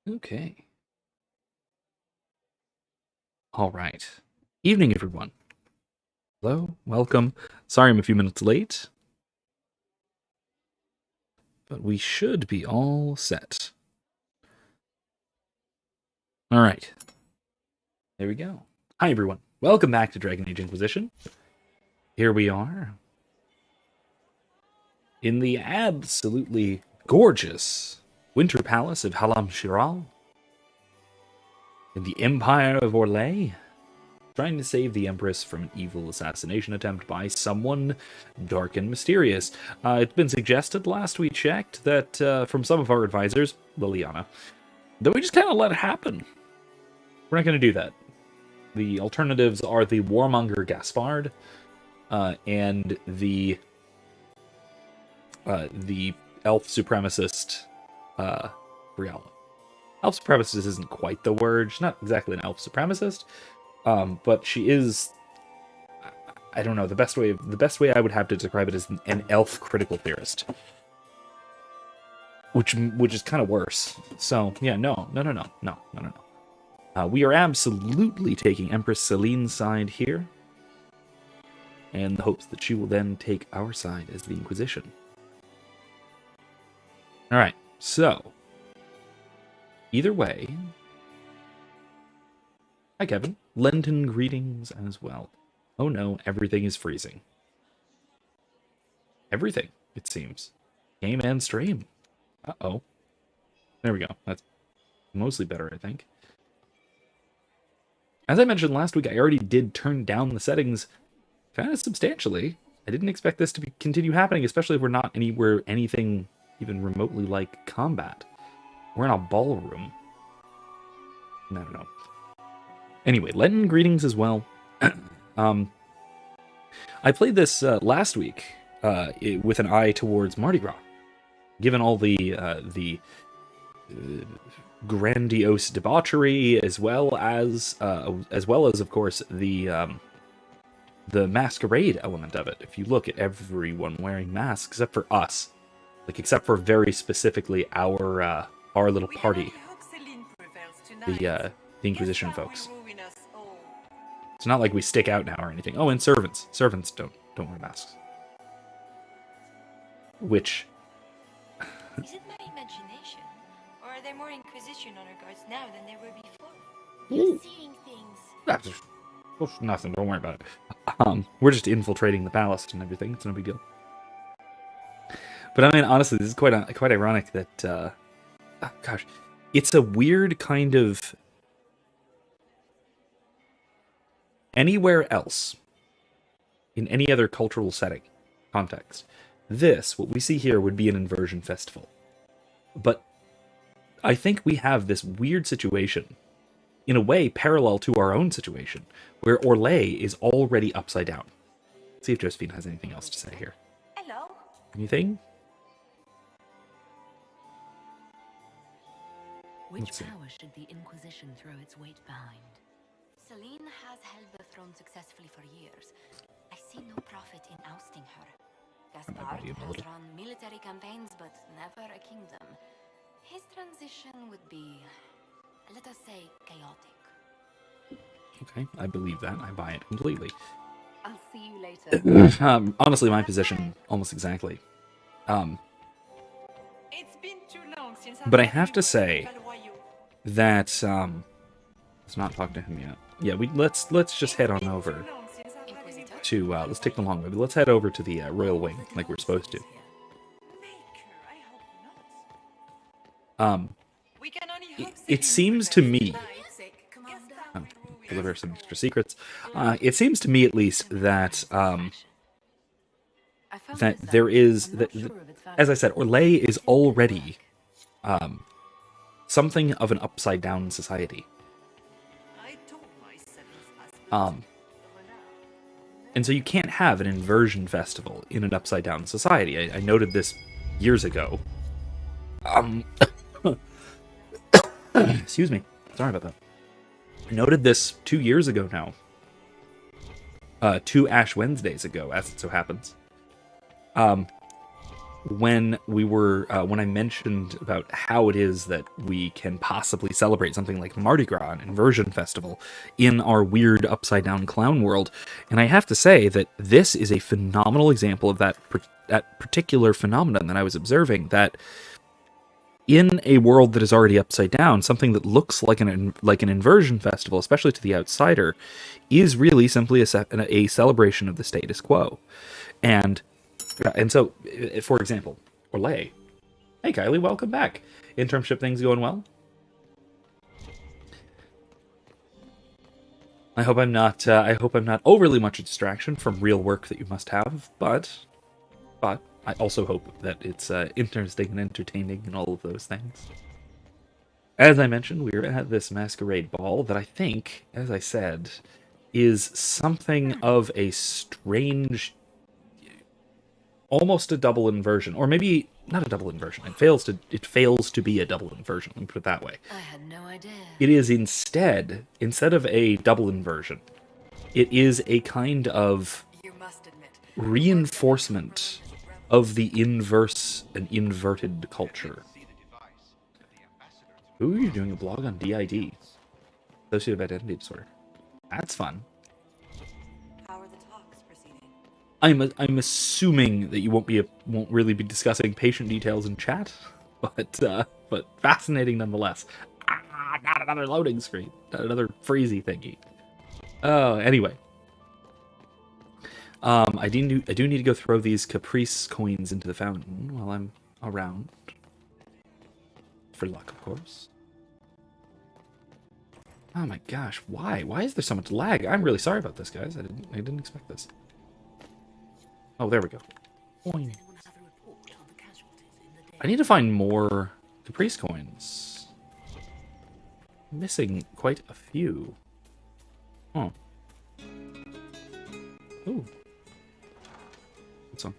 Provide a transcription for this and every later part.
Okay. All right. Evening, everyone. Hello, welcome. Sorry I'm a few minutes late, but we should be all set. All right. There we go. Hi, everyone. Welcome back to Dragon Age Inquisition. Here we are in the absolutely gorgeous Winter Palace of Halamshiral in the Empire of Orlais, trying to save the Empress from an evil assassination attempt by someone dark and mysterious. It's been suggested last we checked that from some of our advisors, Liliana, that we just kind of let it happen. We're not going to do that. The alternatives are the warmonger Gaspard and the elf supremacist Briala. Elf supremacist isn't quite the word. She's not exactly an elf supremacist, but she is. I don't know, the best way I would have to describe it is an elf critical theorist, which is kind of worse. So yeah, no. We are absolutely taking Empress Celine's side here, and the hopes that she will then take our side as the Inquisition. All right, so either way, hi Kevin. Lenten greetings as well. Oh no, everything is freezing. Everything, it seems. Game and stream. Uh-oh. There we go. That's mostly better, I think. As I mentioned last week, I already did turn down the settings kind of substantially. I didn't expect this to continue happening, especially if we're not anywhere anything even remotely like combat. We're in a ballroom. I don't know. Anyway, Lenten greetings as well. I played this last week with an eye towards Mardi Gras, given all the grandiose debauchery, as well as of course the masquerade element of it. If you look at everyone wearing masks except for us, except for very specifically our little party, the Inquisition folks. It's not like we stick out now or anything. Oh, and servants don't wear masks. Which is it my imagination, or are there more Inquisition honor guards now than there were before? You're seeing things. That's nothing. Don't worry about it. We're just infiltrating the palace and everything. It's no big deal. But I mean, honestly, this is quite ironic that, gosh, it's a weird kind of. Anywhere else, in any other cultural setting, context, what we see here would be an inversion festival. But I think we have this weird situation, in a way parallel to our own situation, where Orlais is already upside down. Let's see if Josephine has anything else to say here. Hello? Anything? Which power should the Inquisition throw its weight behind? Celine has held the throne successfully for years. I see no profit in ousting her. Gaspard has run military campaigns, but never a kingdom. His transition would be, let us say, chaotic. Okay, I believe that. I buy it completely. I'll see you later. Honestly, my position, almost exactly. It's been too long since But I have to say that, let's not talk to him yet. Yeah, let's just head on over to, let's take the long way, but let's head over to the Royal Wing, like we're supposed to. It seems to me, deliver some extra secrets, it seems to me at least that, that there is, as I said, Orlais is already, something of an upside down society. And so you can't have an inversion festival in an upside down society. I noted this years ago. Excuse me. Sorry about that. I noted this 2 years ago now. 2 Ash Wednesdays ago, as it so happens. when I mentioned about how it is that we can possibly celebrate something like Mardi Gras, an inversion festival, in our weird upside-down clown world. And I have to say that this is a phenomenal example of that particular phenomenon that I was observing, that in a world that is already upside down, something that looks like an inversion festival, especially to the outsider, is really simply a celebration of the status quo. And so, for example, Orlais. Hey, Kylie, welcome back. Internship things going well? I hope I'm not overly much a distraction from real work that you must have, but I also hope that it's interesting and entertaining and all of those things. As I mentioned, we're at this Masquerade ball that I think, as I said, is something of a strange, almost a double inversion, or maybe not a double inversion. It fails to be a double inversion. Let me put it that way. I had no idea. It is instead of a double inversion, it is a kind of reinforcement of the inverse and inverted culture. Ooh, you're doing a blog on DID, dissociative identity disorder. That's fun. How are the talks proceeding? I'm assuming that you won't really be discussing patient details in chat, but fascinating nonetheless. Not another loading screen, not another freezy thingy. Anyway, I do need to go throw these caprice coins into the fountain while I'm around. For luck, of course. Oh my gosh, why? Why is there so much lag? I'm really sorry about this, guys. I didn't expect this. Oh, there we go. Boing. I need to find more caprice coins. I'm missing quite a few. Oh. Ooh. What's on?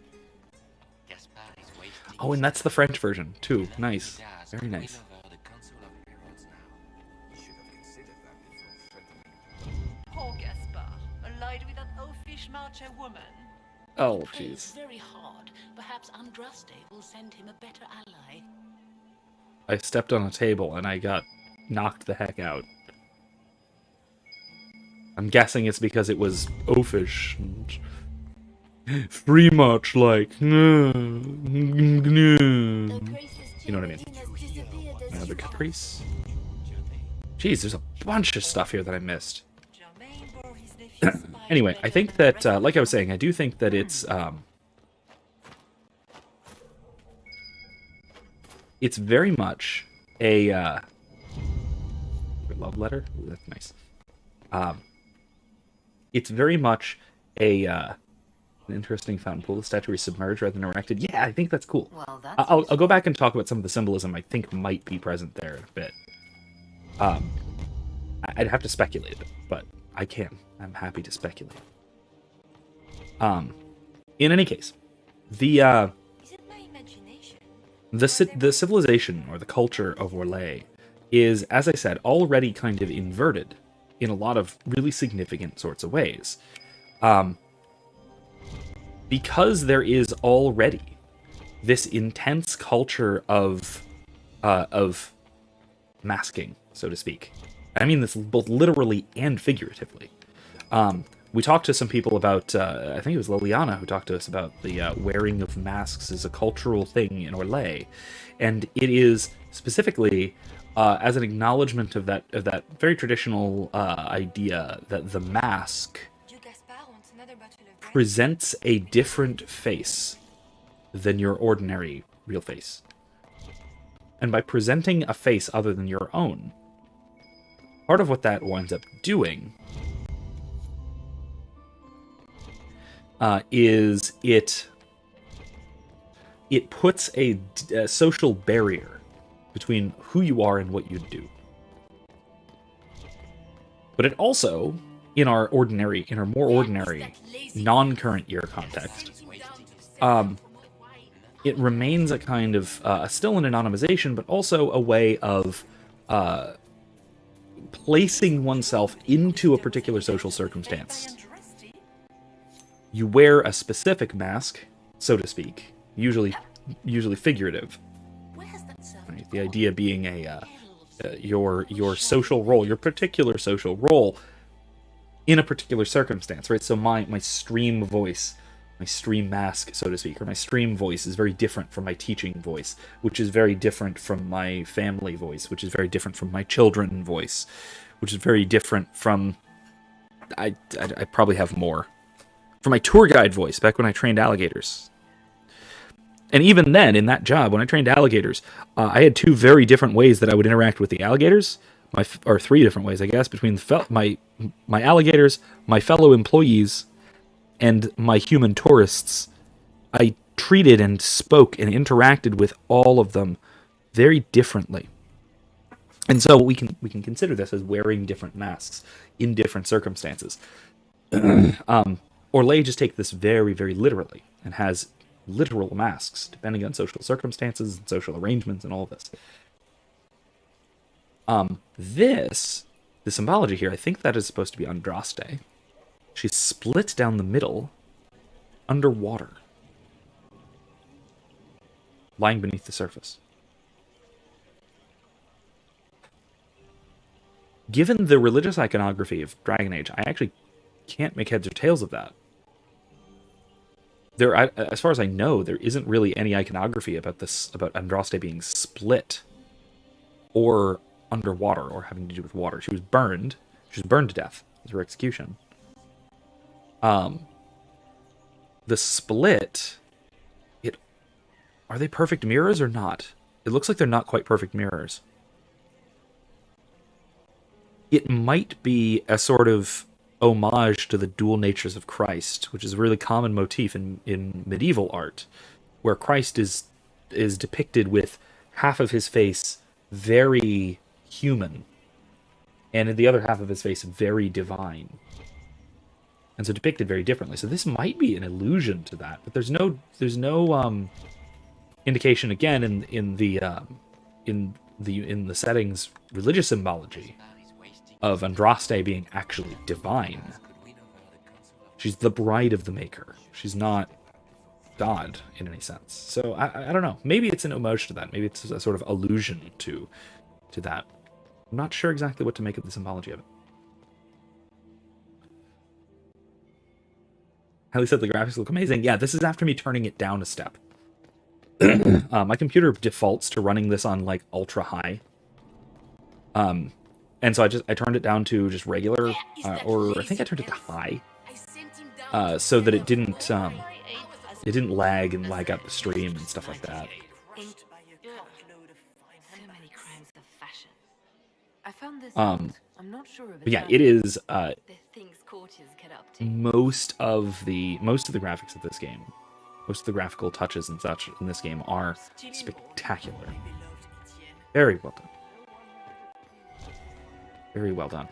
Oh, and that's the French version, too. Nice. Very nice. Poor Gaspar, allied with that oafish Marcher woman. Oh, It's jeez. very hard. Perhaps Andraste will send him a better ally. I stepped on a table and I got knocked the heck out. I'm guessing it's because it was oafish and free much like. You know what I mean? Another caprice. Jeez, there's a bunch of stuff here that I missed. Anyway, I think that, like I was saying, I do think that it's very much a love letter. Ooh, that's nice. It's very much an interesting fountain pool. The statue is submerged rather than erected. Yeah, I think that's cool. Well, that's I'll go back and talk about some of the symbolism I think might be present there in a bit. I'd have to speculate a bit, but I can. I'm happy to speculate. In any case, Is it my imagination? the civilization or the culture of Orlais is, as I said, already kind of inverted in a lot of really significant sorts of ways. Because there is already this intense culture of masking, so to speak. I mean this both literally and figuratively. We talked to some people about, I think it was Liliana who talked to us about the wearing of masks as a cultural thing in Orlais, and it is specifically as an acknowledgement of that very traditional idea that the mask presents a different face than your ordinary real face. And by presenting a face other than your own, part of what that winds up doing is it puts a social barrier between who you are and what you do. But it also, in our more ordinary, non-current year context, it remains a kind of still an anonymization, but also a way of placing oneself into a particular social circumstance. You wear a specific mask, so to speak, usually usually figurative. Right? The idea being your social role, your particular social role in a particular circumstance, right? So my stream voice, my stream mask, so to speak, or my stream voice is very different from my teaching voice, which is very different from my family voice, which is very different from my children voice, which is very different from, I probably have more, from my tour guide voice back when I trained alligators. And even then, in that job, when I trained alligators, I had two very different ways that I would interact with the alligators, or three different ways, I guess, between my alligators, my fellow employees, and my human tourists. I treated and spoke and interacted with all of them very differently. And so we can consider this as wearing different masks in different circumstances. Orlais just takes this very, very literally and has literal masks depending on social circumstances and social arrangements and all of this. The symbology here, I think that is supposed to be Andraste. She's split down the middle, underwater, lying beneath the surface. Given the religious iconography of Dragon Age, I actually can't make heads or tails of that. As far as I know, there isn't really any iconography about Andraste being split or underwater or having to do with water. She was burned. She was burned to death. It was her execution. The split, are they perfect mirrors or not? It looks like they're not quite perfect mirrors. It might be a sort of homage to the dual natures of Christ, which is a really common motif in medieval art, where Christ is depicted with half of his face very human, and in the other half of his face very divine, and so depicted very differently. So this might be an allusion to that, but there's no indication again in the setting's religious symbology of Andraste being actually divine. She's the bride of the Maker. She's not God in any sense. So I don't know. Maybe it's an homage to that. Maybe it's a sort of allusion to that. I'm not sure exactly what to make of the symbology of it. Hallie said the graphics look amazing. Yeah, this is after me turning it down a step. My computer defaults to running this on like ultra high. And so I turned it down to just regular, or I think I turned it to high, so that it didn't lag and lag out the stream and stuff like that. But yeah, it is. Most of the graphics of this game, most of the graphical touches and such in this game are spectacular. Very well done. Very well done.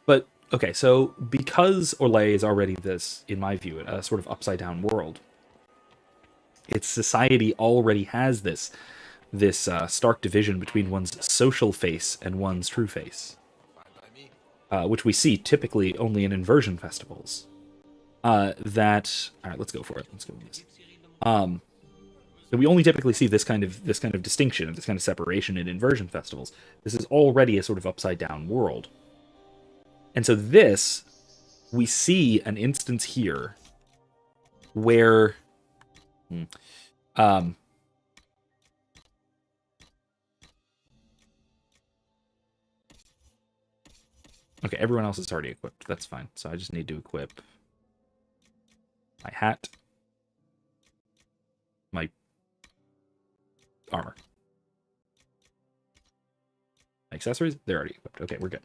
But, okay, so because Orlais is already this, in my view, a sort of upside-down world, its society already has this stark division between one's social face and one's true face, which we see typically only in inversion festivals. All right, let's go for it. Let's go with this. So we only typically see this kind of distinction, this kind of separation in inversion festivals. This is already a sort of upside down world. And so we see an instance here where okay, everyone else is already equipped. That's fine. So I just need to equip my hat, my armor. Accessories, they're already equipped. Okay, we're good.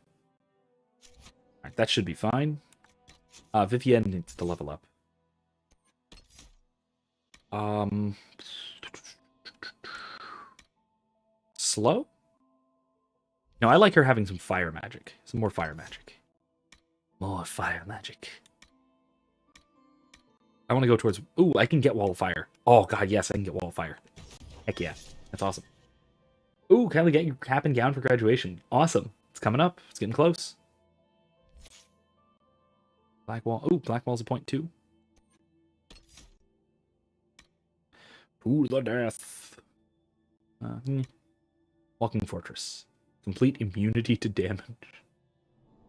Alright, that should be fine. Vivienne needs to level up. Slow? No, I like her having some fire magic. Some more fire magic. More fire magic. I want to go towards... Ooh, I can get Wall of Fire. Oh, God, yes, I can get Wall of Fire. Heck yeah. That's awesome. Ooh, can we get your cap and gown for graduation? Awesome. It's coming up. It's getting close. Black Wall. Ooh, Black Wall's a point 2. To the death. Walking Fortress. Complete immunity to damage.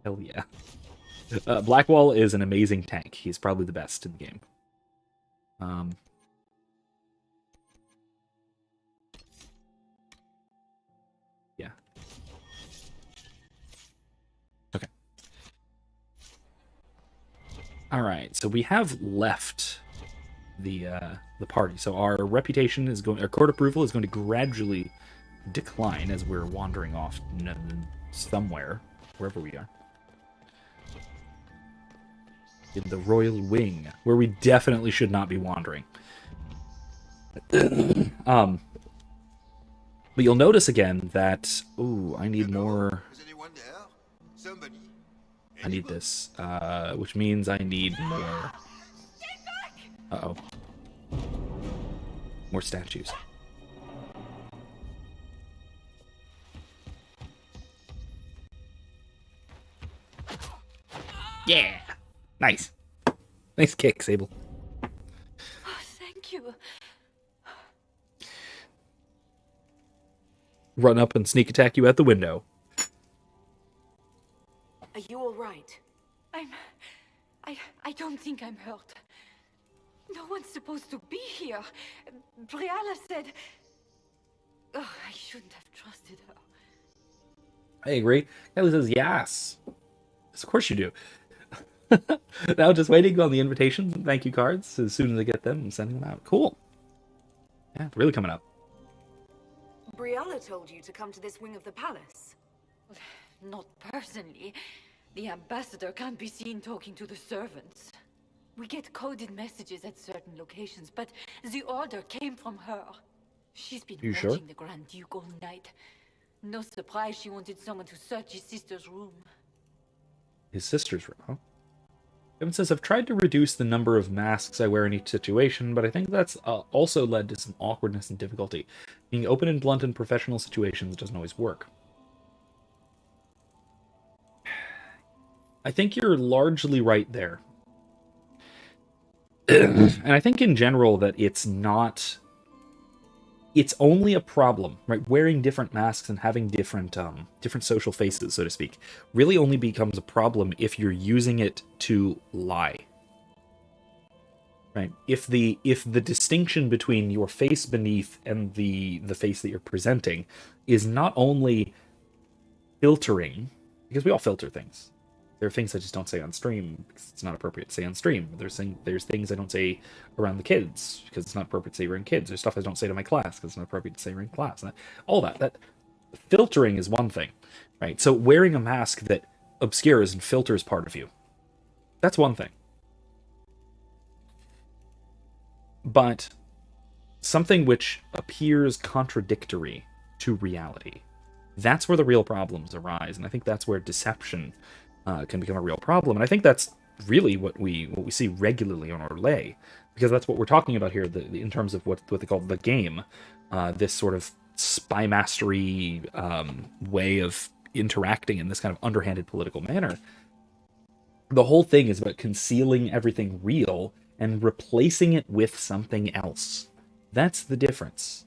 Hell yeah. Blackwall is an amazing tank. He's probably the best in the game. Yeah. Okay. All right. So we have left the party. So our reputation is going, our court approval is going to gradually decline as we're wandering off somewhere, wherever we are. In the Royal Wing, where we definitely should not be wandering. But you'll notice again that, ooh, I need more. I need this, which means I need more. Uh-oh. More statues. Yeah! Nice. Nice kick, Sable. Oh, thank you. Run up and sneak attack you at the window. Are you all right? I don't think I'm hurt. No one's supposed to be here. Briala said... Oh, I shouldn't have trusted her. I agree. Kelly says yes. Of course you do. Now just waiting on the invitations and thank you cards. As soon as I get them, I'm sending them out. Cool. Yeah, really coming up. Briala told you to come to this wing of the palace. Not personally. The ambassador can't be seen talking to the servants. We get coded messages at certain locations, but the order came from her. She's been You watching sure? the Grand Duke all night. No surprise she wanted someone to search his sister's room. His sister's room, huh? Kevin says, I've tried to reduce the number of masks I wear in each situation, but I think that's also led to some awkwardness and difficulty. Being open and blunt in professional situations doesn't always work. I think you're largely right there. And I think in general that it's only a problem, right? Wearing different masks and having different social faces, so to speak, really only becomes a problem if you're using it to lie. Right? If the distinction between your face beneath and the face that you're presenting is not only filtering, because we all filter things. There are things I just don't say on stream because it's not appropriate to say on stream. There's things I don't say around the kids because it's not appropriate to say around kids. There's stuff I don't say to my class because it's not appropriate to say around class. All that filtering is one thing, right? So wearing a mask that obscures and filters part of you, that's one thing. But something which appears contradictory to reality, that's where the real problems arise. And I think that's where deception can become a real problem. And I think that's really what we see regularly on Orlais, because that's what we're talking about here in terms of what they call the game, this sort of spy mastery way of interacting in this kind of underhanded political manner. The whole thing is about concealing everything real and replacing it with something else. That's the difference.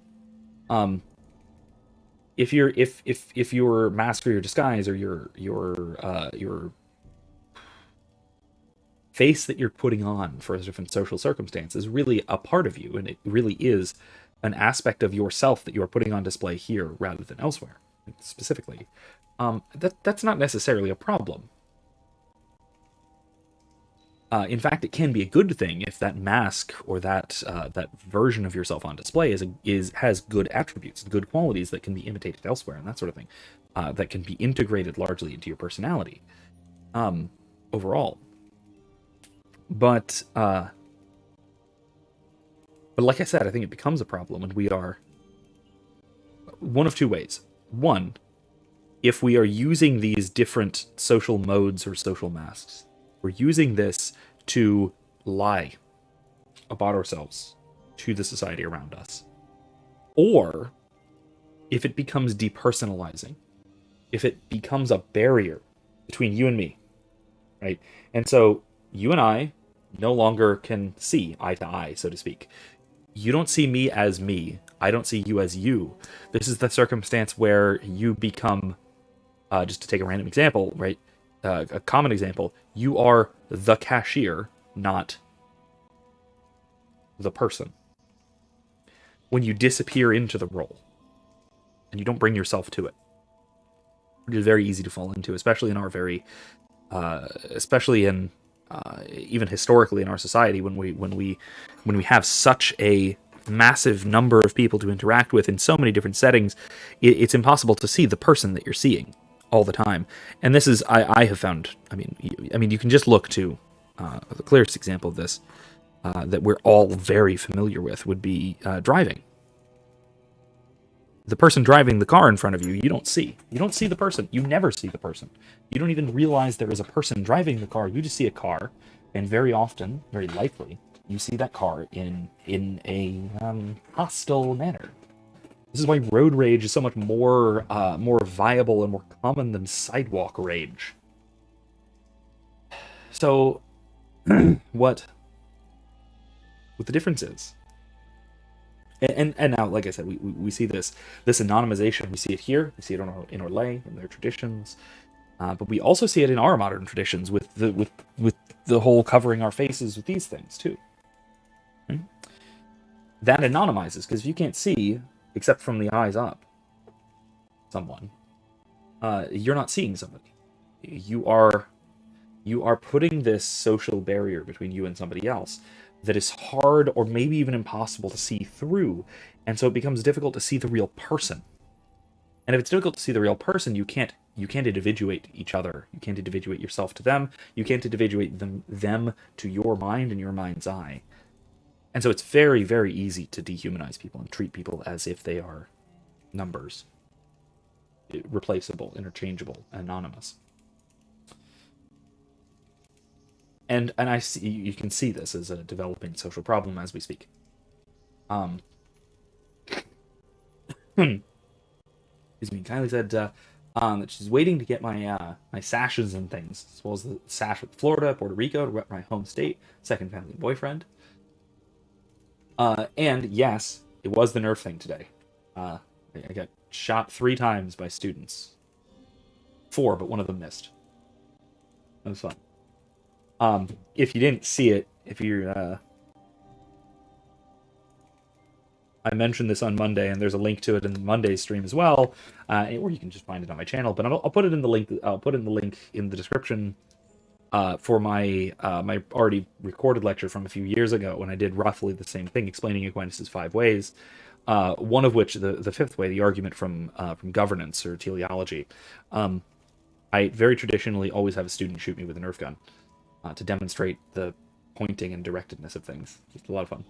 If your mask or your disguise or your face that you're putting on for different social circumstances is really a part of you, and it really is an aspect of yourself that you are putting on display here rather than elsewhere, specifically, that's not necessarily a problem. In fact, it can be a good thing if that mask or that version of yourself on display has good attributes, good qualities that can be imitated elsewhere, and that sort of thing, that can be integrated largely into your personality, overall. But like I said, I think it becomes a problem when we are one of two ways. One, if we are using these different social modes or social masks, we're using this to lie about ourselves to the society around us. Or if it becomes depersonalizing, if it becomes a barrier between you and me, right? And so you and I no longer can see eye to eye, so to speak. you don't see me as me. I don't see you as you. This is the circumstance where you become, just to take a random example, right? A common example, you are the cashier, not the person. When you disappear into the role and you don't bring yourself to it, it is very easy to fall into, especially in our especially in even historically in our society, when we have such a massive number of people to interact with in so many different settings, it's impossible to see the person that you're seeing all the time. And this is, I have found, I mean, you can just look to the clearest example of this that we're all very familiar with would be driving. The person driving the car in front of you, you don't see. You don't see the person. You never see the person. You don't even realize there is a person driving the car. You just see a car, and very often, very likely, you see that car in a hostile manner. This is why road rage is so much more viable and more common than sidewalk rage. So, what the difference is? And now, like I said, we see this anonymization. We see it here. We see it in Orlais, in their traditions, but we also see it in our modern traditions with the whole covering our faces with these things too. Right? That anonymizes, because if you can't see except from the eyes up someone, you're not seeing somebody. You are putting this social barrier between you and somebody else that is hard or maybe even impossible to see through, and so it becomes difficult to see the real person. And if it's difficult to see the real person, you can't individuate each other. You can't individuate yourself to them. You can't individuate them to your mind and your mind's eye. And so it's very, very easy to dehumanize people and treat people as if they are numbers, replaceable, interchangeable, anonymous. And I see, you can see this as a developing social problem as we speak. Excuse me. Kylie said that she's waiting to get my my sashes and things, as well as the sash with Florida, Puerto Rico, to rep my home state, second family boyfriend. And yes, it was the Nerf thing today. I got shot 3 times by students. 4, but one of them missed. That was fun. If you didn't see it, if you're, I mentioned this on Monday, and there's a link to it in Monday's stream as well, or you can just find it on my channel. But I'll put it in the link. I'll put in the link in the description for my my already recorded lecture from a few years ago, when I did roughly the same thing, explaining Aquinas' 5 ways. One of which, the 5th way, the argument from governance or teleology. I very traditionally always have a student shoot me with a Nerf gun. To demonstrate the pointing and directedness of things. Just a lot of fun.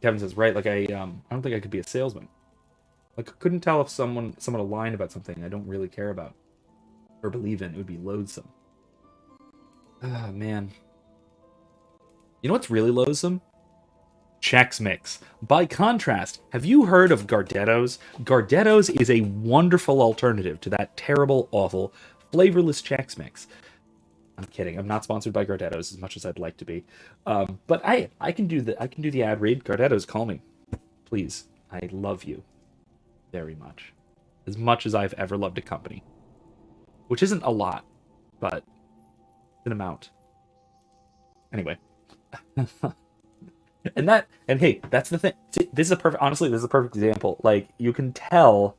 Kevin says, right, like I don't think I could be a salesman. Like, I couldn't tell if someone aligned about something I don't really care about or believe in. It would be loathsome. Ah, man. You know what's really loathsome? Chex Mix. By contrast, have you heard of Gardetto's? Gardetto's is a wonderful alternative to that terrible, awful, flavorless Chex Mix. I'm kidding. I'm not sponsored by Gardetto's as much as I'd like to be. But I can do the ad read. Gardetto's, call me. Please. I love you very much. As much as I've ever loved a company. Which isn't a lot, but an amount. Anyway. And hey, that's the thing. See, this is a perfect example. Like, you can tell,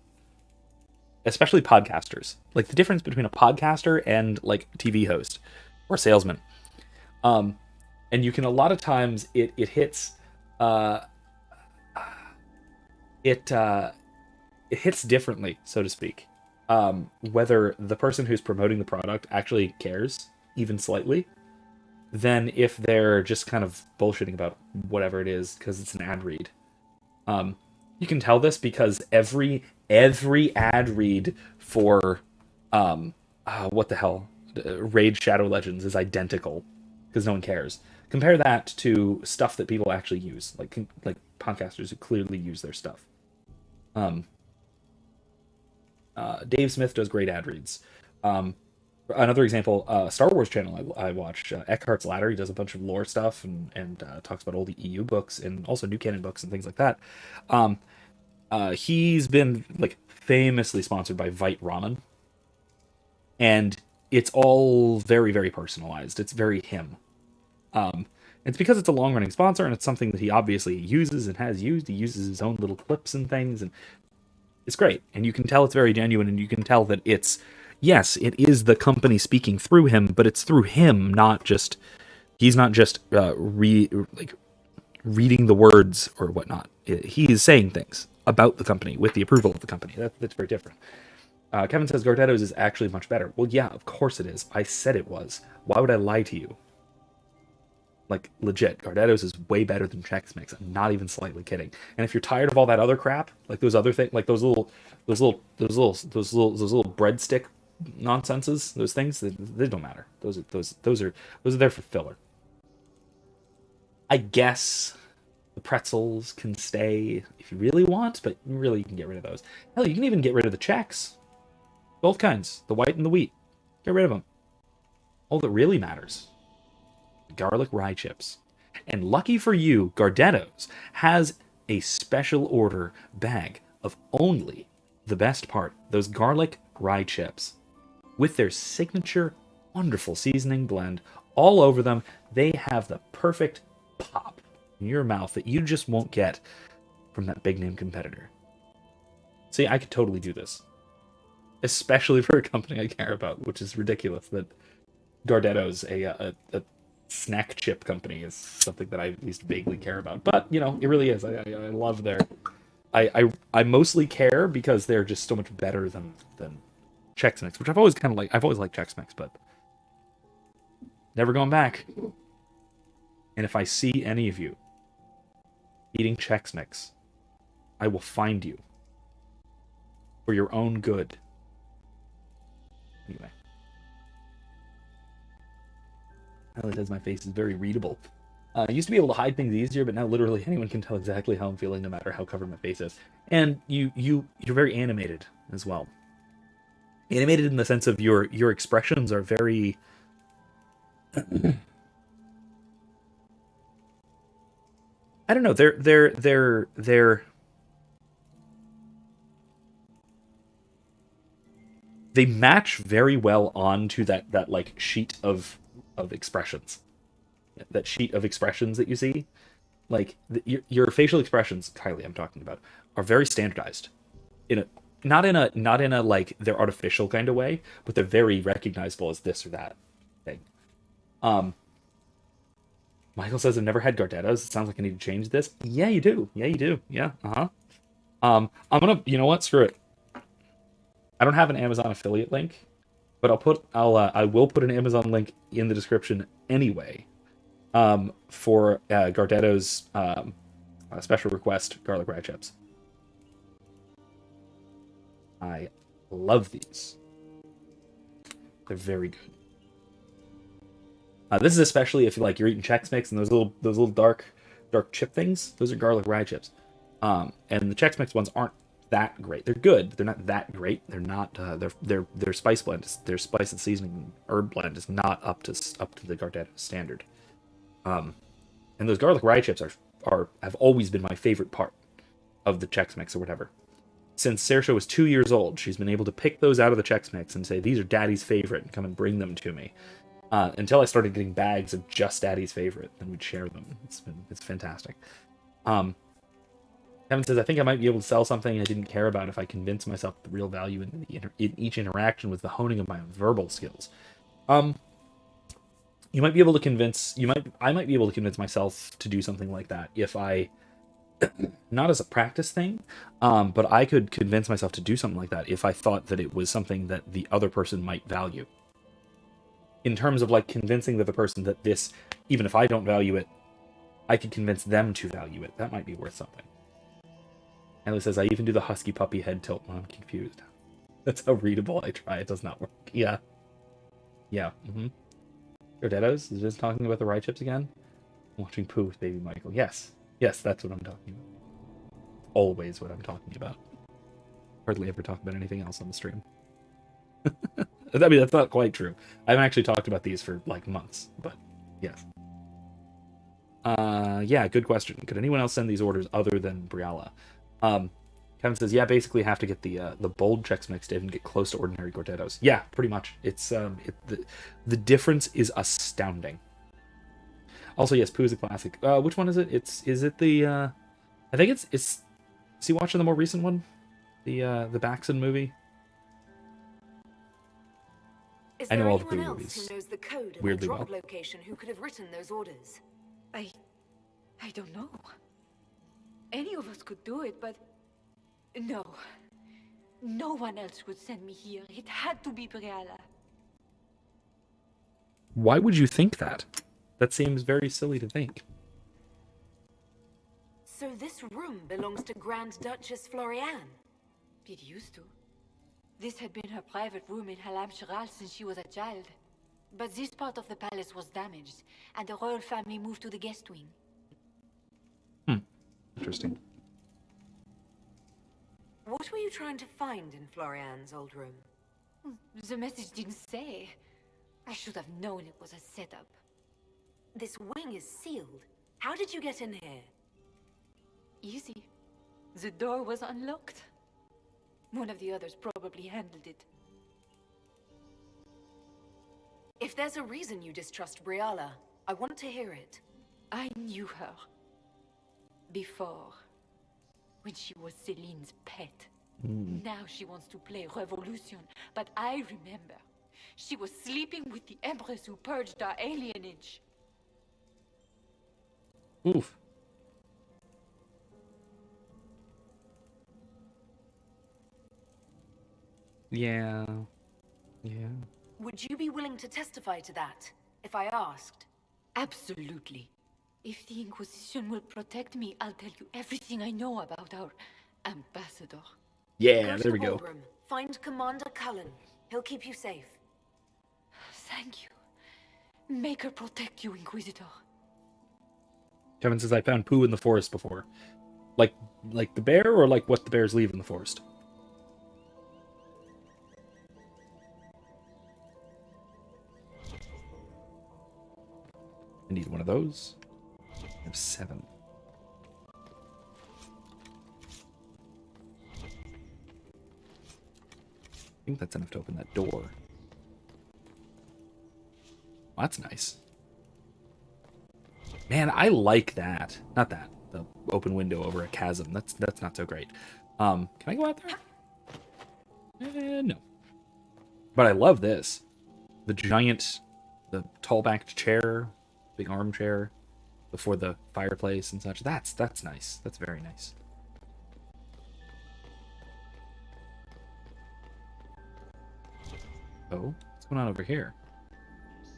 especially podcasters, like the difference between a podcaster and like a TV host or salesman. And you can, a lot of times it hits it hits differently, so to speak. Whether the person who's promoting the product actually cares even slightly, than if they're just kind of bullshitting about whatever it is because it's an ad read. You can tell this because every ad read for what the hell, Raid Shadow Legends is identical because no one cares. Compare that to stuff that people actually use, like podcasters who clearly use their stuff. Dave Smith does great ad reads. Another example, Star Wars channel I watched, Eckhart's Ladder. He does a bunch of lore stuff and talks about all the EU books and also new canon books and things like that. Um, he's been like famously sponsored by Vite Ramen, and it's all very, very personalized. It's very him. It's because it's a long running sponsor and it's something that he obviously uses and has used. He uses his own little clips and things, and it's great. And you can tell it's very genuine, and you can tell that it's, yes, it is the company speaking through him, but it's through him, not just, he's not just reading the words or whatnot. He is saying things about the company with the approval of the company. That's very different. Kevin says Gardetto's is actually much better. Well, yeah, of course it is. I said it was. Why would I lie to you? Like, legit, Gardetto's is way better than Chex Mix. I'm not even slightly kidding. And if you're tired of all that other crap, like those other things, like those little breadstick nonsenses, those things, they don't matter. Those are there for filler. I guess the pretzels can stay if you really want, but really you can get rid of those. Hell, you can even get rid of the Chex. Both kinds, the white and the wheat. Get rid of them. All that really matters, garlic rye chips. And lucky for you, Gardetto's has a special order bag of only the best part, those garlic rye chips. With their signature wonderful seasoning blend all over them, they have the perfect pop in your mouth that you just won't get from that big name competitor. See, I could totally do this. Especially for a company I care about, which is ridiculous that Gardetto's, a snack chip company, is something that I at least vaguely care about. But, you know, it really is. I love their... I mostly care because they're just so much better than Chex Mix, which I've always kind of like. I've always liked Chex Mix, but never going back. And if I see any of you eating Chex Mix, I will find you for your own good. Anyway. Highlight says my face is very readable. I used to be able to hide things easier, but now literally anyone can tell exactly how I'm feeling no matter how covered my face is. And you're very animated as well. Animated in the sense of your expressions are very... I don't know, they're they match very well onto that like sheet of expressions. That sheet of expressions that you see. Like your facial expressions, Kylie, I'm talking about, are very standardized. Not in a like they're artificial kind of way, but they're very recognizable as this or that thing. Michael says I've never had Gardetto's. It sounds like I need to change this. Yeah, you do. Yeah. I'm gonna, you know what? Screw it. I don't have an Amazon affiliate link, but I will put an Amazon link in the description anyway. For Gardetto's special request garlic rye chips. I love these. They're very good. This is especially if you're eating Chex Mix and those little dark chip things. Those are garlic rye chips. And the Chex Mix ones aren't that great. They're good, but they're not that great. They're not. Their spice blend, their spice and seasoning herb blend is not up to the Gardetto standard. And those garlic rye chips have always been my favorite part of the Chex Mix or whatever. Since Saoirse was 2 years old, she's been able to pick those out of the Chex Mix and say, these are Daddy's favorite, and come and bring them to me. Until I started getting bags of just Daddy's favorite, and we'd share them. It's fantastic. Kevin says, I think I might be able to sell something I didn't care about if I convince myself the real value in each interaction was the honing of my verbal skills. You might be able to convince... I might be able to convince myself to do something like that if I... Not as a practice thing, but I could convince myself to do something like that if I thought that it was something that the other person might value. In terms of like convincing the person that this, even if I don't value it, I could convince them to value it. That might be worth something. Ellie says, I even do the husky puppy head tilt when I'm confused. That's how readable I try. It does not work. Yeah. Gardetto's is just talking about the rye chips again. I'm watching Pooh with baby Michael. Yes, that's what I'm talking about. Always what I'm talking about. Hardly ever talk about anything else on the stream. I mean, that's not quite true. I haven't actually talked about these for like months, but yes. Yeah, good question. Could anyone else send these orders other than Briala? Kevin says, yeah, basically have to get the bold checks mixed in and get close to ordinary quartetos. Yeah, pretty much. It's the difference is astounding. Also, yes, Pooh is a classic. Which one is it? Is it the I think it's is he watching the more recent one? The Baxen movie? Is I know there all the anyone Pooh else movies who knows the code and weirdly the drop well. location who could have written those orders? I don't know. Any of us could do it, but no. No one else could send me here. It had to be Briala. Why would you think that? That seems very silly to think. So this room belongs to Grand Duchess Florian. It used to. This had been her private room in Halamshiral since she was a child. But this part of the palace was damaged, and the royal family moved to the guest wing. Interesting. What were you trying to find in Florian's old room? The message didn't say. I should have known it was a setup. This wing is sealed. How did you get in here? Easy. The door was unlocked. One of the others probably handled it. If there's a reason you distrust Briala, I want to hear it. I knew her. Before. When she was Celine's pet. Now she wants to play revolution, but I remember. She was sleeping with the Empress who purged our alienage. Oof. Yeah. Would you be willing to testify to that, if I asked? Absolutely. If the Inquisition will protect me, I'll tell you everything I know about our ambassador. Yeah, to there we the go. ballroom. Find Commander Cullen. He'll keep you safe. Thank you. Make her protect you, Inquisitor. Kevin says I found Pooh in the forest before. Like the bear, or like what the bears leave in the forest? I need one of those. I have 7. I think that's enough to open that door. Well, that's nice. Man, I like that. Not that. The open window over a chasm. That's not so great. Can I go out there? No. But I love this. The tall-backed chair, big armchair before the fireplace and such. That's nice. That's very nice. Oh, what's going on over here?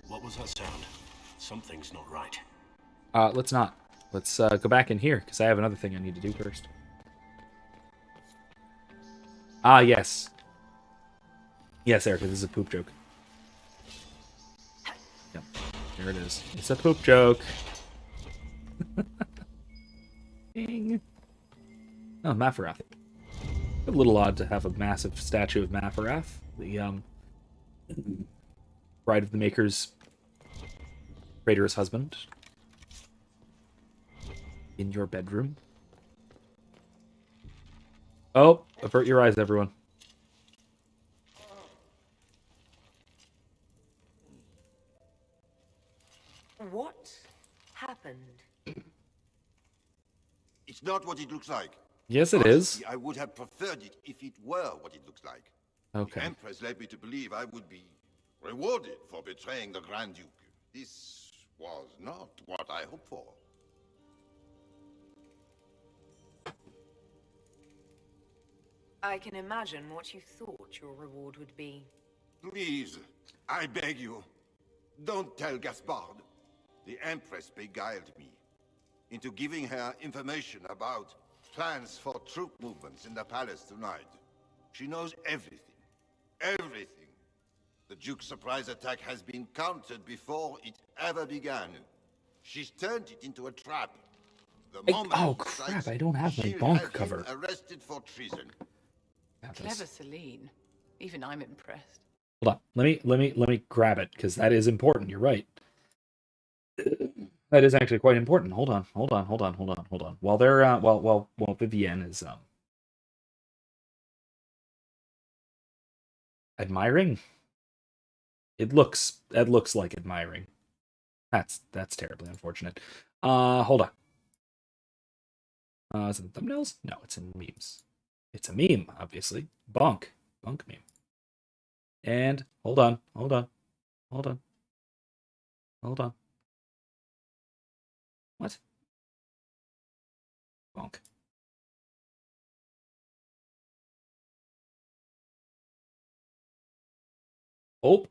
What was that sound? Something's not right. Let's not. Let's go back in here, because I have another thing I need to do first. Ah, yes. Yes, Erica, this is a poop joke. Yep, there it is. It's a poop joke. Ding. Oh, Mafarath. A little odd to have a massive statue of Mafarath, the bride of the Maker's traitorous husband, in your bedroom. Oh, avert your eyes, everyone. What happened? It's not what it looks like. Yes, it is. Honestly, I would have preferred it if it were what it looks like. Okay. The Empress led me to believe I would be rewarded for betraying the Grand Duke. This was not what I hoped for. I can imagine what you thought your reward would be. Please, I beg you, don't tell Gaspard. The Empress beguiled me into giving her information about plans for troop movements in the palace tonight. She knows everything. Everything. The Duke's surprise attack has been countered before it ever began. She's turned it into a trap. The moment oh it crap, strikes, I don't have my she'll bonk have him cover. arrested for treason. Clever Celine. Even I'm impressed. Hold on. Let me grab it, because that is important. You're right. That is actually quite important. Hold on. While they're while Vivienne is admiring. It looks like admiring. That's terribly unfortunate. Hold on. Is it thumbnails? No, it's in memes. It's a meme, obviously. Bonk meme. And hold on. What? Bonk. Oh.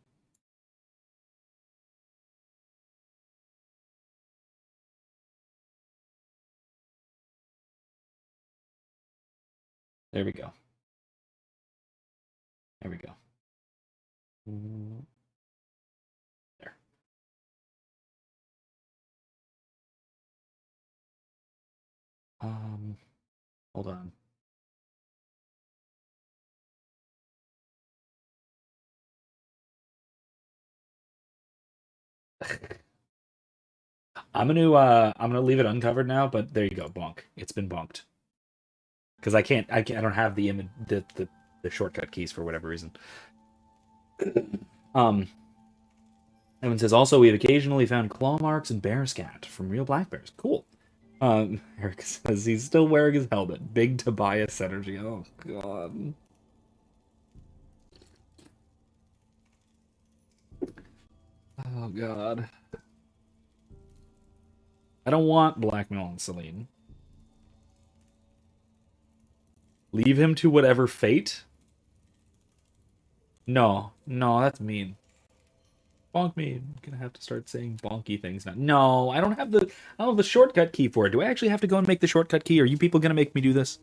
There we go. There. Hold on. I'm gonna leave it uncovered now, but there you go, bonk. It's been bonked. Because I don't have the image, the shortcut keys for whatever reason. Evan says, also, we have occasionally found claw marks and bear scat from real black bears. Cool. Eric says he's still wearing his helmet. Big Tobias energy. Oh, God. Oh, God. I don't want blackmail on Celine. Leave him to whatever fate? No, that's mean. Bonk me. I'm gonna have to start saying bonky things now. No, I don't have the shortcut key for it. Do I actually have to go and make the shortcut key? Are you people gonna make me do this?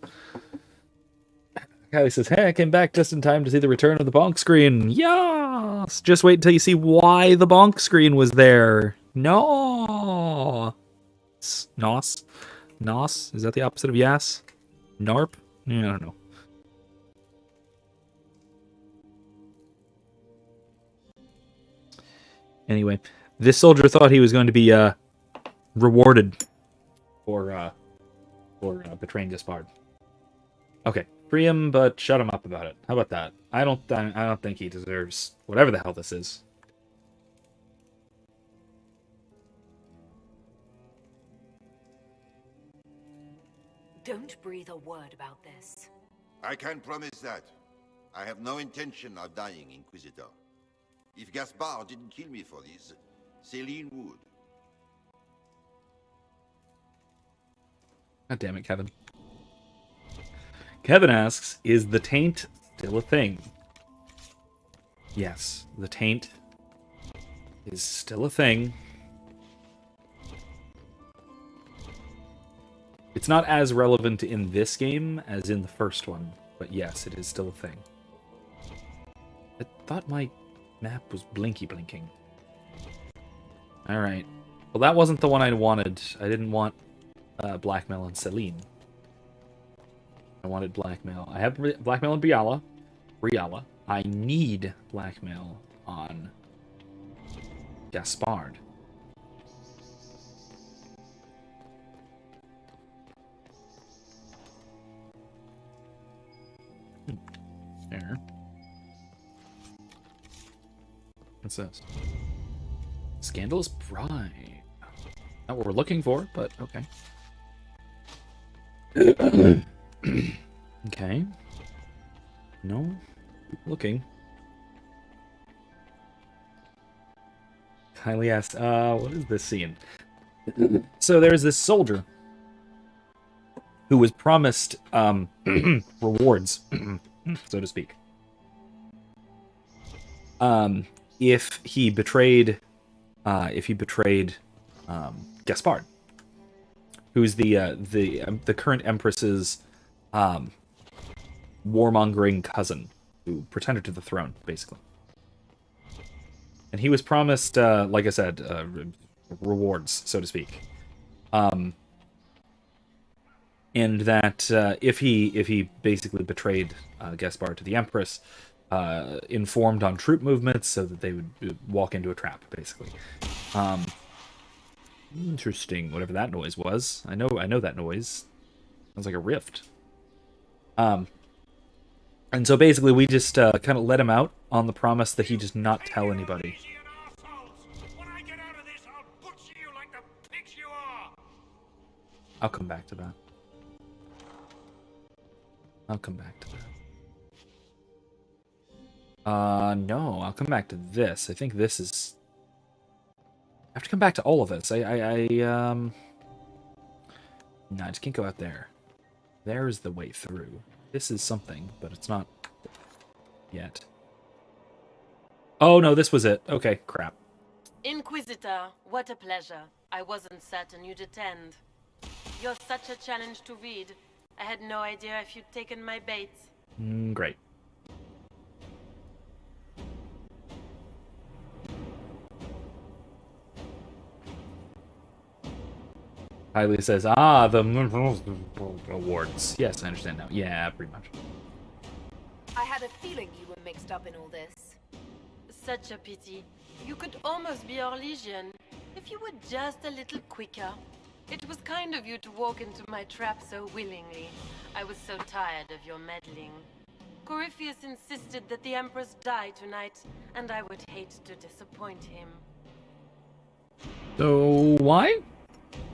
Kylie says, hey, I came back just in time to see the return of the bonk screen. Yes! Just wait until you see why the bonk screen was there. No! Nos? Nos? Is that the opposite of yes? Narp? Yeah, I don't know. Anyway, this soldier thought he was going to be rewarded for betraying Gaspard. Okay, free him, but shut him up about it. How about that? I don't think he deserves whatever the hell this is. Don't breathe a word about this. I can promise that. I have no intention of dying, Inquisitor. If Gaspard didn't kill me for this, Celine would. God damn it, Kevin. Kevin asks, is the taint still a thing? Yes, the taint is still a thing. It's not as relevant in this game as in the first one, but yes, it is still a thing. I thought my map was blinking. Alright. Well, that wasn't the one I wanted. I didn't want blackmail on Celine. I wanted blackmail. I have blackmail on Briala. I need blackmail on Gaspard. There. What's this? Scandalous bride. Not what we're looking for, but okay. Okay. No. Keep looking. Kylie asks, what is this scene? So there's this soldier who was promised rewards, so to speak. If he betrayed Gaspard, who's the current Empress's warmongering cousin, who pretended to the throne, basically. And he was promised, like I said, rewards, so to speak. And that if he basically betrayed Gaspard to the Empress, informed on troop movements so that they would walk into a trap, basically. Interesting. Whatever that noise was. I know that noise. Sounds like a rift. And so basically we just kind of let him out on the promise that he just not tell anybody. I'll come back to that. No, I'll come back to this. I think this is... I have to come back to all of this. No, I just can't go out there. There's the way through. This is something, but it's not yet. Oh, no, this was it. Okay, crap. Inquisitor, what a pleasure. I wasn't certain you'd attend. You're such a challenge to read. I had no idea if you'd taken my bait. Great. Kylie says, the awards. Yes, I understand now. Yeah, pretty much. I had a feeling you were mixed up in all this. Such a pity. You could almost be Orlesian, if you were just a little quicker. It was kind of you to walk into my trap so willingly. I was so tired of your meddling. Corypheus insisted that the Empress die tonight, and I would hate to disappoint him. So, why?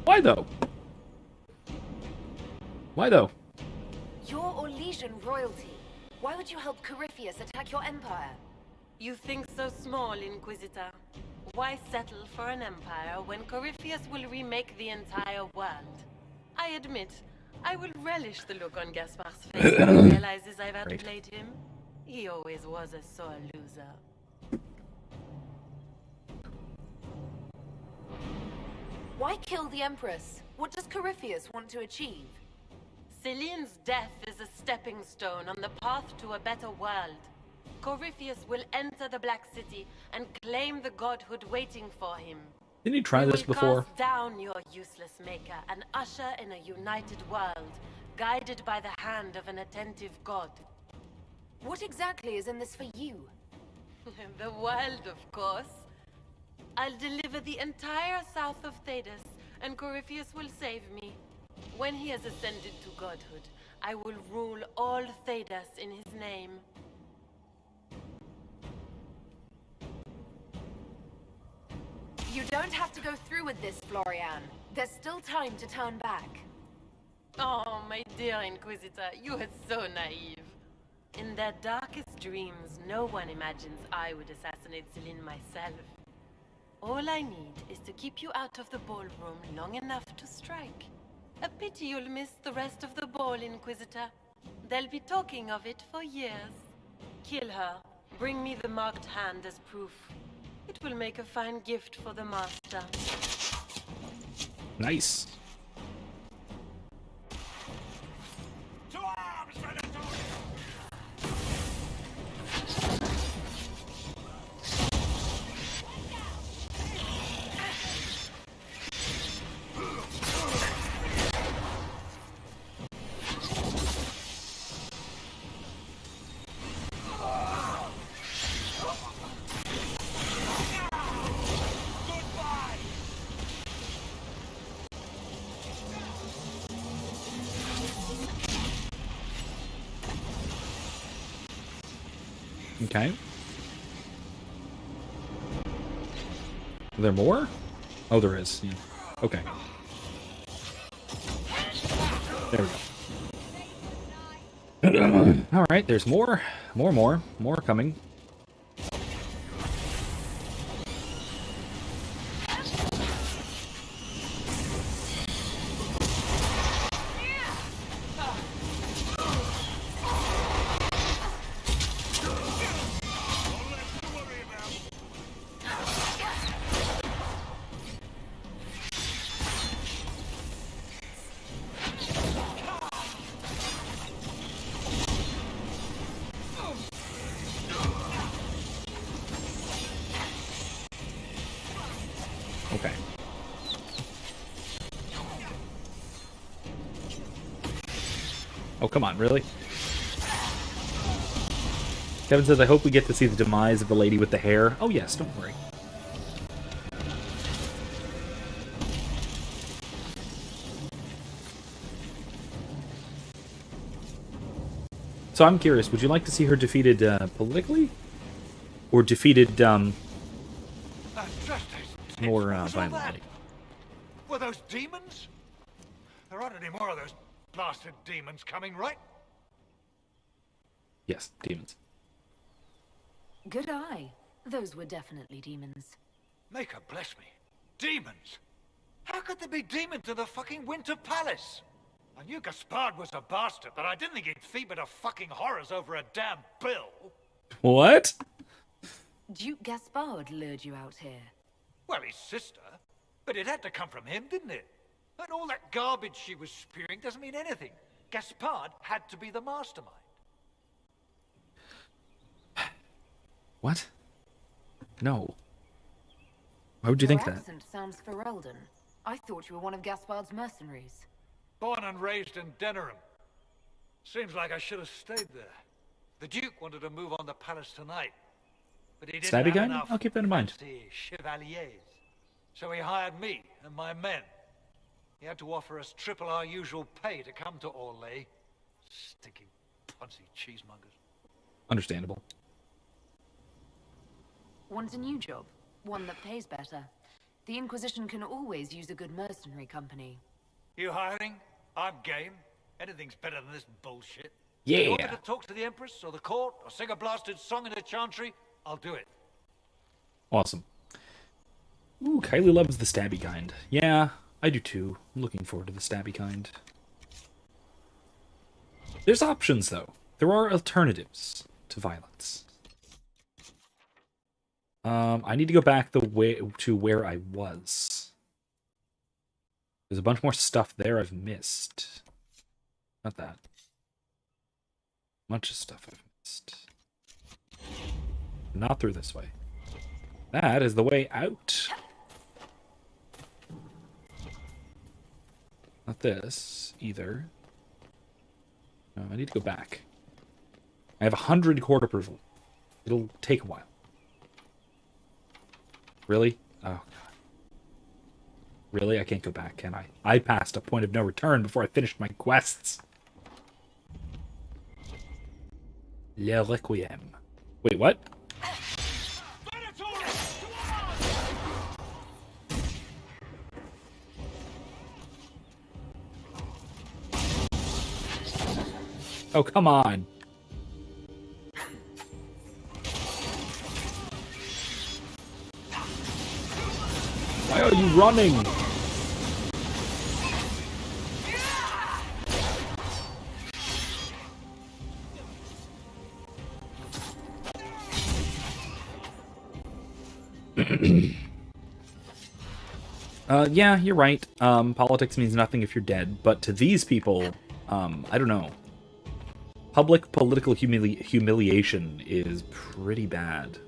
Why though? Why though? You're Orlesian royalty. Why would you help Corypheus attack your empire? You think so small, Inquisitor. Why settle for an empire when Corypheus will remake the entire world? I admit, I will relish the look on Gaspar's face when he realizes I've outplayed him. He always was a sore loser. Why kill the Empress? What does Corypheus want to achieve? Celine's death is a stepping stone on the path to a better world. Corypheus will enter the Black City and claim the godhood waiting for him. Didn't you try this before? Cast down your useless maker and usher in a united world, guided by the hand of an attentive god. What exactly is in this for you? The world, of course. I'll deliver the entire south of Thedas, and Corypheus will save me. When he has ascended to godhood, I will rule all Thedas in his name. You don't have to go through with this, Florian. There's still time to turn back. Oh, my dear Inquisitor, you are so naive. In their darkest dreams, no one imagines I would assassinate Celine myself. All I need is to keep you out of the ballroom long enough to strike. A pity you'll miss the rest of the ball, Inquisitor. They'll be talking of it for years. Kill her. Bring me the marked hand as proof. It will make a fine gift for the master. Nice. To arms, Venator! Okay. Are there more? Oh, there is. Yeah. Okay. There we go. All right, there's more. More coming. Okay. Oh, come on, really? Kevin says, I hope we get to see the demise of the lady with the hair. Oh yes, don't worry. So I'm curious, would you like to see her defeated politically? Or defeated more violently? Were those demons? There aren't any more of those blasted demons coming, right? Yes, demons. Good eye. Those were definitely demons. Make her bless me. Demons? How could there be demons in the fucking Winter Palace? I knew Gaspard was a bastard, but I didn't think he'd feed me to fucking horrors over a damn bill. What? Duke Gaspard lured you out here. Well, his sister. But it had to come from him, didn't it? And all that garbage she was spewing doesn't mean anything. Gaspard had to be the mastermind. What? No. Why would you think Your that? accent sounds Ferelden. I thought you were one of Gaspard's mercenaries. Born and raised in Denerim. Seems like I should have stayed there. The Duke wanted to move on the palace tonight, but he didn't Stabby have gun? enough I'll keep that in mind. fancy chevaliers. So he hired me and my men. He had to offer us triple our usual pay to come to Orlais. Stinking punsy cheesemongers. Understandable. Want a new job? One that pays better. The Inquisition can always use a good mercenary company. You hiring? I'm game. Anything's better than this bullshit. Yeah. You want me to talk to the Empress or the court or sing a blasted song in a chantry? I'll do it. Awesome. Ooh, Kylie loves the stabby kind. Yeah, I do too. I'm looking forward to the stabby kind. There's options, though. There are alternatives to violence. I need to go back the way to where I was. There's a bunch more stuff there I've missed. Not that. Bunch of stuff I've missed. Not through this way. That is the way out. Not this, either. No, I need to go back. I have 100 court approval. It'll take a while. Really? Oh, God. Really? I can't go back, can I? I passed a point of no return before I finished my quests. Le Requiem. Wait, what? Oh, come on. Why are you running? Yeah, you're right. Politics means nothing if you're dead, but to these people, I don't know. Public political humiliation is pretty bad.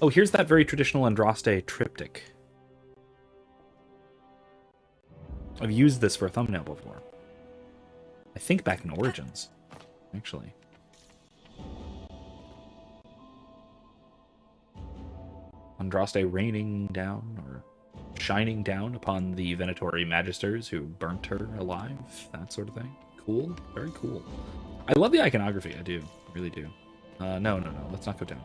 Oh, here's that very traditional Andraste triptych. I've used this for a thumbnail before. I think back in Origins, actually. Andraste raining down, or shining down upon the Venatori magisters who burnt her alive, that sort of thing. Cool, very cool. I love the iconography, I do, really do. No, let's not go down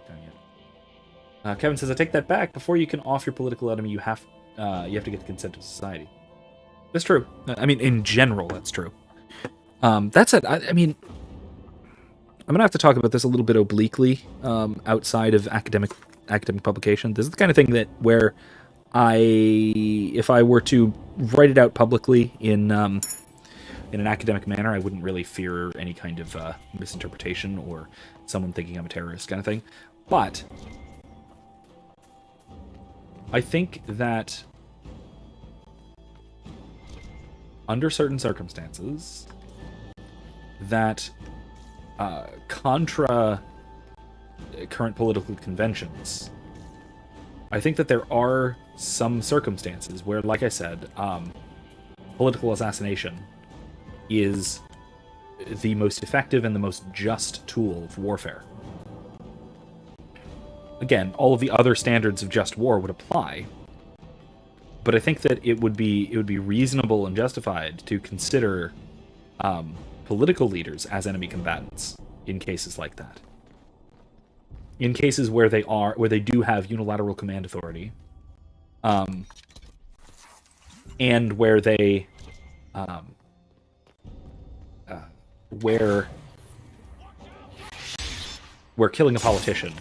yet. Kevin says, I take that back. Before you can off your political enemy, you have to get the consent of society. That's true. I mean, in general, that's true. That's it. I mean, I'm gonna have to talk about this a little bit obliquely, outside of academic publication. This is the kind of thing that where if I were to write it out publicly in an academic manner, I wouldn't really fear any kind of misinterpretation or someone thinking I'm a terrorist kind of thing. But I think that under certain circumstances, that contra current political conventions, I think that there are some circumstances where, like I said, political assassination is the most effective and the most just tool of warfare. Again, all of the other standards of just war would apply, but I think that it would be reasonable and justified to consider political leaders as enemy combatants in cases like that. In cases where they do have unilateral command authority, and where they where killing a politician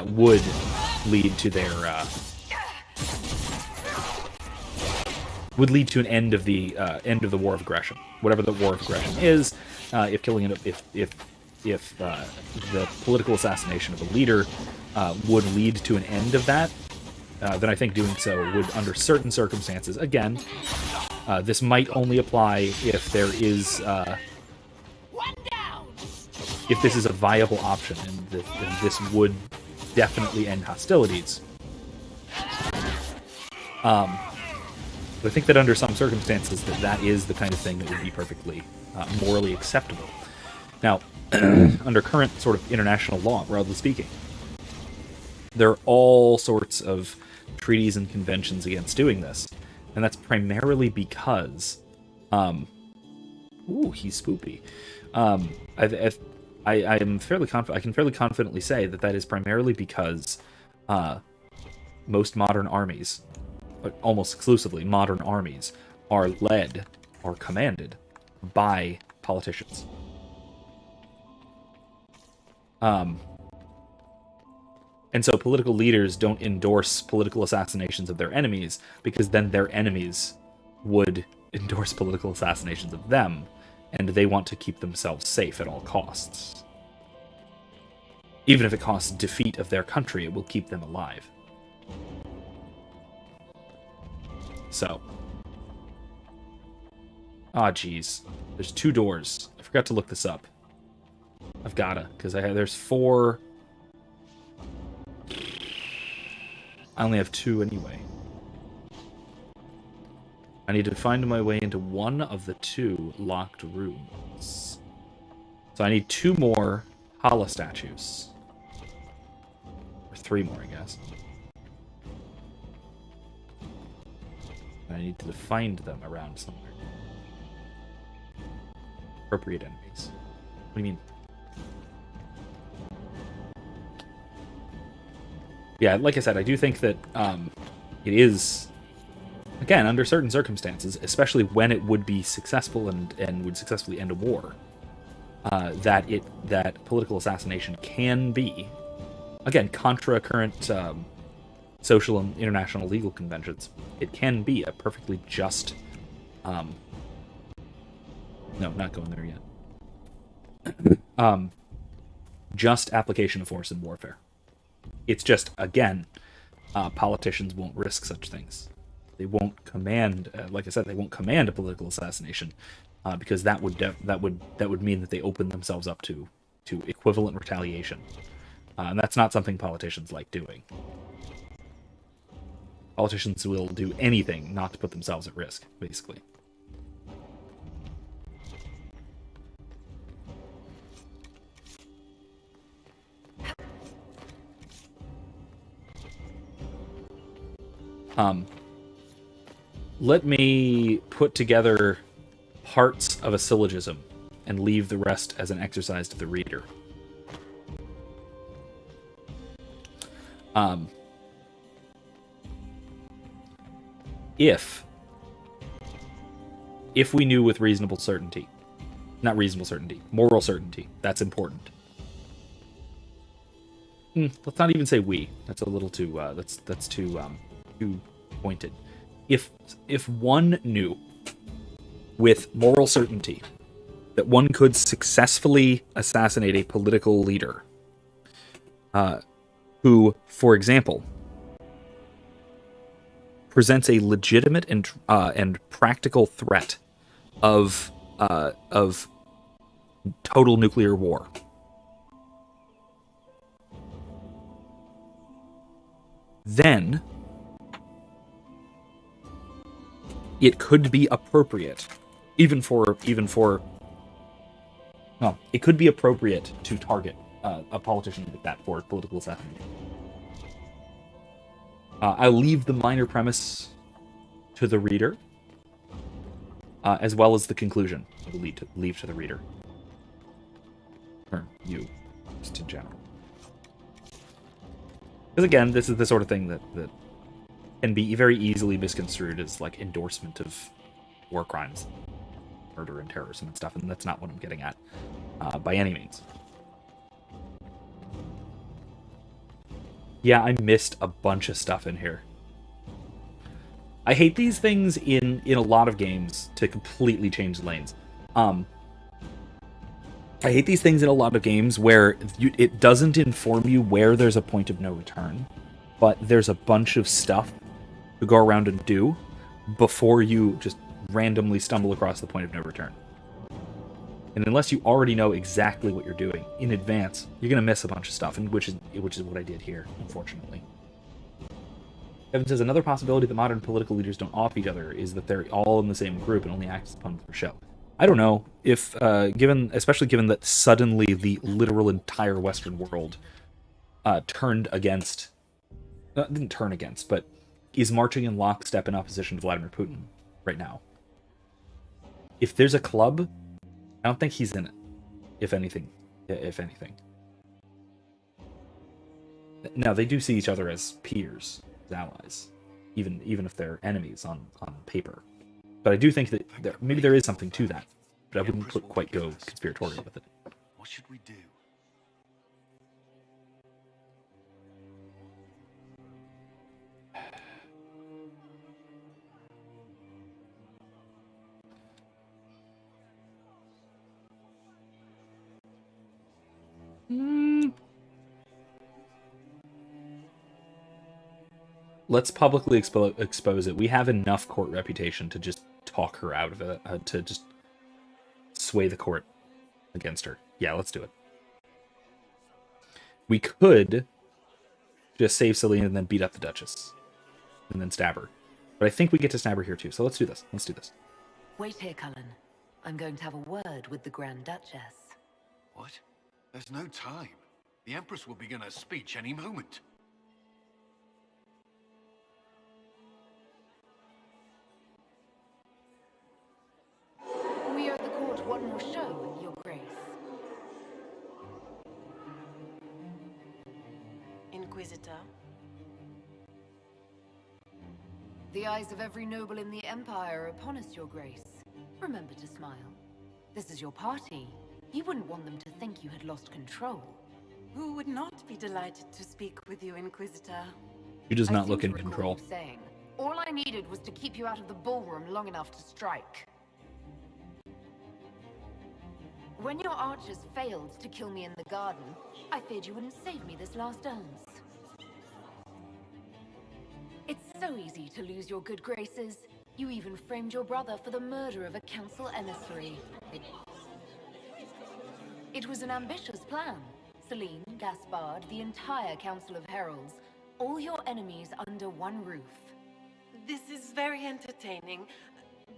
would lead to an end of the war of aggression, whatever the war of aggression is. If killing if the political assassination of a leader would lead to an end of that, then I think doing so would, under certain circumstances, again, this might only apply if there is if this is a viable option, and this would definitely end hostilities. But I think that under some circumstances that is the kind of thing that would be perfectly morally acceptable. Now, under current sort of international law, broadly speaking, there are all sorts of treaties and conventions against doing this, and that's primarily because, ooh, he's spoopy. I am fairly confident. I can fairly confidently say that is primarily because most modern armies, almost exclusively modern armies, are led or commanded by politicians. And so political leaders don't endorse political assassinations of their enemies, because then their enemies would endorse political assassinations of them, and they want to keep themselves safe at all costs. Even if it costs defeat of their country, it will keep them alive. So. Ah, geez. There's 2 doors. I forgot to look this up. I've gotta, because there's 4... I only have 2 anyway. I need to find my way into one of the 2 locked rooms. So I need 2 more Hala statues. Or 3 more, I guess. I need to find them around somewhere. Appropriate enemies. What do you mean? Yeah, like I said, I do think that it is, again, under certain circumstances, especially when it would be successful and would successfully end a war, that political assassination can be, again, contra current social and international legal conventions, it can be a perfectly just, no, not going there yet, just application of force in warfare. It's just, again, politicians won't risk such things. They won't command, like I said, they won't command a political assassination, because that would mean that they open themselves up to equivalent retaliation, and that's not something politicians like doing. Politicians will do anything not to put themselves at risk, basically. Let me put together parts of a syllogism and leave the rest as an exercise to the reader. If we knew with reasonable certainty, not reasonable certainty, moral certainty, that's important. Let's not even say we. That's a little too. That's too pointed. If one knew with moral certainty that one could successfully assassinate a political leader, who, for example, presents a legitimate and practical threat of total nuclear war, then it could be appropriate, even for Well, it could be appropriate to target a politician like that for political assassination. I'll leave the minor premise to the reader, as well as the conclusion. I will leave to the reader. Or you, just in general. Because again, this is the sort of thing that can be very easily misconstrued as like endorsement of war crimes, murder and terrorism and stuff, and that's not what I'm getting at by any means. Yeah, I missed a bunch of stuff in here. I hate these things in a lot of games to completely change lanes. I hate these things in a lot of games where it doesn't inform you where there's a point of no return, but there's a bunch of stuff to go around and do before you just randomly stumble across the point of no return. And unless you already know exactly what you're doing in advance, you're going to miss a bunch of stuff, and which is what I did here, unfortunately. Evan says, another possibility that modern political leaders don't off each other is that they're all in the same group and only act as opponents for show. I don't know if, especially given that suddenly the literal entire Western world didn't turn against, but is marching in lockstep in opposition to Vladimir Putin right now. If there's a club, I don't think he's in it, if anything. Now, they do see each other as peers, as allies, even if they're enemies on paper. But I do think that maybe there is something to that, but I wouldn't quite go conspiratorial with it. What should we do? Let's publicly expose it. We have enough court reputation to just talk her out of it, to just sway the court against her. Yeah, let's do it. We could just save Celine and then beat up the Duchess. And then stab her. But I think we get to stab her here too, so let's do this. Wait here, Cullen. I'm going to have a word with the Grand Duchess. What? There's no time. The Empress will begin her speech any moment. We are at the court one more show, Your Grace. Inquisitor. The eyes of every noble in the Empire are upon us, Your Grace. Remember to smile. This is your party. You wouldn't want them to think you had lost control. Who would not be delighted to speak with you, Inquisitor? He does not I look seem in to recall control. you saying, all I needed was to keep you out of the ballroom long enough to strike. When your archers failed to kill me in the garden, I feared you wouldn't save me this last dance. It's so easy to lose your good graces. You even framed your brother for the murder of a council emissary. It was an ambitious plan. Celine, Gaspard, the entire Council of Heralds, all your enemies under one roof. This is very entertaining,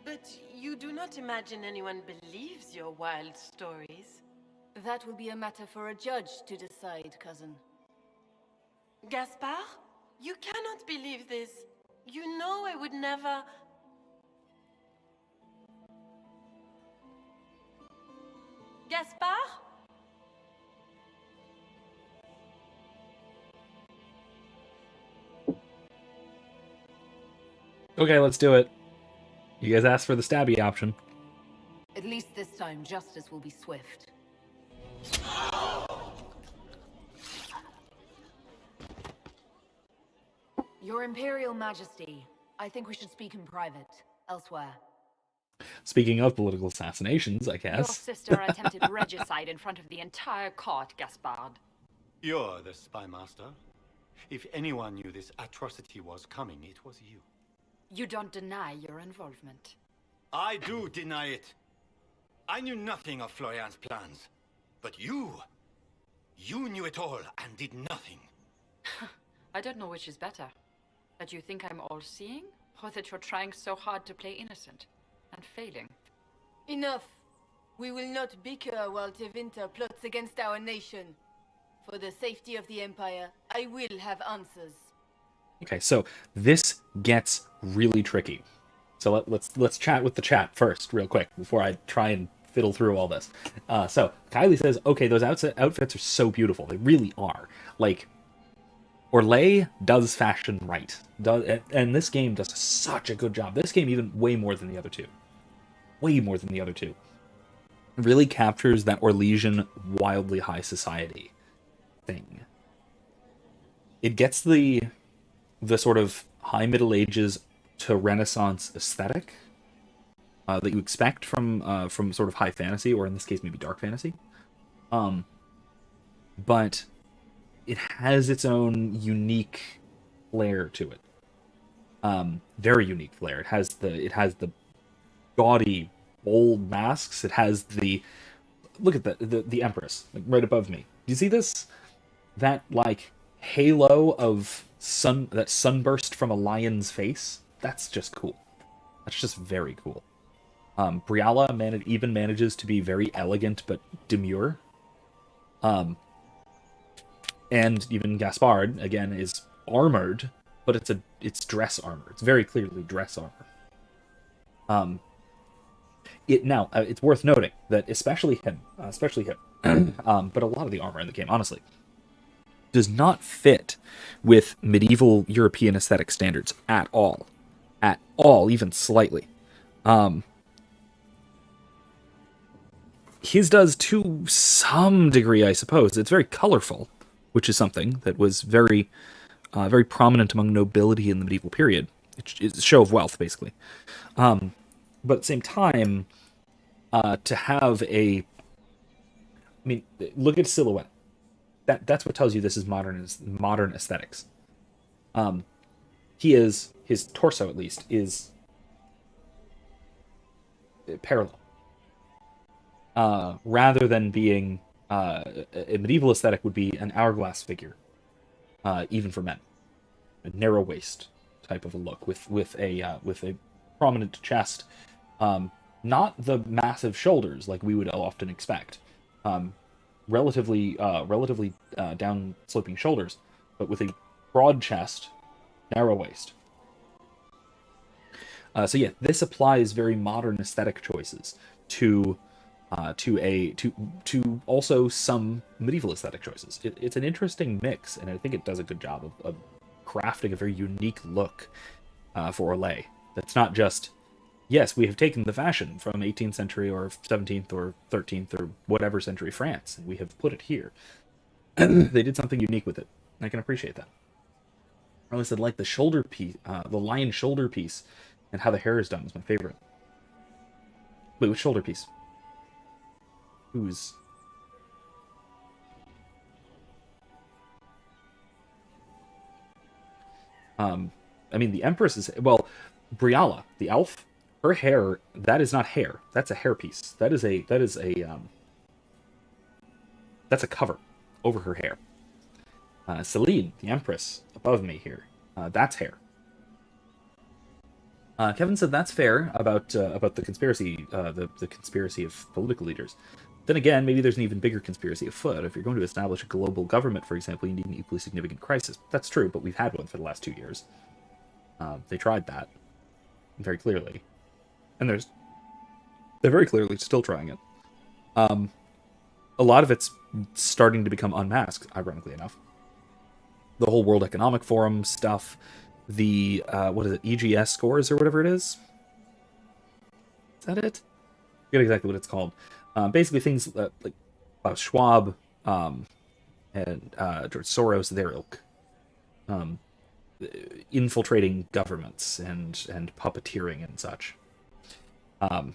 but you do not imagine anyone believes your wild stories. That will be a matter for a judge to decide, cousin. Gaspard? You cannot believe this. You know I would never... Gaspard? Okay, let's do it. You guys asked for the stabby option. At least this time, justice will be swift. Your Imperial Majesty, I think we should speak in private, elsewhere. Speaking of political assassinations, I guess. Your sister attempted regicide in front of the entire court, Gaspard. You're the spy master. If anyone knew this atrocity was coming, it was you. You don't deny your involvement. I do deny it. I knew nothing of Florian's plans. But you knew it all and did nothing. I don't know which is better. That you think I'm all-seeing, or that you're trying so hard to play innocent and failing. Enough. We will not bicker while Tevinter plots against our nation. For the safety of the Empire, I will have answers. Okay, so this gets really tricky. So let's chat with the chat first, real quick, before I try and fiddle through all this. So Kylie says, okay, those outfits are so beautiful. They really are. Like, Orlais does fashion right. And this game does such a good job. This game even way more than the other two. Way more than the other two. It really captures that Orlesian wildly high society thing. It gets the sort of high Middle Ages to Renaissance aesthetic that you expect from sort of high fantasy, or in this case maybe dark fantasy. But it has its own unique flair to it. Very unique flair. It has the gaudy, bold masks. It has the look at the Empress, like right above me. Do you see this? That like halo of sunburst from a lion's face. That's just cool. That's just very cool. Briala even manages to be very elegant but demure. And even Gaspard again is armored, but it's dress armor. It's very clearly dress armor. It's worth noting that especially him, but a lot of the armor in the game, honestly, does not fit with medieval European aesthetic standards at all, even slightly. His does to some degree, I suppose. It's very colorful, which is something that was very, very prominent among nobility in the medieval period. It's a show of wealth, basically. But at the same time, to have look at silhouette. That's what tells you this is modern aesthetics. His torso at least is parallel. Rather than being a medieval aesthetic would be an hourglass figure, even for men, a narrow waist type of a look with a prominent chest, not the massive shoulders like we would often expect, relatively down sloping shoulders, but with a broad chest, narrow waist. So yeah, this applies very modern aesthetic choices to also some medieval aesthetic choices. It's an interesting mix, and I think it does a good job of crafting a very unique look for Orlais. That's not just, yes, we have taken the fashion from 18th century or 17th or 13th or whatever century France, and we have put it here. They did something unique with it. I can appreciate that. I always said, like, the shoulder piece, the lion shoulder piece, and how the hair is done is my favorite. Wait, which shoulder piece? Who's... the Empress is... Well, Briala, the elf, her hair, that is not hair. That's a hairpiece. That's a cover over her hair. Celine, the Empress, above me here, that's hair. Kevin said that's fair about the conspiracy, the conspiracy of political leaders. Then again, maybe there's an even bigger conspiracy afoot. If you're going to establish a global government, for example, you need an equally significant crisis. That's true, but we've had one for the last 2 years. They tried that very clearly, and they're very clearly still trying it. A lot of it's starting to become unmasked, ironically enough. The whole World Economic Forum stuff, the what is it, EGS scores or whatever it is? Is that it? I forget exactly what it's called. Basically things like Klaus Schwab and George Soros, their ilk, infiltrating governments and puppeteering and such. A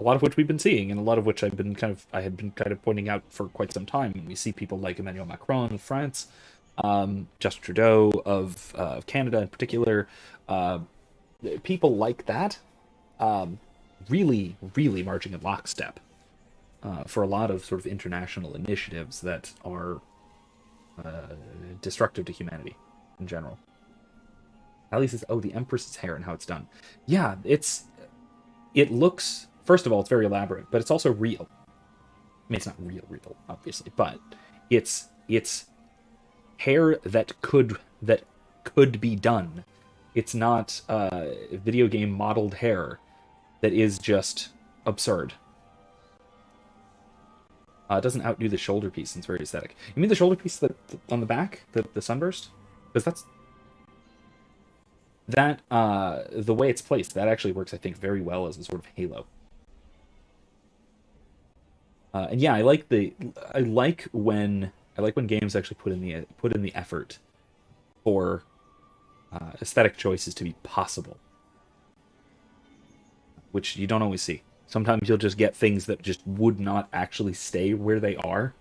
lot of which we've been seeing, and a lot of which I had been kind of pointing out for quite some time. We see people like Emmanuel Macron of France, Justin Trudeau of Canada in particular, people like that, really marching in lockstep for a lot of sort of international initiatives that are destructive to humanity in general. Ali says, "Oh, the Empress's hair and how it's done." Yeah, it looks first of all, it's very elaborate, but it's also real. I mean, it's not real, obviously, but it's hair that could be done. It's not video game modeled hair that is just absurd. It doesn't outdo the shoulder piece, and it's very aesthetic. You mean the shoulder piece that on the back, the sunburst? Because that the way it's placed, that actually works, I think, very well as a sort of halo. And yeah, I like when games actually put in the effort for aesthetic choices to be possible, which you don't always see. Sometimes you'll just get things that just would not actually stay where they are,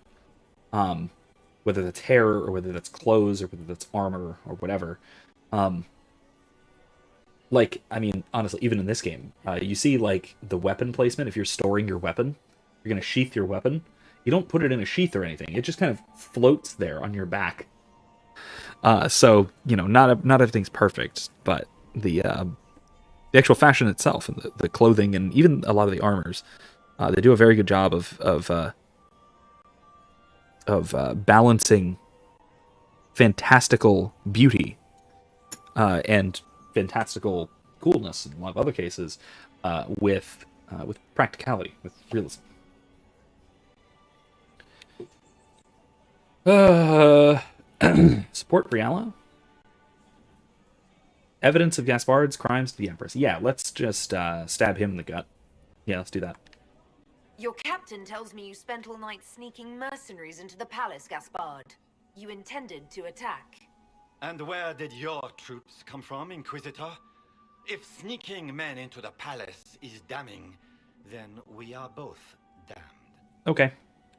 whether that's hair or whether that's clothes or whether that's armor or whatever. Like, I mean, honestly, even in this game, you see like the weapon placement. If you're storing your weapon, you're gonna sheath your weapon. You don't put it in a sheath or anything. It just kind of floats there on your back. So you know, not everything's perfect, but the actual fashion itself and the clothing and even a lot of the armors, they do a very good job of balancing fantastical beauty and fantastical coolness in a lot of other cases with practicality, with realism. Support Briala. Evidence of Gaspard's crimes to the Empress. Yeah, let's just stab him in the gut. Yeah, let's do that. Your captain tells me you spent all night sneaking mercenaries into the palace, Gaspard. You intended to attack. And where did your troops come from, Inquisitor? If sneaking men into the palace is damning, then we are both damned. Okay,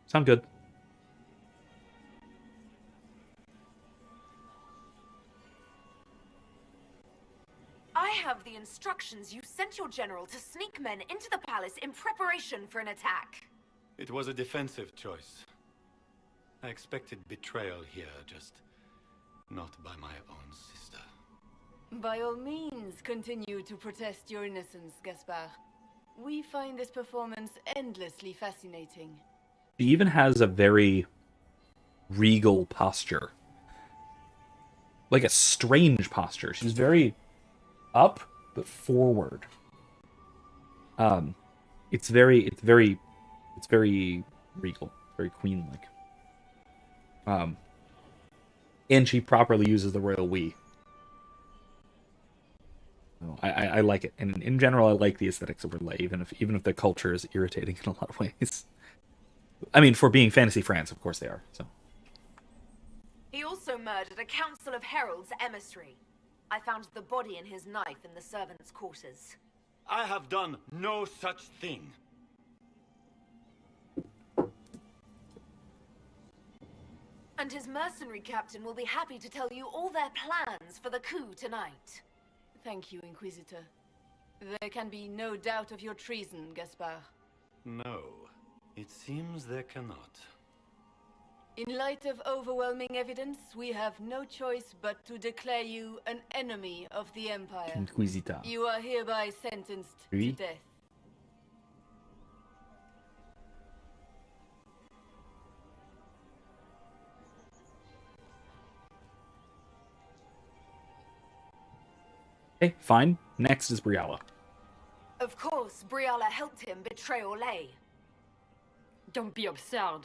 sound good. I have the instructions. You sent your general to sneak men into the palace in preparation for an attack. It was a defensive choice. I expected betrayal here, just not by my own sister. By all means, continue to protest your innocence, Gaspard. We find this performance endlessly fascinating. She even has a very regal posture. Like a strange posture. She's very up but forward. It's very regal, very queen-like. And she properly uses the royal we. I like it, and in general, I like the aesthetics of Orlais, even if the culture is irritating in a lot of ways. I mean, for being fantasy France, of course they are. So. He also murdered a council of heralds emissary. I found the body and his knife in the servants' quarters. I have done no such thing. And his mercenary captain will be happy to tell you all their plans for the coup tonight. Thank you, Inquisitor. There can be no doubt of your treason, Gaspard. No, it seems there cannot. In light of overwhelming evidence, we have no choice but to declare you an enemy of the Empire. Inquisitor. You are hereby sentenced to death. Okay, fine. Next is Briala. Of course, Briala helped him betray Orlais. Don't be absurd.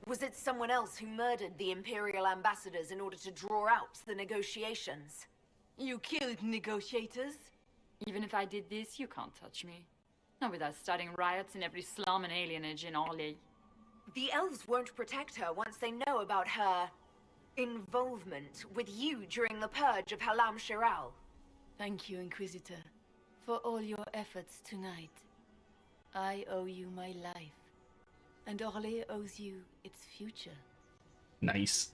Was it someone else who murdered the Imperial ambassadors in order to draw out the negotiations? You killed negotiators? Even if I did this, you can't touch me. Not without starting riots in every slum and alienage in Orlais. The elves won't protect her once they know about her involvement with you during the purge of Halamshiral. Thank you, Inquisitor, for all your efforts tonight. I owe you my life, and Orlais owes you its future. Nice.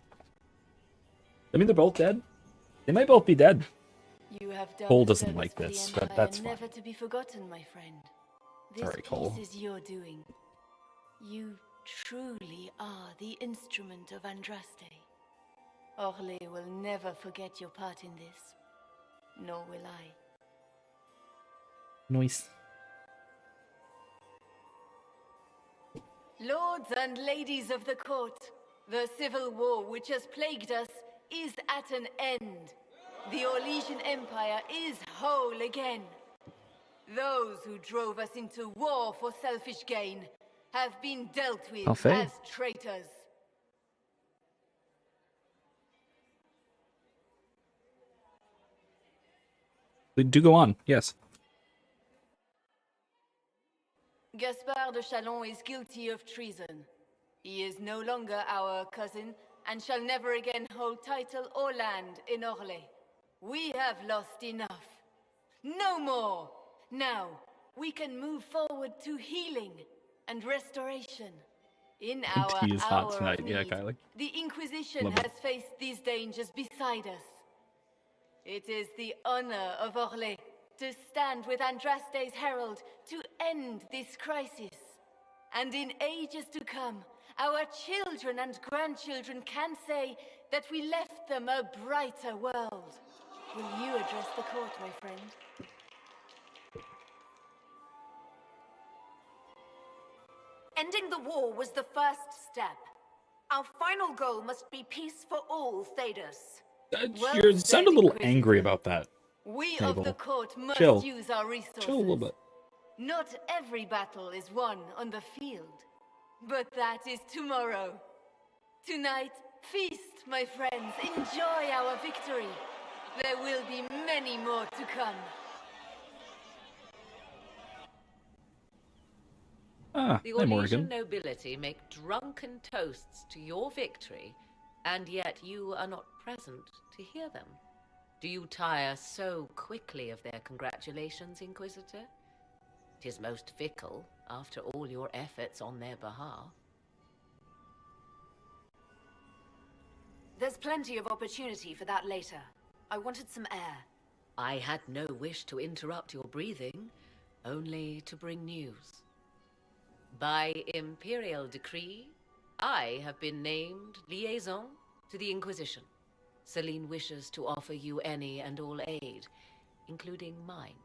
I mean, they're both dead. They might both be dead. You have done Cole doesn't like this, but that's fine. Never to be forgotten, my friend. This Sorry, Cole. piece is your doing. You truly are the instrument of Andraste. Orlais will never forget your part in this. nor will I. Nice. Lords and ladies of the court, the civil war which has plagued us is at an end. The Orlesian Empire is whole again. Those who drove us into war for selfish gain have been dealt with as traitors. Do go on, yes. Gaspard de Chalon is guilty of treason. He is no longer our cousin and shall never again hold title or land in Orlais. We have lost enough. No more! Now, we can move forward to healing and restoration. In our Tea is hot hour tonight, of yeah, need, Kylie. the Inquisition Love has faced these dangers beside us. It is the honor of Orlais to stand with Andraste's herald to end this crisis. And in ages to come, our children and grandchildren can say that we left them a brighter world. Will you address the court, my friend? Ending the war was the first step. Our final goal must be peace for all Thedas. You sound a little angry about that. We Mabel. of the court must Chill. use our resources. Chill a little bit. Not every battle is won on the field, but that is tomorrow. Tonight, feast, my friends. Enjoy our victory. There will be many more to come. The hi, Orlesian Morrigan. nobility make drunken toasts to your victory, and yet you are not present to hear them. Do you tire so quickly of their congratulations, Inquisitor? 'Tis most fickle, after all your efforts on their behalf. There's plenty of opportunity for that later. I wanted some air. I had no wish to interrupt your breathing, only to bring news. By imperial decree, I have been named liaison to the Inquisition. Celine wishes to offer you any and all aid, including mine.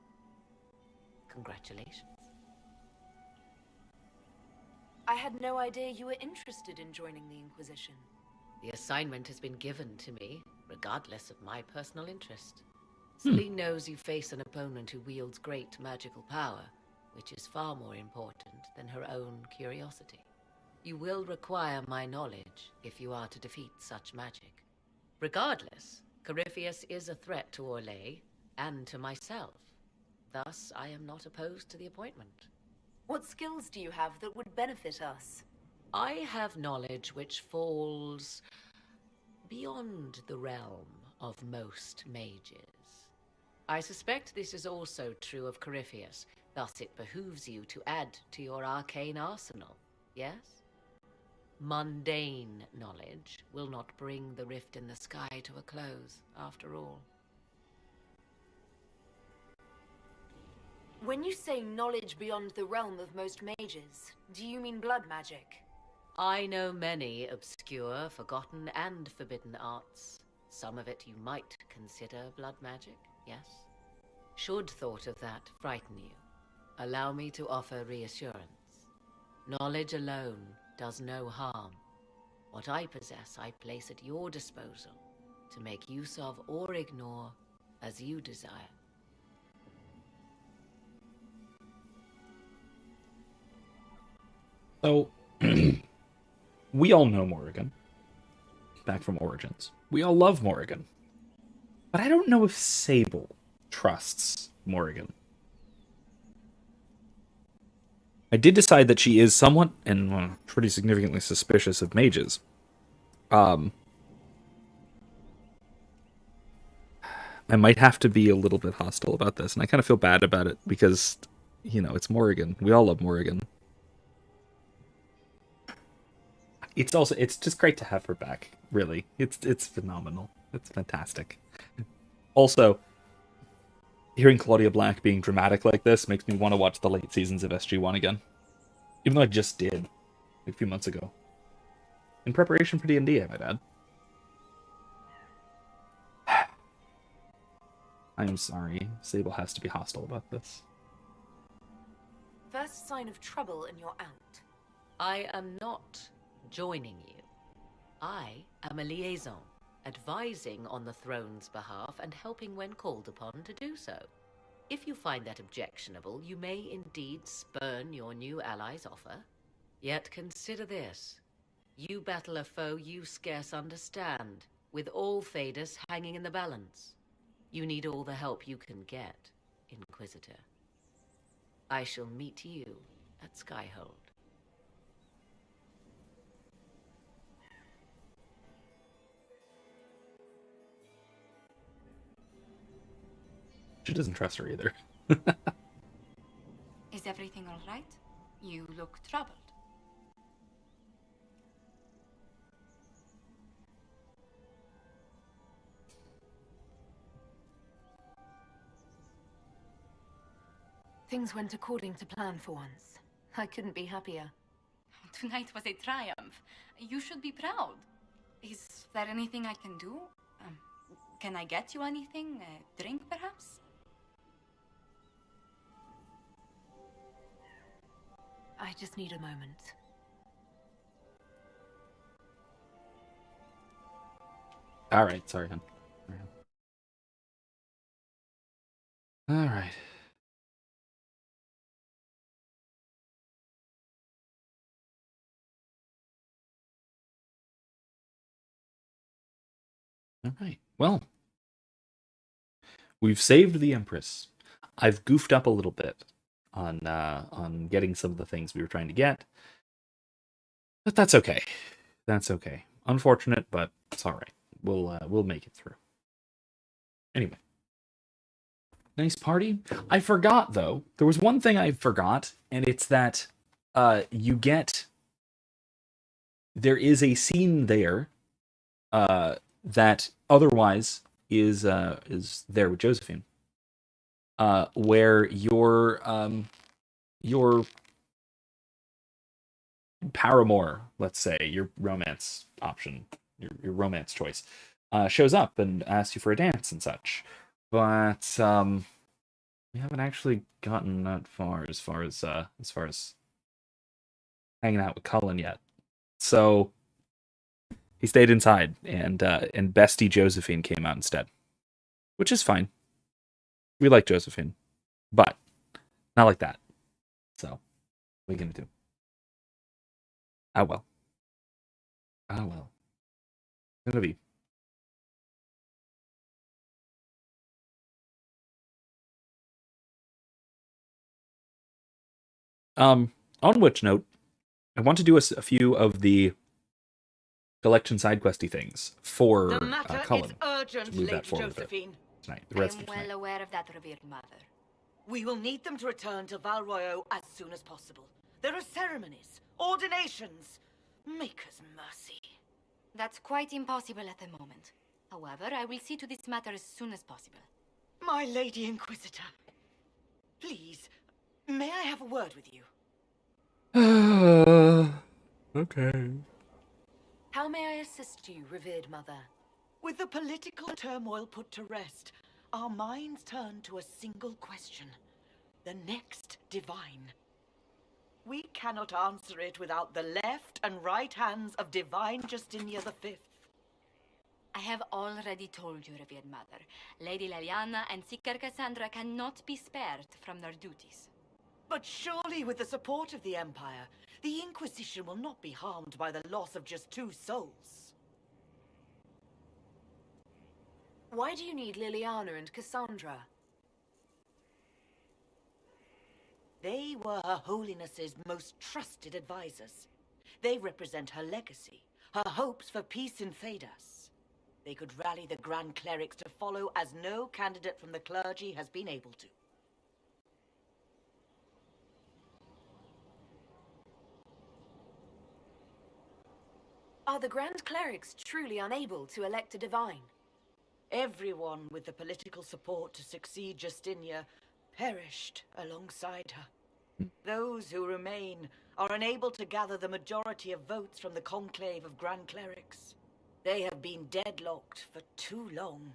Congratulations. I had no idea you were interested in joining the Inquisition. The assignment has been given to me, regardless of my personal interest. Celine knows you face an opponent who wields great magical power, which is far more important than her own curiosity. You will require my knowledge if you are to defeat such magic. Regardless, Corypheus is a threat to Orlais and to myself. Thus, I am not opposed to the appointment. What skills do you have that would benefit us? I have knowledge which falls beyond the realm of most mages. I suspect this is also true of Corypheus, thus it behooves you to add to your arcane arsenal, yes? Mundane knowledge will not bring the rift in the sky to a close, after all. When you say knowledge beyond the realm of most mages, do you mean blood magic? I know many obscure, forgotten, and forbidden arts. Some of it you might consider blood magic, yes? Should thought of that frighten you, allow me to offer reassurance. Knowledge alone does no harm. What I possess, I place at your disposal to make use of or ignore as you desire. So, we all know Morrigan, back from Origins. We all love Morrigan. But I don't know if Sable trusts Morrigan. I did decide that she is somewhat and pretty significantly suspicious of mages. I might have to be a little bit hostile about this, and I kind of feel bad about it because, you know, it's Morrigan. We all love Morrigan. It's just great to have her back, really. It's phenomenal. It's fantastic. Also, hearing Claudia Black being dramatic like this makes me want to watch the late seasons of SG-1 again. Even though I just did, a few months ago. In preparation for D&D, I might add. I'm sorry. Sable has to be hostile about this. First sign of trouble and you're out. I am not joining you. I am a liaison, advising on the throne's behalf and helping when called upon to do so. If you find that objectionable, you may indeed spurn your new ally's offer. Yet consider this. You battle a foe you scarce understand, with all Thedas hanging in the balance. You need all the help you can get, Inquisitor. I shall meet you at Skyhold. She doesn't trust her either. Is everything all right? You look troubled. Things went according to plan for once. I couldn't be happier. Tonight was a triumph. You should be proud. Is there anything I can do? Can I get you anything? A drink, perhaps? I just need a moment. All right, sorry, hon. All right. All right. Well, we've saved the Empress. I've goofed up a little bit on getting some of the things we were trying to get, but that's okay. That's okay. Unfortunate, but it's all right. We'll make it through. Anyway, nice party. I forgot though. There was one thing I forgot, and it's that there is a scene there that otherwise is there with Josephine, where your paramour, let's say, your romance option, your romance choice, shows up and asks you for a dance and such. But we haven't actually gotten that far as far as hanging out with Cullen yet. So he stayed inside, and Bestie Josephine came out instead, which is fine. We like Josephine, but not like that. So what are you gonna do? Ah well. Ah well. It's gonna be. On which note, I want to do a few of the collection side questy things for The matter Cullen. is urgent, to move that Lady forward Josephine. tonight. The I rest am of well tonight. aware of that, revered mother. We will need them to return to Val Royeaux as soon as possible. There are ceremonies, ordinations. Make us mercy. That's quite impossible at the moment. However, I will see to this matter as soon as possible. My Lady Inquisitor, please, may I have a word with you? Okay. How may I assist you, revered mother? With the political turmoil put to rest, our minds turn to a single question. The next divine. We cannot answer it without the left and right hands of Divine Justinia V. I have already told you, revered mother. Lady Leliana and Seeker Cassandra cannot be spared from their duties. But surely with the support of the Empire, the Inquisition will not be harmed by the loss of just 2 souls. Why do you need Liliana and Cassandra? They were Her Holiness's most trusted advisors. They represent her legacy, her hopes for peace in Thedas. They could rally the Grand Clerics to follow as no candidate from the clergy has been able to. Are the Grand Clerics truly unable to elect a divine? Everyone with the political support to succeed Justinia perished alongside her. Those who remain are unable to gather the majority of votes from the conclave of Grand Clerics. They have been deadlocked for too long.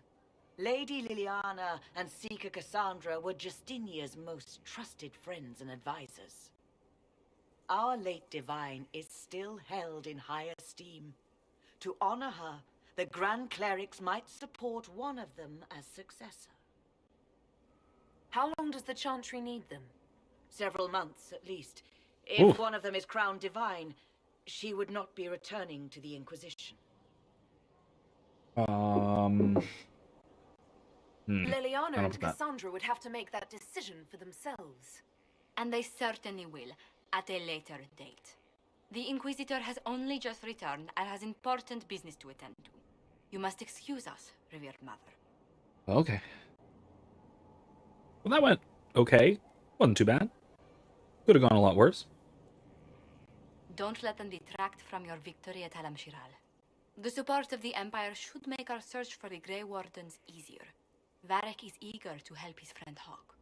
Lady Liliana and Seeker Cassandra were Justinia's most trusted friends and advisors. Our late divine is still held in high esteem. To honor her, the Grand Clerics might support one of them as successor. How long does the Chantry need them? Several months, at least. Ooh. If one of them is crowned divine, she would not be returning to the Inquisition. Liliana and Cassandra would have to make that decision for themselves. And they certainly will, at a later date. The Inquisitor has only just returned and has important business to attend to. You must excuse us, revered mother. Okay. Well, that went okay. Wasn't too bad. Could have gone a lot worse. Don't let them detract from your victory at Halamshiral. The support of the Empire should make our search for the Grey Wardens easier. Varric is eager to help his friend Hawke.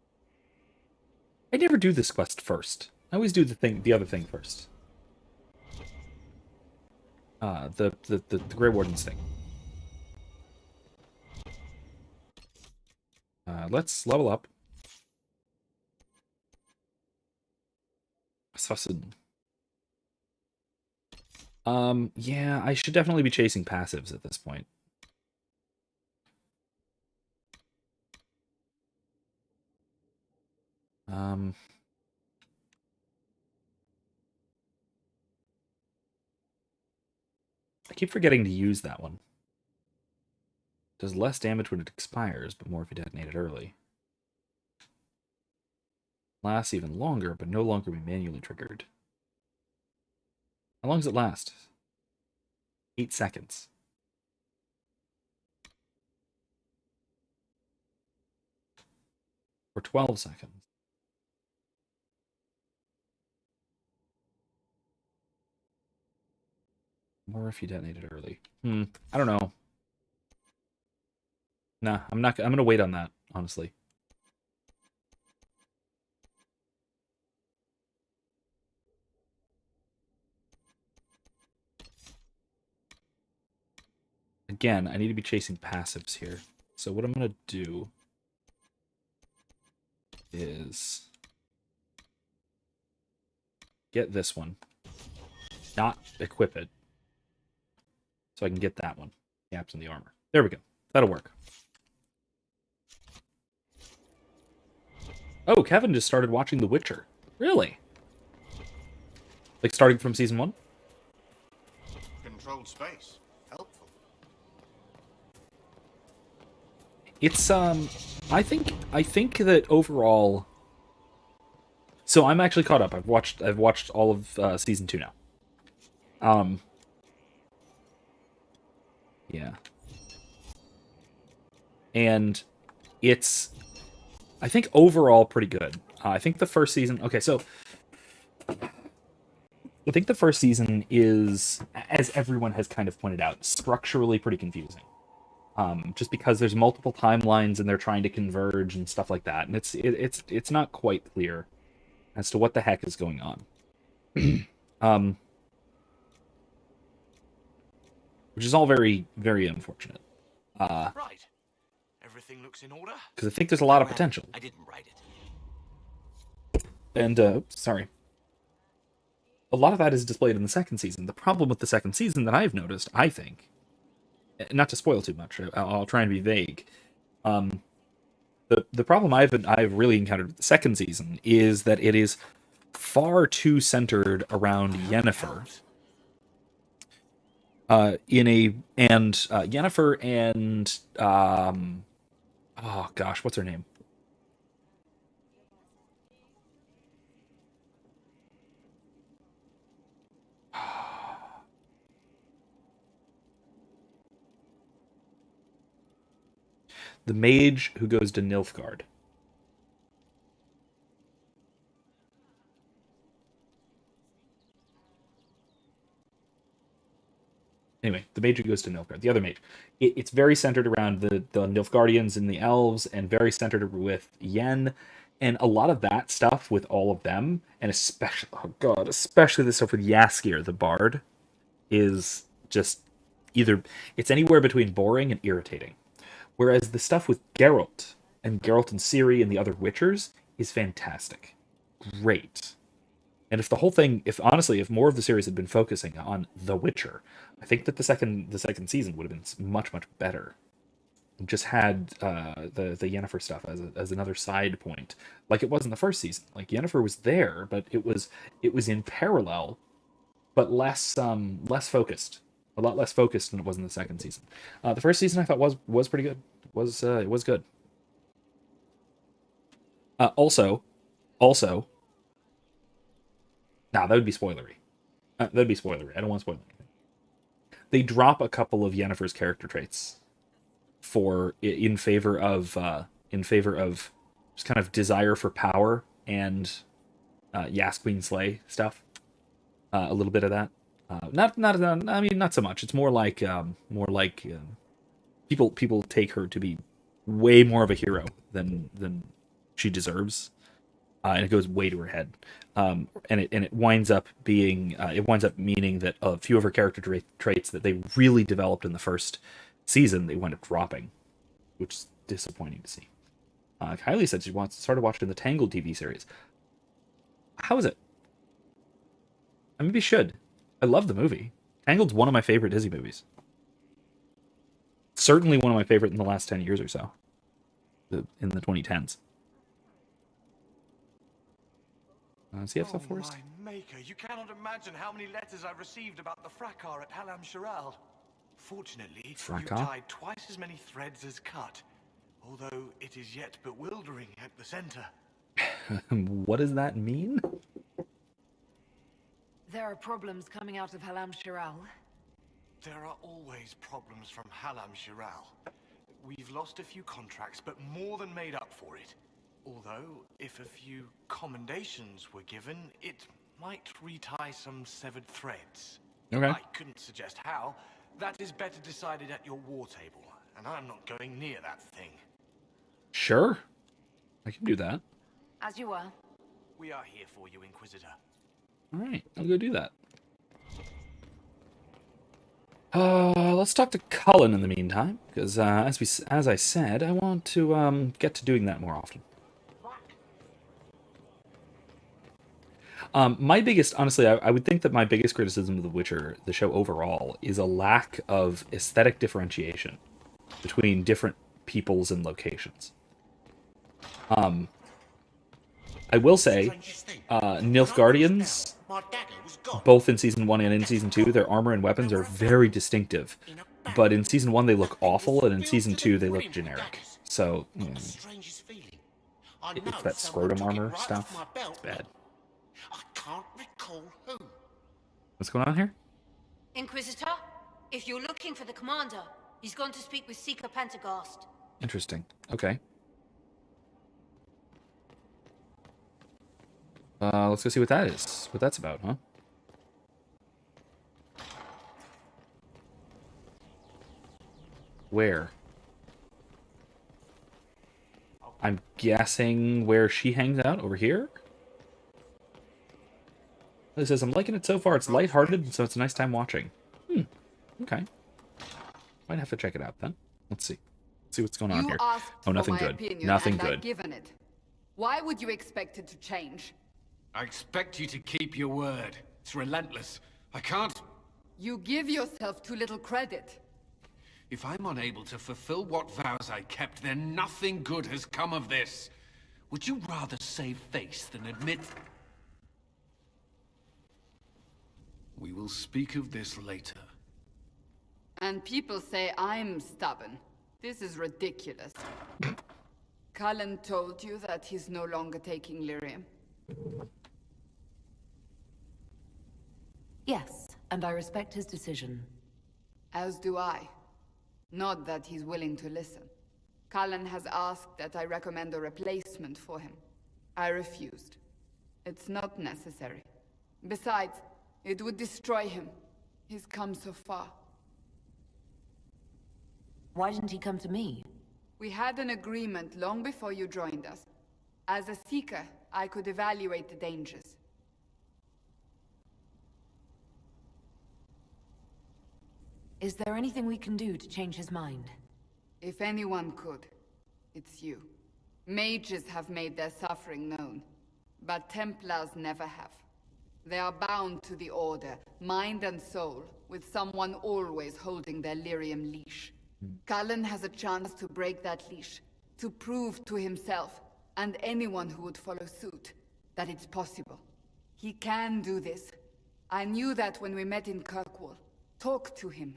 I never do this quest first. I always do the other thing first. The Grey Wardens thing. Let's level up. Assassin. Yeah, I should definitely be chasing passives at this point. I keep forgetting to use that one. Does less damage when it expires, but more if you detonate it early. Lasts even longer, but no longer be manually triggered. How long does it last? 8 seconds. Or 12 seconds. More if you detonate it early. I don't know. Nah, I'm gonna wait on that, honestly. Again, I need to be chasing passives here. So what I'm gonna do is get this one. Not equip it. So I can get that one. Gaps in the armor. There we go. That'll work. Oh, Kevin just started watching The Witcher. Really? Like starting from season 1? Controlled space. Helpful. It's I think that overall. So I'm actually caught up. I've watched all of season 2 now. Yeah. And it's, I think, overall pretty good. I think the first season... Okay, so... I think the first season is, as everyone has kind of pointed out, structurally pretty confusing. Just because there's multiple timelines and they're trying to converge and stuff like that. And it's not quite clear as to what the heck is going on. Which is all very, very unfortunate. Right. Everything looks in order. Because I think there's a lot of potential. I didn't write it. And, sorry. A lot of that is displayed in the second season. The problem with the second season that I've noticed, I think, not to spoil too much, I'll try and be vague. The problem I've really encountered with the second season is that it is far too centered around Yennefer. Yennefer and oh gosh, what's her name? The mage who goes to Nilfgaard. Anyway, the mage who goes to Nilfgaard, the other mage. It's very centered around the Nilfgaardians and the elves, and very centered with Yen, and a lot of that stuff with all of them, and especially, oh god, especially the stuff with Yaskir, the bard, is just either, it's anywhere between boring and irritating. Whereas the stuff with Geralt and Ciri and the other Witchers is fantastic. Great. And if the whole thing, if more of the series had been focusing on The Witcher, I think that the second season would have been much, much better. Just had the Yennefer stuff as another side point, like it was in the first season. Like Yennefer was there, but it was in parallel, but less focused, a lot less focused than it was in the second season. The first season I thought was pretty good. It was good. Also, nah, that would be spoilery. I don't want to spoil anything. They drop a couple of Yennefer's character traits in favor of just kind of desire for power and Yas Queen Slay stuff. A little bit of that. Not so much. It's more like people take her to be way more of a hero than she deserves. And it goes way to her head, and it winds up meaning that a few of her character traits that they really developed in the first season they wind up dropping, which is disappointing to see. Kylie said she started watching the Tangled TV series. How is it? I maybe should. I love the movie. Tangled's one of my favorite Disney movies. Certainly one of my favorite in the last 10 years or so. In the 2010s. CF Forest. My maker, you cannot imagine how many letters I've received about the fracas at Halamshiral. Fortunately, you've tied twice as many threads as cut, although it is yet bewildering at the center. What does that mean? There are problems coming out of Halamshiral. There are always problems from Halamshiral. We've lost a few contracts, but more than made up for it. Although, if a few commendations were given, it might retie some severed threads. Okay. I couldn't suggest how. That is better decided at your war table, and I'm not going near that thing. Sure. I can do that. As you were. We are here for you, Inquisitor. Alright, I'll go do that. Let's talk to Cullen in the meantime, because as I said, I want to get to doing that more often. My biggest, honestly, I would think that my biggest criticism of The Witcher, the show overall, is a lack of aesthetic differentiation between different peoples and locations. I will say, Nilfgaardians, both in Season 1 and in Season 2, their armor and weapons are very distinctive. But in Season 1 they look awful, and in Season 2 they look generic. So, it's that scrotum armor stuff. It's bad. Can't recall who. What's going on here? Inquisitor, if you're looking for the commander, he's gone to speak with Seeker Pentagast. Interesting. Okay. Let's go see what that is. What that's about, huh? Where? I'm guessing where she hangs out, over here? It says, I'm liking it so far. It's lighthearted, so it's a nice time watching. Okay. Might have to check it out then. Let's see. Let's see what's going on here. Oh, nothing good. Nothing good. Given it. Why would you expect it to change? I expect you to keep your word. It's relentless. I can't... You give yourself too little credit. If I'm unable to fulfill what vows I kept, then nothing good has come of this. Would you rather save face than admit... We will speak of this later. And people say I'm stubborn. This is ridiculous. Cullen told you that he's no longer taking lyrium? Yes, and I respect his decision. As do I. Not that he's willing to listen. Cullen has asked that I recommend a replacement for him. I refused. It's not necessary. Besides, it would destroy him. He's come so far. Why didn't he come to me? We had an agreement long before you joined us. As a seeker, I could evaluate the dangers. Is there anything we can do to change his mind? If anyone could, it's you. Mages have made their suffering known, but Templars never have. They are bound to the Order, mind and soul, with someone always holding their lyrium leash. Cullen has a chance to break that leash, to prove to himself, and anyone who would follow suit, that it's possible. He can do this. I knew that when we met in Kirkwall. Talk to him.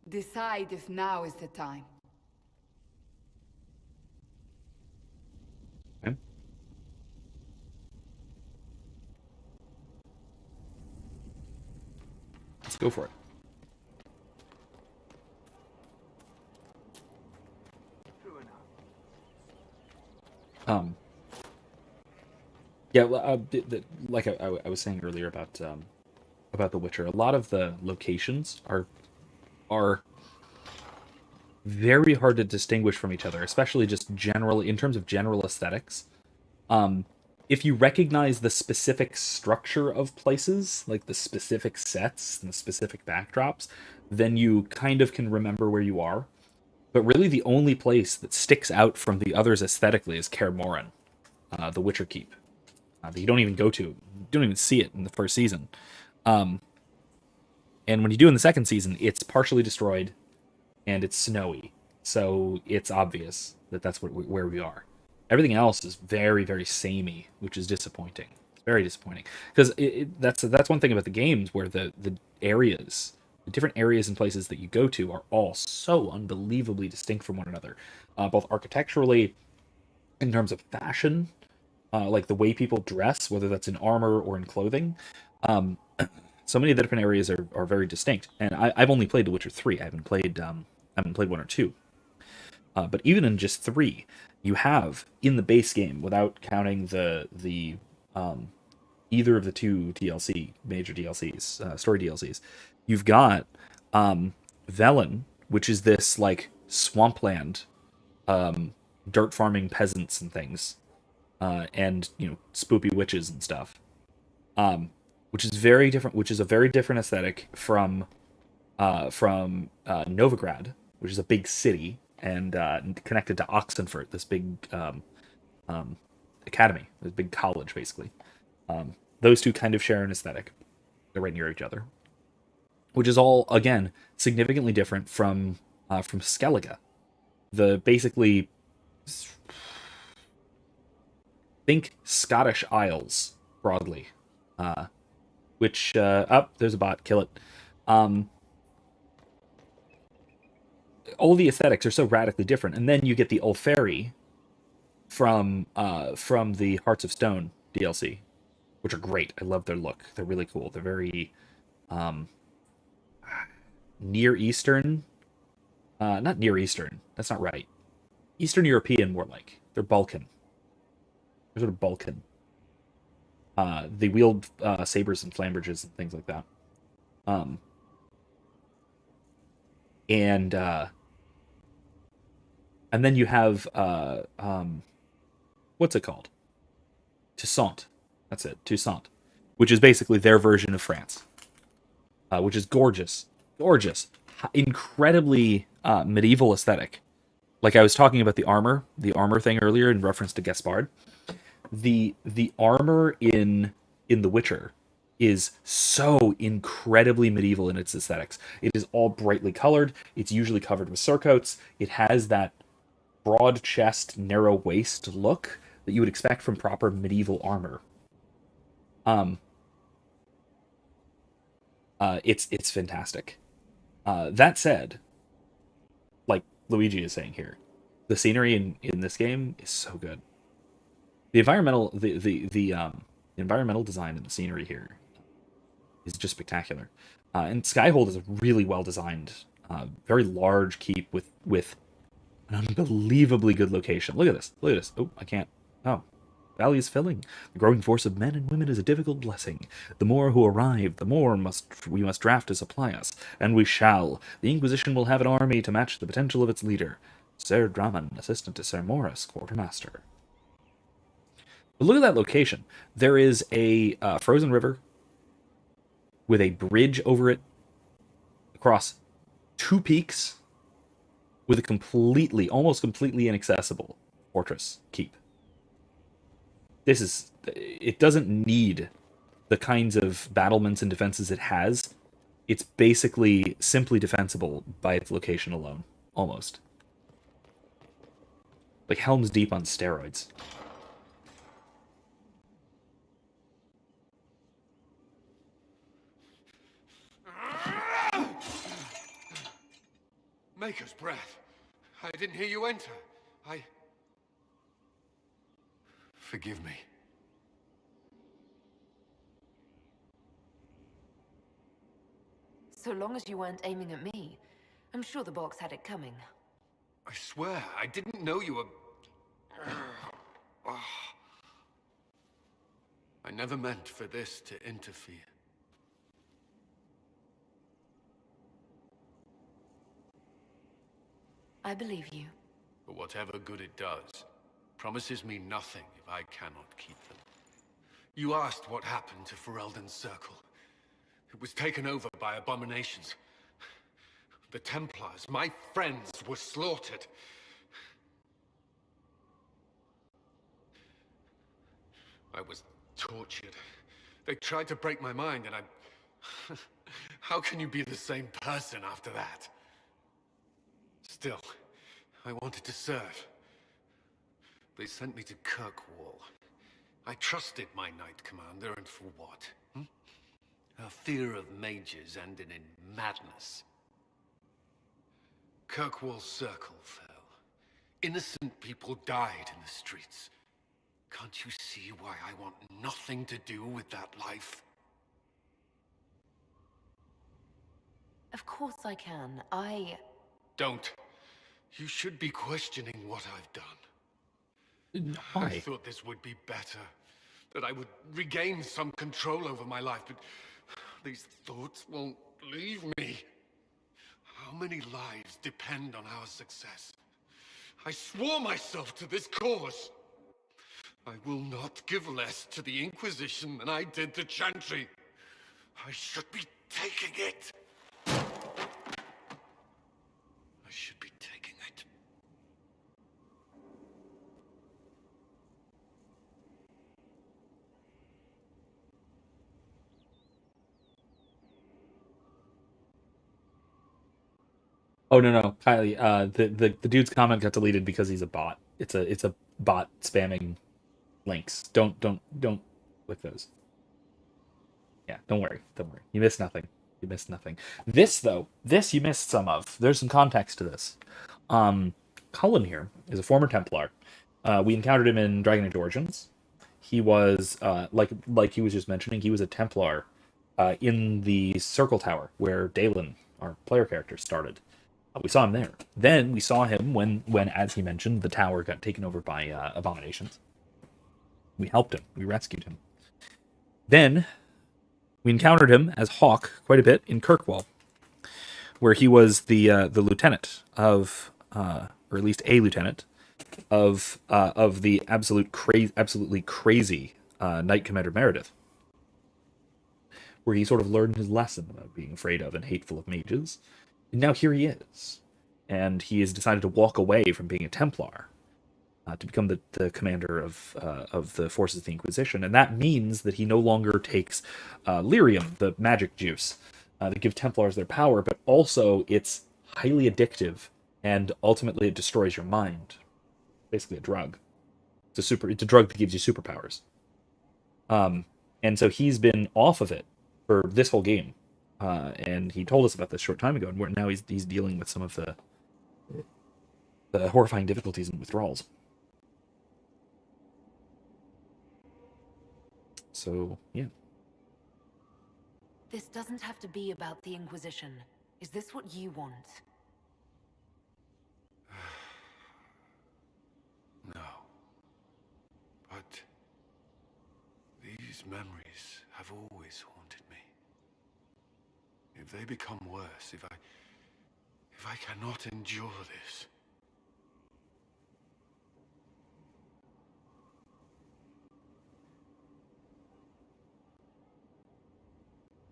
Decide if now is the time. Okay. Let's go for it. Yeah, well, like I was saying earlier about The Witcher, a lot of the locations are very hard to distinguish from each other, especially just generally in terms of general aesthetics. If you recognize the specific structure of places, like the specific sets and the specific backdrops, then you kind of can remember where you are. But really, the only place that sticks out from the others aesthetically is Kaer Morhen, the Witcher Keep. That you don't even go to. You don't even see it in the first season. And when you do in the second season, it's partially destroyed, and it's snowy. So it's obvious that that's where we are. Everything else is very, very samey, which is disappointing. It's very disappointing. Because that's one thing about the games, where the areas, the different areas and places that you go to are all so unbelievably distinct from one another. Both architecturally, in terms of fashion, like the way people dress, whether that's in armor or in clothing. So many of the different areas are very distinct. And I've only played The Witcher 3. I haven't played 1 or 2. But even in just 3, you have in the base game, without counting the either of the 2 major DLCs, story DLCs, you've got Velen, which is this like swampland, dirt farming peasants and things, and spoopy witches and stuff, which is very different. Which is a very different aesthetic from Novigrad, which is a big city and connected to Oxenfurt, this big academy, this big college, basically. Those two kind of share an aesthetic. They're right near each other, which is all, again, significantly different from Skellige. The basically, think Scottish Isles broadly, which there's a bot, kill it. All the aesthetics are so radically different, and then you get the Ulferi from the Hearts of Stone DLC, which are great. I love their look. They're really cool. They're very Near Eastern. Not Near Eastern. That's not right. Eastern European, more like. They're Balkan. They're sort of Balkan. They wield sabers and flamberges and things like that. And then you have what's it called? Toussaint. That's it. Toussaint, which is basically their version of France, which is gorgeous, incredibly medieval aesthetic. Like I was talking about the armor thing earlier in reference to Gaspard. The armor in The Witcher is so incredibly medieval in its aesthetics. It is all brightly colored. It's usually covered with surcoats. It has that broad chest, narrow waist look that you would expect from proper medieval armor. It's fantastic. That said, like Luigi is saying here, the scenery in this game is so good. The environmental environmental design in the scenery here is just spectacular. And Skyhold is a really well designed, very large keep with an unbelievably good location. Look at this. Oh, I can't. Oh, valley is filling. The growing force of men and women is a difficult blessing. The more who arrive, the more we must draft to supply us, and we shall. The Inquisition will have an army to match the potential of its leader, Ser Draman, assistant to Ser Morris, quartermaster. But look at that location. There is a frozen river with a bridge over it across 2 peaks with a completely, almost completely inaccessible fortress keep. It doesn't need the kinds of battlements and defenses it has. It's basically simply defensible by its location alone, almost. Like Helm's Deep on steroids. Maker's breath. I didn't hear you enter. Forgive me. So long as you weren't aiming at me, I'm sure the box had it coming. I swear, I didn't know you were... I never meant for this to interfere. I believe you. But whatever good it does, promises me nothing if I cannot keep them. You asked what happened to Ferelden's Circle. It was taken over by abominations. The Templars, my friends, were slaughtered. I was tortured. They tried to break my mind, and I... How can you be the same person after that? Still, I wanted to serve. They sent me to Kirkwall. I trusted my Knight Commander, and for what? Her fear of mages ended in madness. Kirkwall's Circle fell. Innocent people died in the streets. Can't you see why I want nothing to do with that life? Of course I can. Don't. You should be questioning what I've done. Why? I thought this would be better. That I would regain some control over my life, but these thoughts won't leave me. How many lives depend on our success? I swore myself to this cause. I will not give less to the Inquisition than I did to Chantry. I should be taking it. I should be taking it. Oh no, Kylie. The dude's comment got deleted because he's a bot. It's a bot spamming links. Don't click those. Yeah, don't worry. You missed nothing. This you missed some of. There's some context to this. Cullen here is a former Templar. We encountered him in Dragon Age Origins. He was like he was just mentioning. He was a Templar in the Circle Tower where Dalen, our player character, started. We saw him there. Then we saw him when, as he mentioned, the tower got taken over by abominations. We helped him. We rescued him. Then we encountered him as Hawke quite a bit in Kirkwall, where he was the lieutenant of, or at least a lieutenant of the absolutely crazy Knight Commander Meredith, where he sort of learned his lesson about being afraid of and hateful of mages. And now here he is, and he has decided to walk away from being a Templar to become the commander of the forces of the Inquisition, and that means that he no longer takes lyrium, the magic juice that give Templars their power, but also it's highly addictive, and ultimately it destroys your mind. Basically, a drug. It's a drug that gives you superpowers. And so he's been off of it for this whole game. And he told us about this a short time ago, and now he's dealing with some of the horrifying difficulties and withdrawals. So, yeah. This doesn't have to be about the Inquisition. Is this what you want? No. But these memories have always haunted me. If they become worse, if I cannot endure this...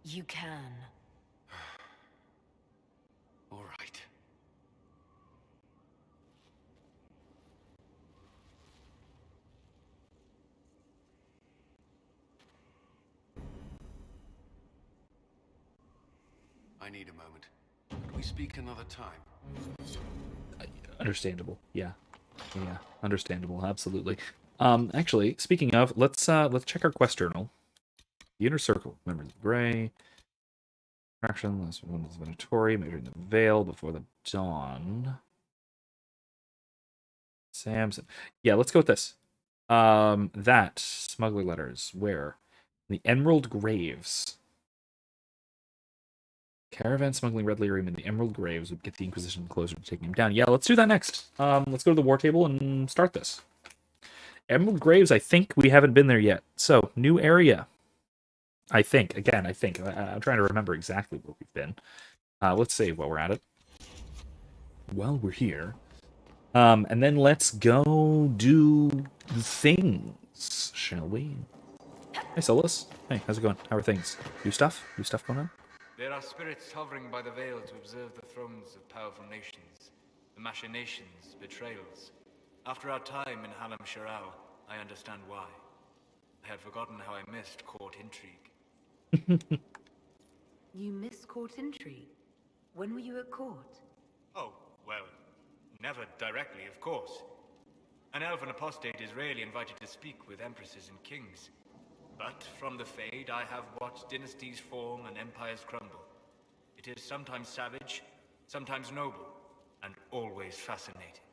You can. All right. I need a moment. Could we speak another time? Understandable. Yeah. Yeah. Understandable. Absolutely. Actually, speaking of, let's check our quest journal. The Inner Circle, Members of Grey. Action, last one is Venatori, measuring the veil before the dawn. Samson. Yeah, let's go with this. That smuggler letters. Where? The Emerald Graves. Caravan smuggling Red Lyrium in the Emerald Graves would get the Inquisition closer to taking him down. Yeah, let's do that next. Let's go to the war table and start this. Emerald Graves, I think we haven't been there yet. So, new area. I think. Again, I think. I'm trying to remember exactly where we've been. Let's save while we're at it. While we're here. And then let's go do things, shall we? Hey, Solus. Hey, how's it going? How are things? New stuff? New stuff going on? There are spirits hovering by the veil to observe the thrones of powerful nations, the machinations, betrayals. After our time in Halamshiral, I understand why. I had forgotten how I missed court intrigue. You missed court intrigue? When were you at court? Oh, well, never directly, of course. An elven apostate is rarely invited to speak with empresses and kings. But from the Fade, I have watched dynasties form and empires crumble. It is sometimes savage, sometimes noble, and always fascinating.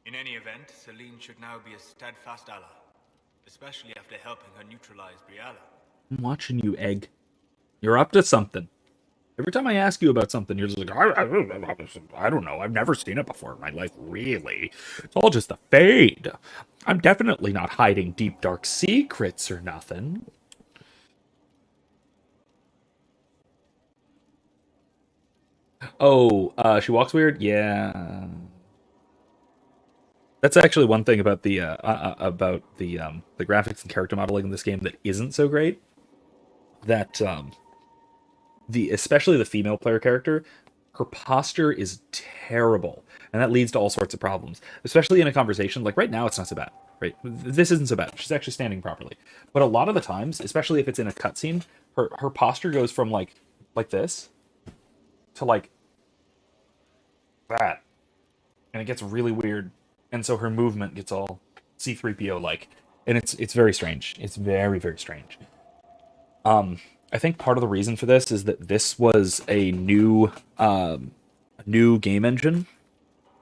In any event, Celine should now be a steadfast ally, especially after helping her neutralize Briala. I'm watching you, Egg. You're up to something. Every time I ask you about something, you're just like, I don't know. I've never seen it before in my life, really. It's all just a Fade. I'm definitely not hiding deep, dark secrets or nothing. Oh, she walks weird? Yeah. That's actually one thing about the graphics and character modeling in this game that isn't so great. That especially the female player character, her posture is terrible, and that leads to all sorts of problems, especially in a conversation. Like right now, it's not so bad, right? This isn't so bad. She's actually standing properly. But a lot of the times, especially if it's in a cutscene, her posture goes from like this to like that, and it gets really weird, and so her movement gets all C-3PO like, and it's very strange. It's very, very strange. I think part of the reason for this is that this was a new game engine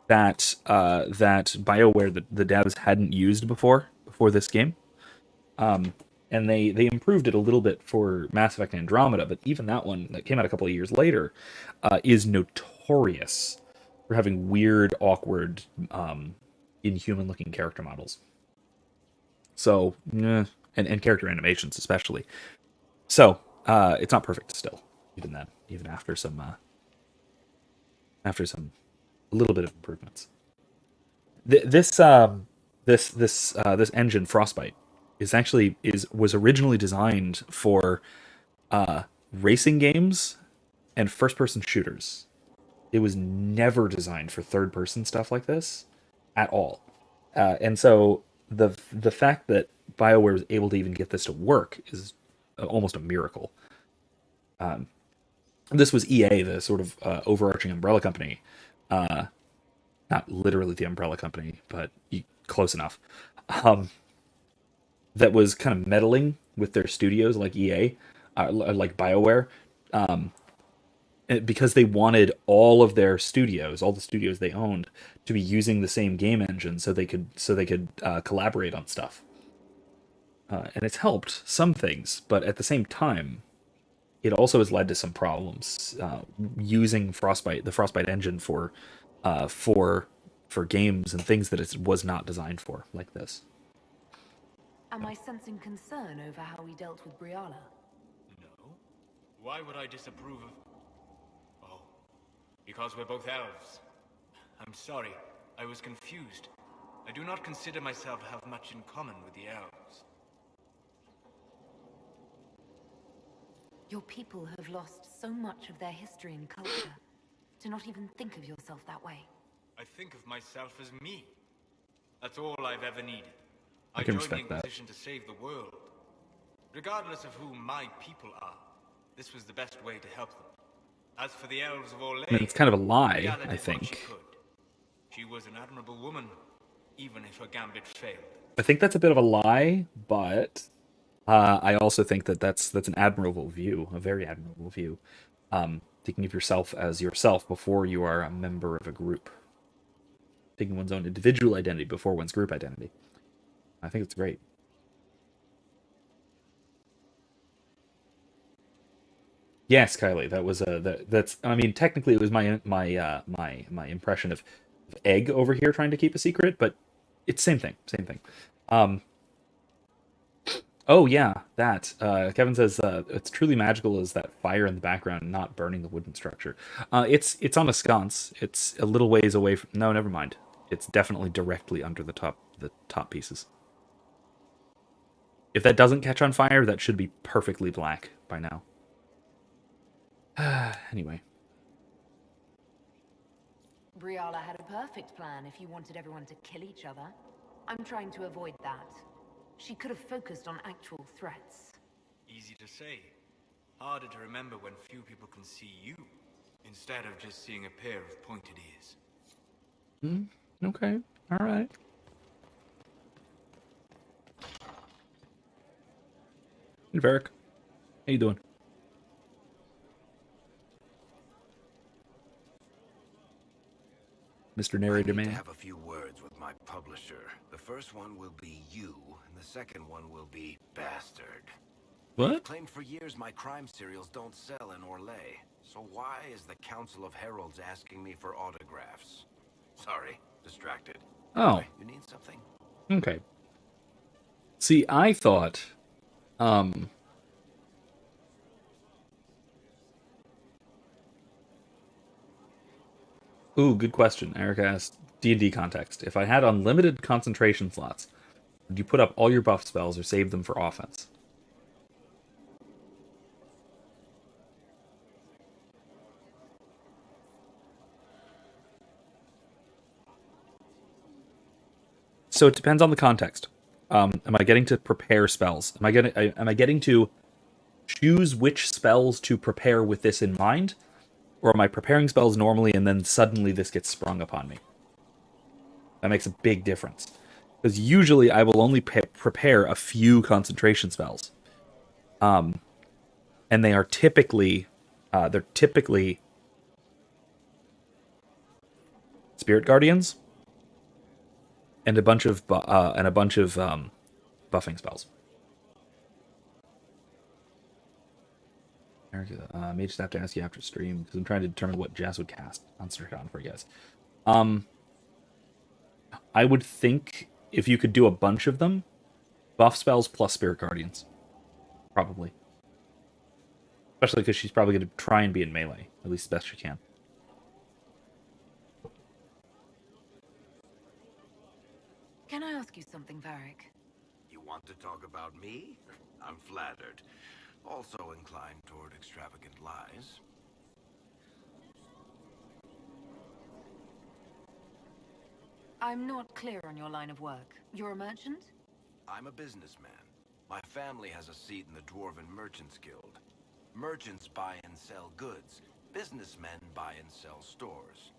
that BioWare, the devs, hadn't used before this game. And they improved it a little bit for Mass Effect Andromeda, but even that one that came out a couple of years later is notorious for having weird, awkward, inhuman-looking character models. So, and character animations especially. So, it's not perfect still, even after some a little bit of improvements. This engine, Frostbite, was originally designed for racing games and first-person shooters. It was never designed for third-person stuff like this at all. And so the fact that BioWare was able to even get this to work is almost a miracle. This was EA, the sort of overarching umbrella company. Not literally the umbrella company, but close enough. That was kind of meddling with their studios like EA, like BioWare, because they wanted all of their studios, all the studios they owned, to be using the same game engine so they could collaborate on stuff. And it's helped some things, but at the same time, it also has led to some problems using the Frostbite engine for games and things that it was not designed for, like this. Am I sensing concern over how we dealt with Briala? No. Why would I disapprove of... Oh, because we're both elves. I'm sorry, I was confused. I do not consider myself to have much in common with the elves. Your people have lost so much of their history and culture. To not even think of yourself that way. I think of myself as me. That's all I've ever needed. I can joined the respect that. Inquisition to save the world. Regardless of who my people are, this was the best way to help them. As for the elves of Orlais, I mean, it's kind of a lie, Brianna did I what think. She could. She was an admirable woman, even if her gambit failed. I think that's a bit of a lie, but I also think that that's an admirable view, a very admirable view. Thinking of yourself as yourself before you are a member of a group. Taking one's own individual identity before one's group identity. I think it's great. Yes, Kylie, that was that's. I mean, technically, it was my impression of Egg over here trying to keep a secret, but it's same thing, same thing. Oh yeah, that Kevin says it's truly magical is that fire in the background, not burning the wooden structure. It's on a sconce. It's a little ways away from. No, never mind. It's definitely directly under the top pieces. If that doesn't catch on fire, that should be perfectly black by now. Anyway. Briala had a perfect plan if you wanted everyone to kill each other. I'm trying to avoid that. She could have focused on actual threats. Easy to say. Harder to remember when few people can see you, instead of just seeing a pair of pointed ears. Okay. All right. Hey, Varric. How you doing? Mr. Narrator Man. I have a few words with my publisher. The first one will be you, and the second one will be bastard. What? You've claimed for years my crime serials don't sell in Orlais. So why is the Council of Heralds asking me for autographs? Sorry, distracted. Oh. Anyway, you need something? Okay. See, I thought, Ooh, good question. Eric asked, D&D context. If I had unlimited concentration slots, would you put up all your buff spells or save them for offense? So it depends on the context. Am I getting to prepare spells? Am I getting to choose which spells to prepare with this in mind? Or am I preparing spells normally and then suddenly this gets sprung upon me? That makes a big difference. Because usually I will only prepare a few concentration spells. And they are typically... they're typically... Spirit Guardians. And a bunch of buffing spells. Mage just have to ask you after stream because I'm trying to determine what Jazz would cast on Stricon for you guys. I would think if you could do a bunch of them, buff spells plus Spirit Guardians, probably. Especially because she's probably going to try and be in melee, at least the best she can. Can I ask you something, Varric? You want to talk about me? I'm flattered. Also inclined toward extravagant lies. I'm not clear on your line of work. You're a merchant? I'm a businessman. My family has a seat in the Dwarven Merchants Guild. Merchants buy and sell goods. Businessmen buy and sell stores.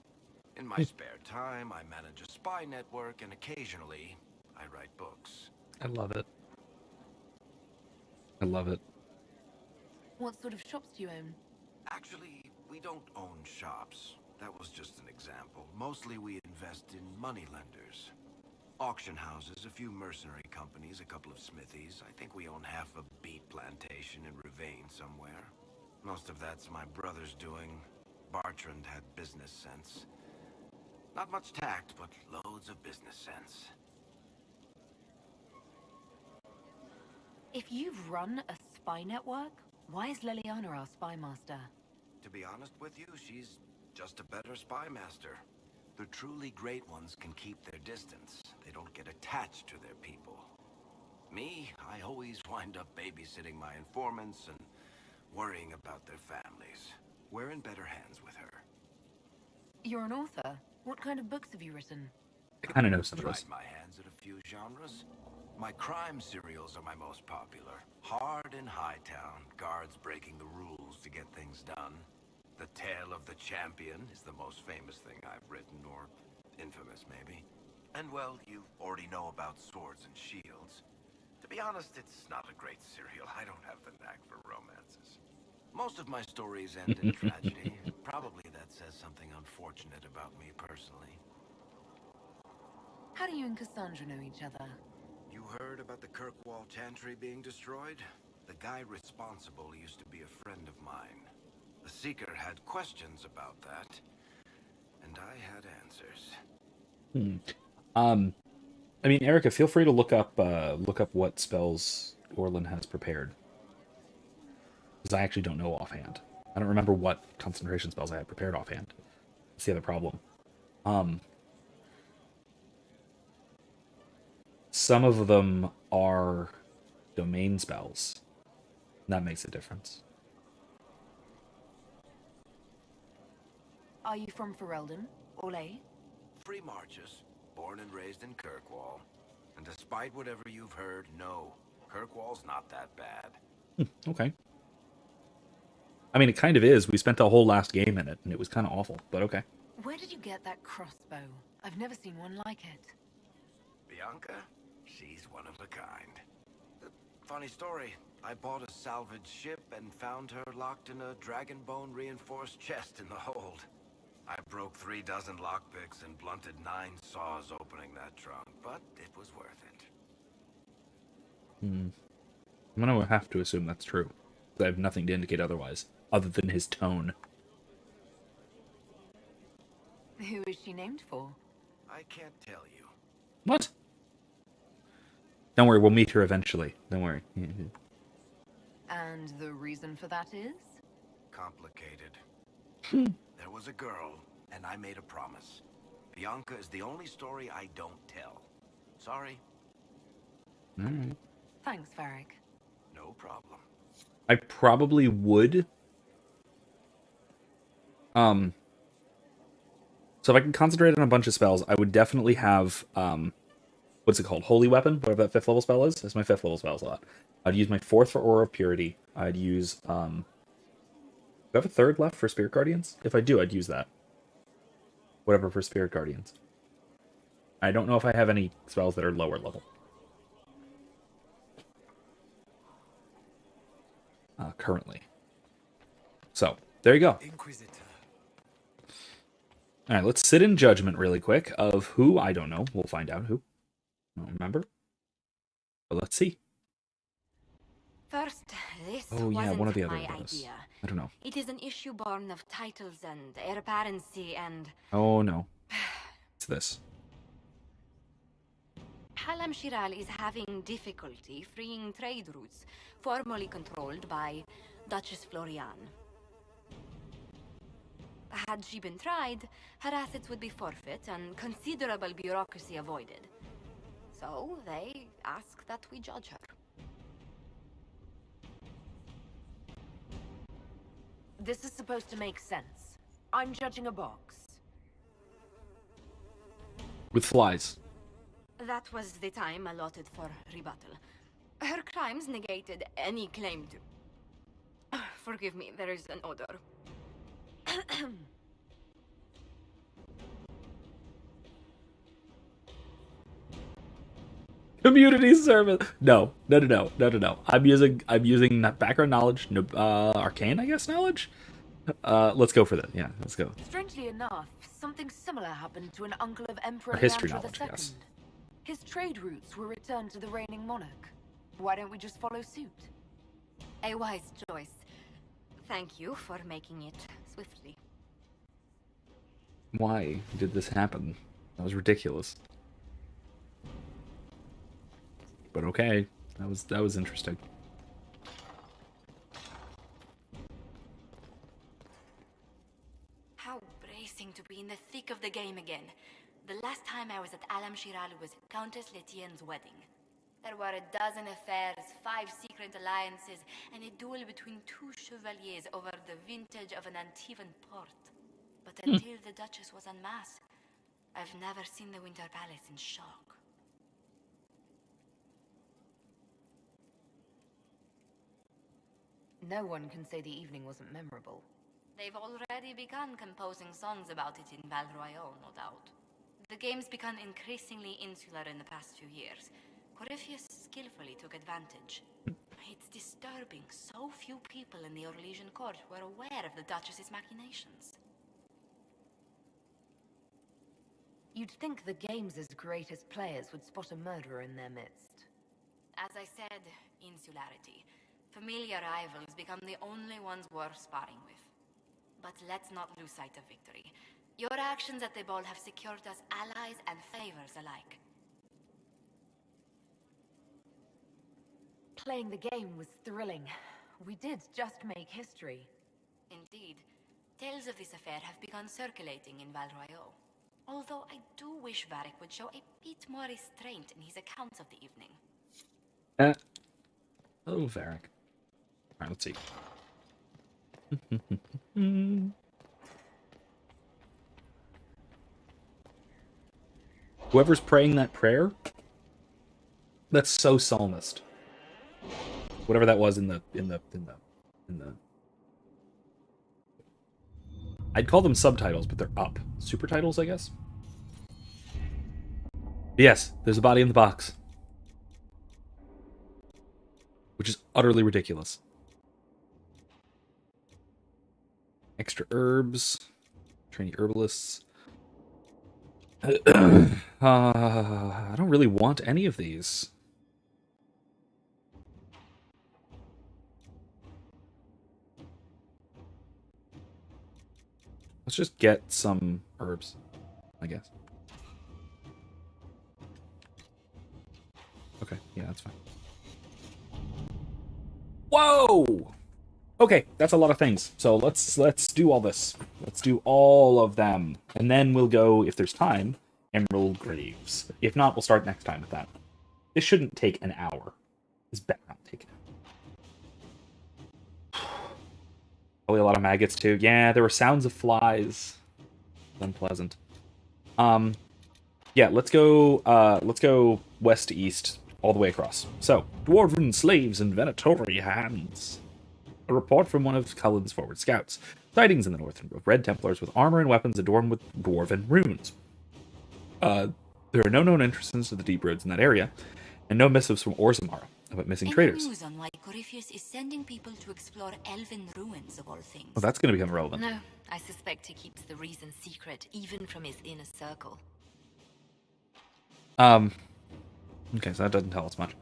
In my spare time, I manage a spy network, and occasionally, I write books. I love it. I love it. What sort of shops do you own? Actually, we don't own shops. That was just an example. Mostly we invest in moneylenders. Auction houses, a few mercenary companies, a couple of smithies. I think we own half a beet plantation in Ravine somewhere. Most of that's my brother's doing. Bartrand had business sense. Not much tact, but loads of business sense. If you've run a spy network, why is Leliana our spy master? To be honest with you, she's just a better spy master. The truly great ones can keep their distance. They don't get attached to their people. Me, I always wind up babysitting my informants and worrying about their families. We're in better hands with her. You're an author. What kind of books have you written? I kind of know some of Tried those. my hands at a few genres. My crime serials are my most popular. Hard in Hightown, guards breaking the rules to get things done. The Tale of the Champion is the most famous thing I've written, or infamous maybe. And well, you already know about Swords and Shields. To be honest, it's not a great serial. I don't have the knack for romances. Most of my stories end in tragedy. Probably that says something unfortunate about me personally. How do you and Cassandra know each other? You heard about the Kirkwall Chantry being destroyed? The guy responsible used to be a friend of mine. The Seeker had questions about that, and I had answers. I mean, Erica, feel free to look up what spells Orlin has prepared. Because I actually don't know offhand. I don't remember what concentration spells I had prepared offhand. That's the other problem. Some of them are domain spells. That makes a difference. Are you from Ferelden, Orlais? Free Marches, born and raised in Kirkwall. And despite whatever you've heard, no, Kirkwall's not that bad. Okay. I mean, it kind of is. We spent the whole last game in it, and it was kind of awful, but okay. Where did you get that crossbow? I've never seen one like it. Bianca? She's one of a kind. Funny story. I bought a salvage ship and found her locked in a dragon bone reinforced chest in the hold. I broke 3 dozen lockpicks and blunted 9 saws opening that trunk, but it was worth it. I'm gonna have to assume that's true. I have nothing to indicate otherwise, other than his tone. Who is she named for? I can't tell you. What? Don't worry, we'll meet her eventually. Don't worry. And the reason for that is? Complicated. There was a girl, and I made a promise. Bianca is the only story I don't tell. Sorry. Alright. Thanks, Varric. No problem. I probably would. So if I can concentrate on a bunch of spells, I would definitely have, what's it called? Holy Weapon, whatever that 5th level spell is. That's my 5th level spell slot. I'd use my 4th for Aura of Purity. I'd use, do I have a 3rd left for Spirit Guardians? If I do, I'd use that. Whatever for Spirit Guardians. I don't know if I have any spells that are lower level. Currently. So, there you go. Inquisitor. Alright, let's sit in judgment really quick of who, I don't know. We'll find out who. I don't remember. But let's see. First, this Oh yeah, one of the other my of those. idea. I don't know. It is an issue born of titles and heir apparency and... Oh no. It's this. Halamshiral is having difficulty freeing trade routes formerly controlled by Duchess Florian. Had she been tried, her assets would be forfeit and considerable bureaucracy avoided. So they ask that we judge her. This is supposed to make sense. I'm judging a box. With flies. That was the time allotted for rebuttal. Her crimes negated any claim to... Forgive me, there is an odor. Community service. No. I'm using not background knowledge, no, arcane, I guess, knowledge. Let's go for that. Yeah, let's go. Strangely enough, something similar happened to an uncle of Emperor Or history Leandra knowledge, II. yes. His trade routes were returned to the reigning monarch. Why don't we just follow suit? A wise choice. Thank you for making it swiftly. Why did this happen? That was ridiculous. But okay, that was interesting. How bracing to be in the thick of the game again. The last time I was at Halamshiral was Countess Letienne's wedding. There were a dozen affairs, 5 secret alliances, and a duel between 2 chevaliers over the vintage of an Antivan port. But until the Duchess was unmasked, I've never seen the Winter Palace in shock. No one can say the evening wasn't memorable. They've already begun composing songs about it in Val Royale, no doubt. The game's become increasingly insular in the past few years. Corypheus skillfully took advantage. It's disturbing so few people in the Orlesian court were aware of the Duchess's machinations. You'd think the game's greatest players would spot a murderer in their midst. As I said, insularity. Familiar rivals become the only ones worth sparring with. But let's not lose sight of victory. Your actions at the ball have secured us allies and favors alike. Playing the game was thrilling. We did just make history. Indeed. Tales of this affair have begun circulating in Val Royale. Although I do wish Varric would show a bit more restraint in his accounts of the evening. Oh, Varric. Alright, let's see. Whoever's praying that prayer, that's so psalmist. Whatever that was in the I'd call them subtitles, but they're up. Super titles, I guess. Yes, there's a body in the box. Which is utterly ridiculous. Extra herbs. Trainee herbalists. I don't really want any of these. Let's just get some herbs, I guess. Okay, yeah, that's fine. Whoa! Okay, that's a lot of things. So let's do all this. Let's do all of them. And then we'll go, if there's time, Emerald Graves. If not, we'll start next time with that. This shouldn't take an hour. This better not take an hour. Probably a lot of maggots too. Yeah, there were sounds of flies. Unpleasant. Yeah, let's go west to east, all the way across. So, Dwarven slaves in Venatori hands. A report from one of Cullen's forward scouts. Sightings in the north of Red Templars with armor and weapons adorned with dwarven runes. There are no known entrances to the deep roads in that area, and no missives from Orzammar about missing traders. Any news on why Corypheus is sending people to explore elven ruins of all things? Well, that's going to become relevant. No, I suspect he keeps the reason secret, even from his inner circle. Okay, so that doesn't tell us much.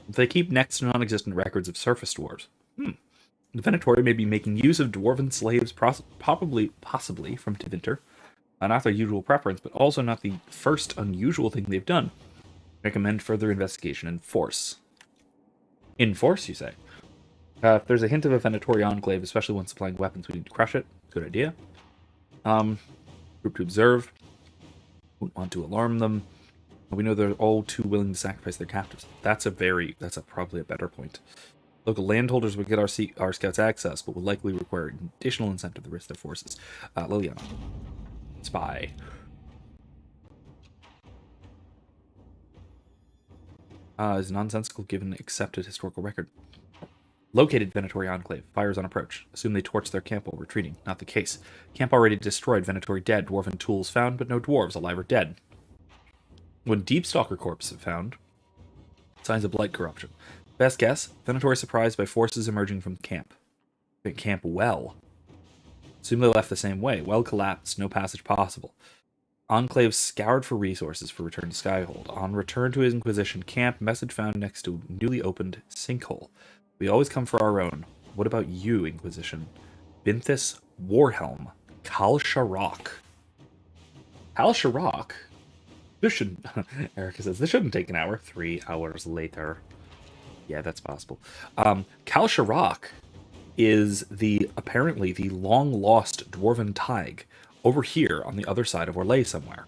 They keep next to non-existent records of surface dwarves. The Venatori may be making use of dwarven slaves, possibly from Tevinter. Not their usual preference, but also not the first unusual thing they've done. Recommend further investigation and force. In force, you say? If there's a hint of a Venatori enclave, especially when supplying weapons, we need to crush it. Good idea. Group to observe. Wouldn't want to alarm them. We know they're all too willing to sacrifice their captives. That's probably a better point. Local landholders would get our scouts access, but would likely require an additional incentive to risk their forces. Liliana. Spy. Is nonsensical given accepted historical record. Located Venatori enclave. Fires on approach. Assume they torched their camp while retreating. Not the case. Camp already destroyed. Venatori dead. Dwarven tools found, but no dwarves alive or dead. When Deepstalker corpses have found, signs of blight corruption. Best guess, Venatori surprised by forces emerging from camp. Camp well. Assume they left the same way. Well collapsed, no passage possible. Enclave scoured for resources for return to Skyhold. On return to his Inquisition camp, message found next to newly opened sinkhole. We always come for our own. What about you, Inquisition? Binthus Warhelm. Kal Sharok. Kal Sharok? This shouldn't... Erica says, this shouldn't take an hour. 3 hours later. Yeah, that's possible. Kal Sharok is apparently the long-lost Dwarven Tig over here on the other side of Orlais somewhere.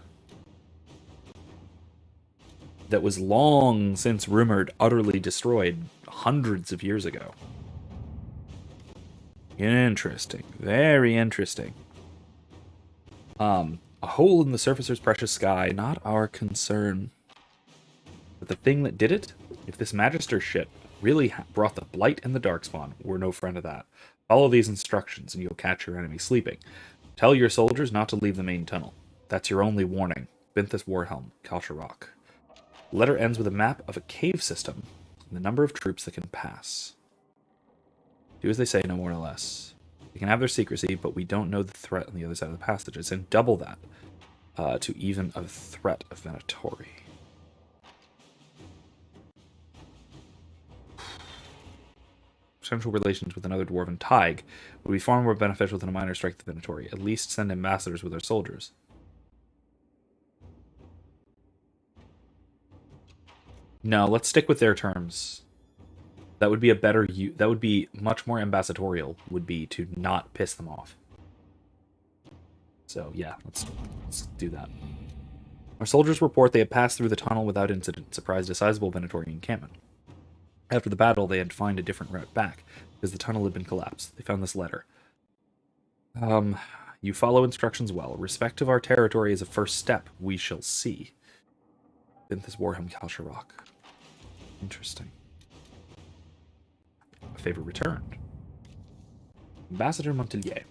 That was long since rumored utterly destroyed hundreds of years ago. Interesting. Very interesting. A hole in the Surfacer's precious sky, not our concern. But the thing that did it, if this Magister shit really brought the Blight and the Darkspawn, we're no friend of that. Follow these instructions and you'll catch your enemy sleeping. Tell your soldiers not to leave the main tunnel. That's your only warning. Binthus Warhelm, Kalsharok. The letter ends with a map of a cave system and the number of troops that can pass. Do as they say, no more no less. They can have their secrecy, but we don't know the threat on the other side of the passages, and double that to even a threat of Venatori. Potential relations with another dwarven Tig would be far more beneficial than a minor strike to Venatori. At least send ambassadors with our soldiers. No, let's stick with their terms. That would be a better that would be much more ambassadorial, would be to not piss them off. So yeah, let's do that. Our soldiers report they had passed through the tunnel without incident, surprised a sizable Venatori encampment. After the battle, they had to find a different route back, because the tunnel had been collapsed. They found this letter. You follow instructions well. Respect of our territory is a first step. We shall see. Binthus Warhelm Kalsharok. Interesting. A favor returned. Ambassador Montelier.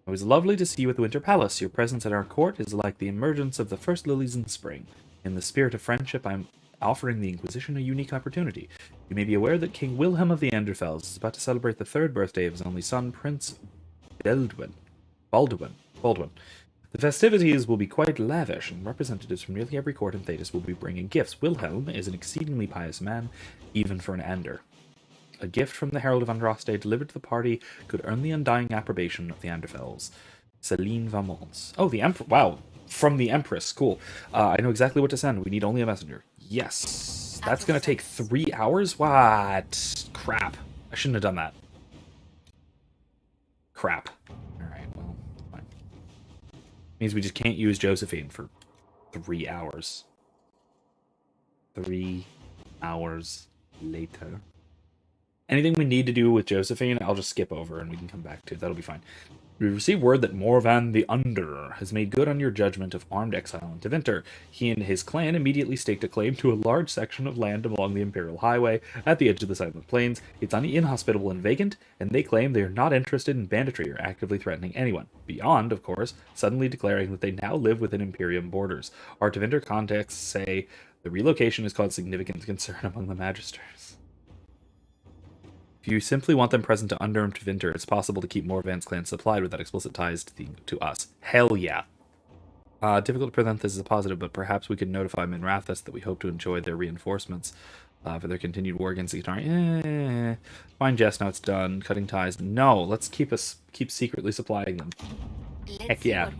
It was lovely to see you at the Winter Palace. Your presence at our court is like the emergence of the first lilies in spring. In the spirit of friendship, I'm offering the Inquisition a unique opportunity. You may be aware that King Wilhelm of the Anderfels is about to celebrate the third birthday of his only son, Prince Baldwin. The festivities will be quite lavish, and representatives from nearly every court in Thedas will be bringing gifts. Wilhelm is an exceedingly pious man, even for an Ander. A gift from the Herald of Andraste delivered to the party could earn the undying approbation of the Anderfels. Celine Valmont. Oh, the Empress. Wow. From the Empress. Cool. I know exactly what to send. We need only a messenger. Yes. That's going to take 3 hours? What? Crap. I shouldn't have done that. Crap. Alright, well, fine. Means we just can't use Josephine for 3 hours. 3 hours later. Anything we need to do with Josephine, I'll just skip over and we can come back to. That'll be fine. We received word that Morvan the Under has made good on your judgment of armed exile in Tevinter. He and his clan immediately staked a claim to a large section of land along the Imperial Highway at the edge of the Silent Plains. It's inhospitable and vacant, and they claim they are not interested in banditry or actively threatening anyone. Beyond, of course, suddenly declaring that they now live within Imperium borders. Our Tevinter contacts say the relocation has caused significant concern among the Magisters. If you simply want them present to Under and Tevinter, it's possible to keep Morvan's clan supplied without explicit ties to us. Hell yeah. Difficult to present this as a positive, but perhaps we could notify Minrathus that we hope to enjoy their reinforcements for their continued war against the Qunari. Fine jest, now it's done. Cutting ties. No, let's keep secretly supplying them. Heck yeah.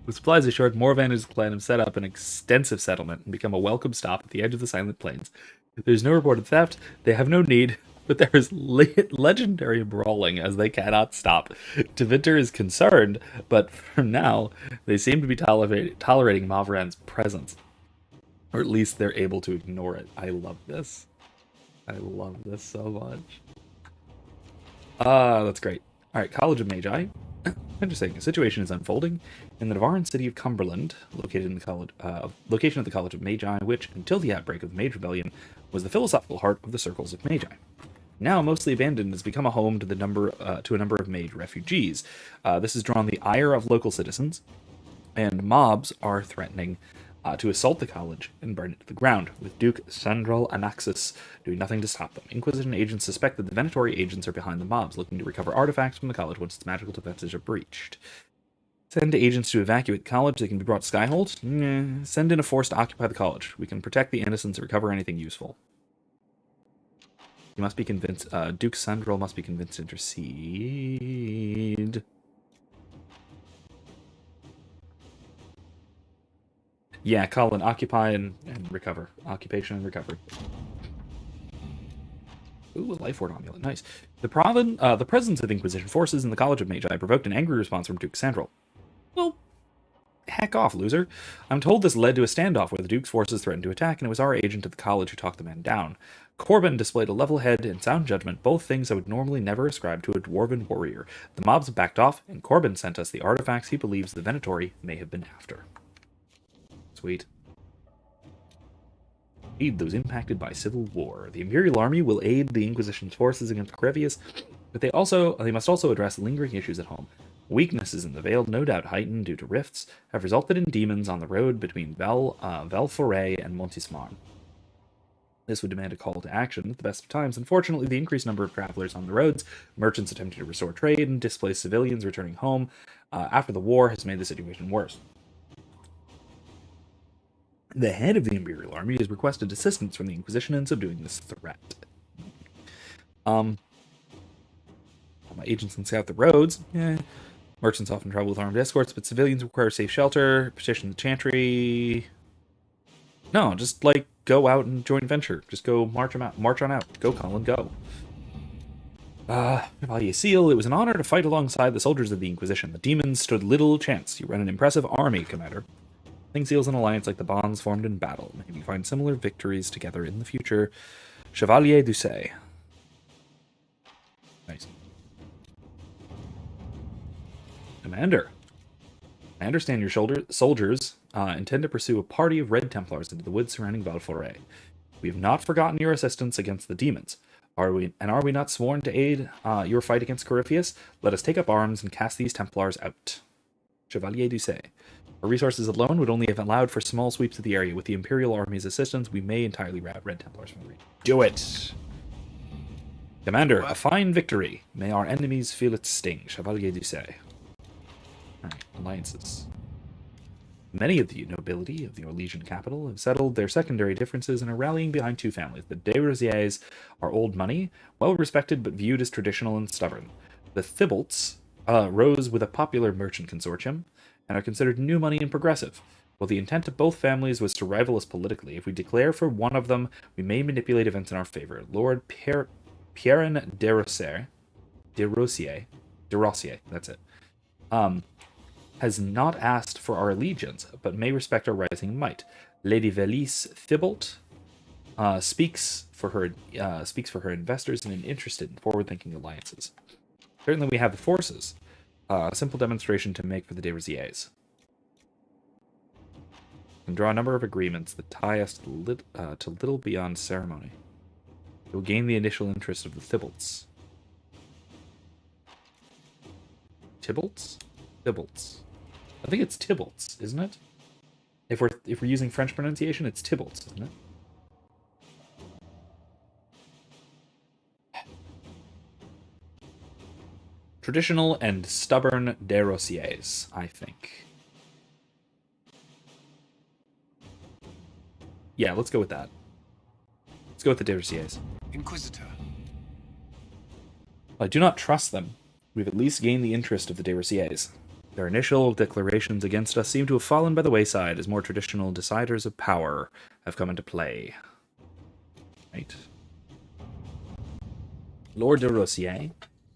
With supplies assured, Morvan and his clan have set up an extensive settlement and become a welcome stop at the edge of the Silent Plains. If there's no reported theft, they have no need. But there is legendary brawling as they cannot stop. Tevinter is concerned, but for now, they seem to be tolerating Mavran's presence. Or at least they're able to ignore it. I love this. I love this so much. That's great. Alright, College of Magi. Interesting. A situation is unfolding in the Navaran city of Cumberland, located in the location of the College of Magi, which, until the outbreak of the Mage Rebellion, was the philosophical heart of the Circles of Magi. Now mostly abandoned, has become a home to a number of mage refugees. This has drawn the ire of local citizens, and mobs are threatening to assault the college and burn it to the ground, with Duke Sandral Anaxis doing nothing to stop them. Inquisition agents suspect that the Venatori agents are behind the mobs, looking to recover artifacts from the college once its magical defenses are breached. Send agents to evacuate the college. They can be brought to Skyhold. Nah. Send in a force to occupy the college. We can protect the innocents and recover anything useful. You must be convinced. Duke Sandral must be convinced to intercede. Yeah, Colin, occupy and recover. Occupation and recovery. Ooh, a Lifeworld Amulet. Nice. The presence of Inquisition forces in the College of Magi provoked an angry response from Duke Sandral. Well, heck off, loser. I'm told this led to a standoff where the Duke's forces threatened to attack, and it was our agent at the college who talked the man down. Corbin displayed a level head and sound judgment, both things I would normally never ascribe to a dwarven warrior. The mobs backed off, and Corbin sent us the artifacts he believes the Venatori may have been after. Sweet. aid those impacted by civil war. The Imperial Army will aid the Inquisition's forces against Corypheus, but they must also address lingering issues at home. Weaknesses in the Vale, no doubt heightened due to rifts, have resulted in demons on the road between Valforet and Montismar. This would demand a call to action at the best of times. Unfortunately, the increased number of travelers on the roads, merchants attempting to restore trade, and displaced civilians returning home after the war has made the situation worse. The head of the Imperial Army has requested assistance from the Inquisition in subduing this threat. My agents can scout the roads. Merchants often travel with armed escorts, but civilians require safe shelter. Petition the Chantry. No, just, like, go out and join venture. Just go march on out. Go, Colin, go. Chevalier Seal, it was an honor to fight alongside the soldiers of the Inquisition. The demons stood little chance. You ran an impressive army, Commander. Thing seals an alliance like the bonds formed in battle. Maybe find similar victories together in the future. Chevalier Doucet. Nice. Commander. I understand your soldiers intend to pursue a party of Red Templars into the woods surrounding Valforet. We have not forgotten your assistance against the demons. Are we not sworn to aid your fight against Corypheus? Let us take up arms and cast these Templars out. Chevalier Doucet. Our resources alone would only have allowed for small sweeps of the area. With the Imperial Army's assistance, we may entirely rout Red Templars from the region. Do it! Commander, a fine victory. May our enemies feel its sting. Chevalier Doucet. Alright, alliances. Many of the nobility of the Orlesian capital have settled their secondary differences and are rallying behind two families. The de Rosiers are old money, well respected but viewed as traditional and stubborn. The Thibaults rose with a popular merchant consortium and are considered new money and progressive. While the intent of both families was to rival us politically, if we declare for one of them, we may manipulate events in our favor. Lord Pierren de Rosier, that's it, has not asked for our allegiance, but may respect our rising might. Lady Velise Thibault speaks for her investors and is interested in forward-thinking alliances. Certainly we have the forces. A simple demonstration to make for the de Rosiers. And draw a number of agreements that tie us to little beyond ceremony. It will gain the initial interest of the Thibaults. Thibaults? Thibaults. I think it's Thibaults, isn't it? If we're using French pronunciation, it's Thibaults, isn't it? Traditional and stubborn de Rosiers, I think. Yeah, let's go with that. Let's go with the de Rosiers. Inquisitor. I do not trust them. We've at least gained the interest of the de Rosiers. Their initial declarations against us seem to have fallen by the wayside as more traditional deciders of power have come into play. Right. Lord de Rosier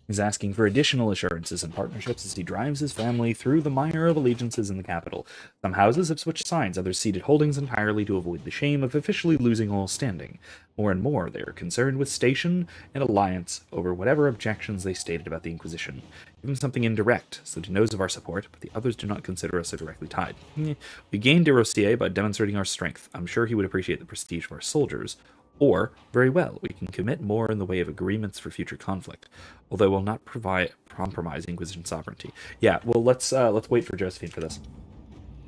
is asking for additional assurances and partnerships as he drives his family through the mire of allegiances in the capital. Some houses have switched sides, others ceded holdings entirely to avoid the shame of officially losing all standing. More and more, they are concerned with station and alliance over whatever objections they stated about the Inquisition. Give him something indirect, so that he knows of our support, but the others do not consider us so directly tied. We gained de Rosier by demonstrating our strength. I'm sure he would appreciate the prestige of our soldiers. Or, very well, we can commit more in the way of agreements for future conflict, although we'll not compromise Inquisition sovereignty. Yeah, well, let's wait for Josephine for this.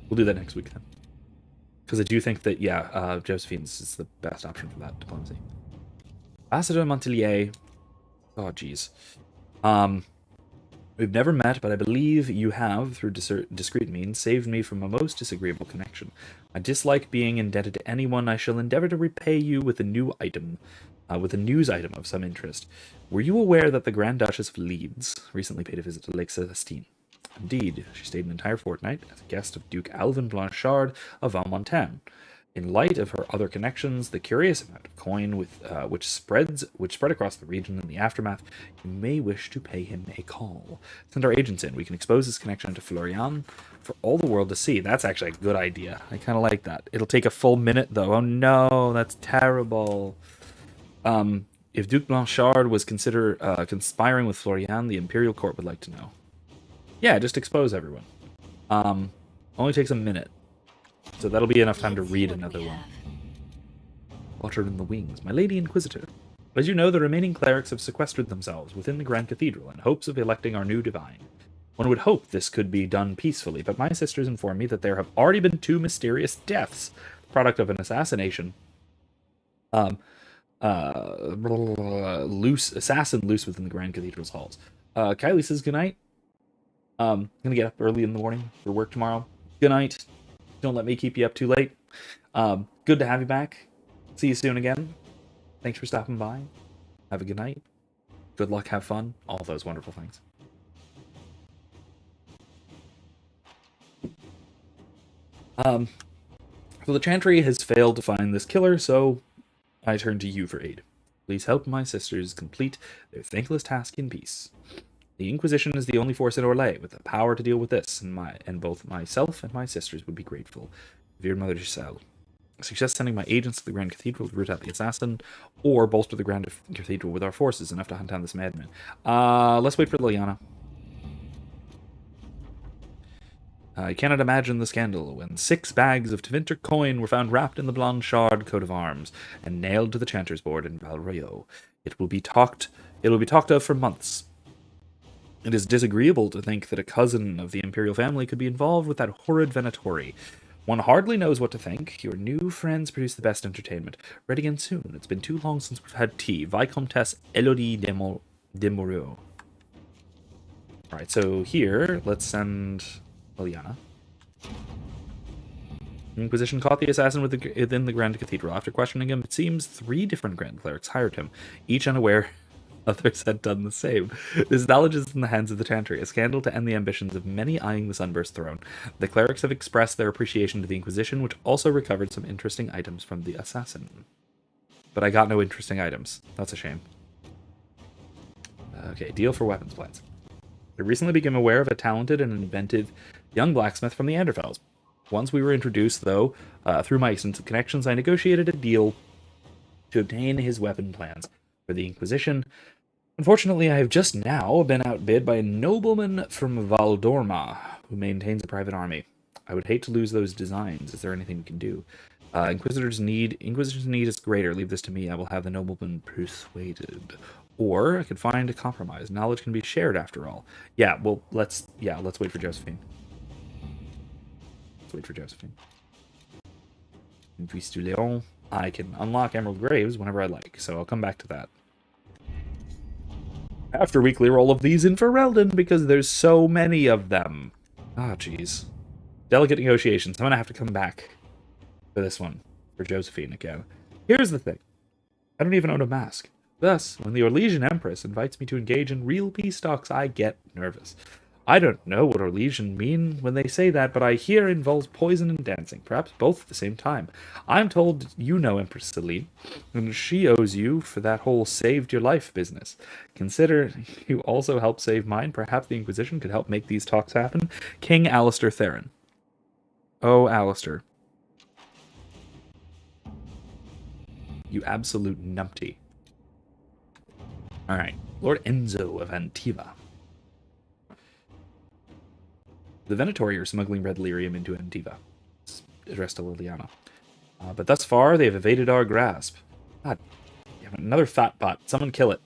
We'll do that next week then. Because I do think that, yeah, Josephine's is the best option for that diplomacy. Ambassador Montelier. Oh, jeez. We've never met, but I believe you have, through discreet means, saved me from a most disagreeable connection. I dislike being indebted to anyone. I shall endeavor to repay you with a news item of some interest. Were you aware that the Grand Duchess of Leeds recently paid a visit to Lake Celestine? Indeed, she stayed an entire fortnight as a guest of Duke Alvin Blanchard of Valmontagne. In light of her other connections, the curious amount of coin which spread across the region in the aftermath, you may wish to pay him a call. Send our agents in. We can expose his connection to Florian for all the world to see. That's actually a good idea. I kind of like that. It'll take a full minute, though. Oh no, that's terrible. If Duke Blanchard was conspiring with Florian, the Imperial Court would like to know. Yeah, just expose everyone. Only takes a minute. So that'll be enough time to read another one. Flutter in the wings, my Lady Inquisitor. As you know, the remaining clerics have sequestered themselves within the Grand Cathedral in hopes of electing our new divine. One would hope this could be done peacefully, but my sisters inform me that there have already been 2 mysterious deaths, product of an assassination. Assassin loose within the Grand Cathedral's halls. Kylie says goodnight. Gonna get up early in the morning for work tomorrow. Good night. Don't let me keep you up too late. Good to have you back. See you soon again. Thanks for stopping by. Have a good night. Good luck, have fun. All those wonderful things. So the Chantry has failed to find this killer, so I turn to you for aid. Please help my sisters complete their thankless task in peace. The Inquisition is the only force in Orlais with the power to deal with this, and both myself and my sisters would be grateful. Revered Mother Giselle. Suggest sending my agents to the Grand Cathedral to root out the assassin, or bolster the Grand Cathedral with our forces enough to hunt down this madman. Let's wait for Liliana. I cannot imagine the scandal when 6 bags of Tevinter coin were found wrapped in the Blanchard coat of arms and nailed to the chanter's board in Valroyo. It will be talked of for months. It is disagreeable to think that a cousin of the imperial family could be involved with that horrid Venatori. One hardly knows what to think. Your new friends produce the best entertainment. Ready again soon. It's been too long since we've had tea. Vicomtesse Elodie de Moreau. Alright, so here, let's send Liliana. The Inquisition caught the assassin within the Grand Cathedral. After questioning him, it seems 3 different Grand Clerics hired him, each unaware others had done the same. This knowledge is in the hands of the Chantry, a scandal to end the ambitions of many eyeing the Sunburst throne. The clerics have expressed their appreciation to the Inquisition, which also recovered some interesting items from the assassin. But I got no interesting items. That's a shame. Okay, deal for weapons plans. I recently became aware of a talented and inventive young blacksmith from the Anderfells. Once we were introduced, though, through my extensive connections, I negotiated a deal to obtain his weapon plans for the Inquisition. Unfortunately, I have just now been outbid by a nobleman from Valdorma, who maintains a private army. I would hate to lose those designs. Is there anything we can do? Inquisitor's need is greater. Leave this to me. I will have the nobleman persuaded. Or I could find a compromise. Knowledge can be shared after all. Yeah, well, let's wait for Josephine. Let's wait for Josephine. Invis du Léon. I can unlock Emerald Graves whenever I like, so I'll come back to that. After we clear all of these in Ferelden, because there's so many of them. Ah, jeez. Delicate negotiations. I'm gonna have to come back for this one, for Josephine again. Here's the thing. I don't even own a mask. Thus, when the Orlesian Empress invites me to engage in real peace talks, I get nervous. I don't know what Orlesian mean when they say that, but I hear it involves poison and dancing, perhaps both at the same time. I'm told you know Empress Celine, and she owes you for that whole saved your life business. Consider you also helped save mine. Perhaps the Inquisition could help make these talks happen. King Alistair Theron. Oh, Alistair. You absolute numpty. Alright, Lord Enzo of Antiva. The Venatori are smuggling red lyrium into Antiva. It's addressed to Liliana. But thus far, they have evaded our grasp. God, another fat pot. Someone kill it.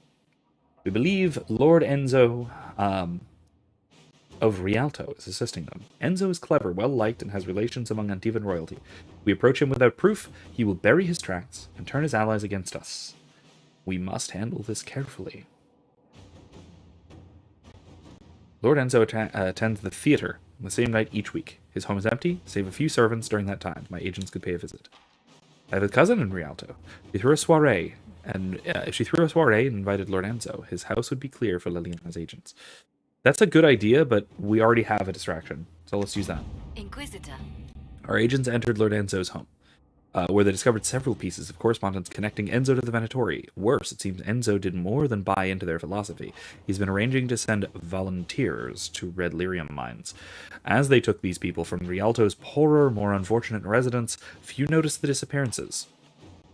We believe Lord Enzo of Rialto is assisting them. Enzo is clever, well-liked, and has relations among Antivan royalty. If we approach him without proof, he will bury his tracks and turn his allies against us. We must handle this carefully. Lord Enzo attends the theatre on the same night each week. His home is empty, save a few servants during that time. My agents could pay a visit. I have a cousin in Rialto. She threw a soiree, and if she threw a soiree and invited Lord Enzo, his house would be clear for Liliana's agents. That's a good idea, but we already have a distraction, so let's use that. Inquisitor. Our agents entered Lord Enzo's home, where they discovered several pieces of correspondence connecting Enzo to the Venatori. Worse, it seems Enzo did more than buy into their philosophy. He's been arranging to send volunteers to red lyrium mines. As they took these people from Rialto's poorer, more unfortunate residents, few noticed the disappearances.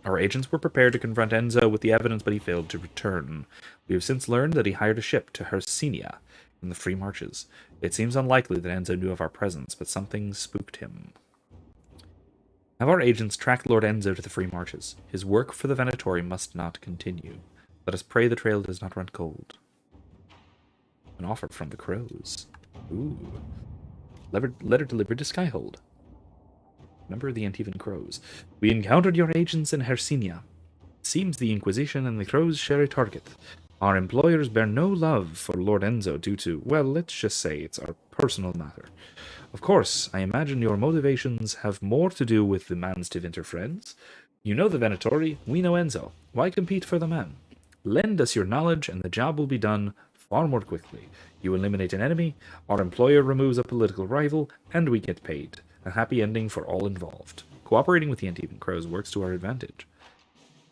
Our agents were prepared to confront Enzo with the evidence, but he failed to return. We have since learned that he hired a ship to Hersinia in the Free Marches. It seems unlikely that Enzo knew of our presence, but something spooked him. Have our agents track Lord Enzo to the free marches. His work for the Venatori must not continue. Let us pray the trail does not run cold. An offer from the crows. Ooh. Letter delivered to Skyhold. Member of the Antivan Crows. We encountered your agents in Hersinia. Seems the Inquisition and the Crows share a target. Our employers bear no love for Lord Enzo due to, well, let's just say it's our personal matter. Of course, I imagine your motivations have more to do with the man's to winter friends. You know the Venatori, we know Enzo. Why compete for the man? Lend us your knowledge and the job will be done far more quickly. You eliminate an enemy, our employer removes a political rival, and we get paid. A happy ending for all involved. Cooperating with the Antivan Crows works to our advantage.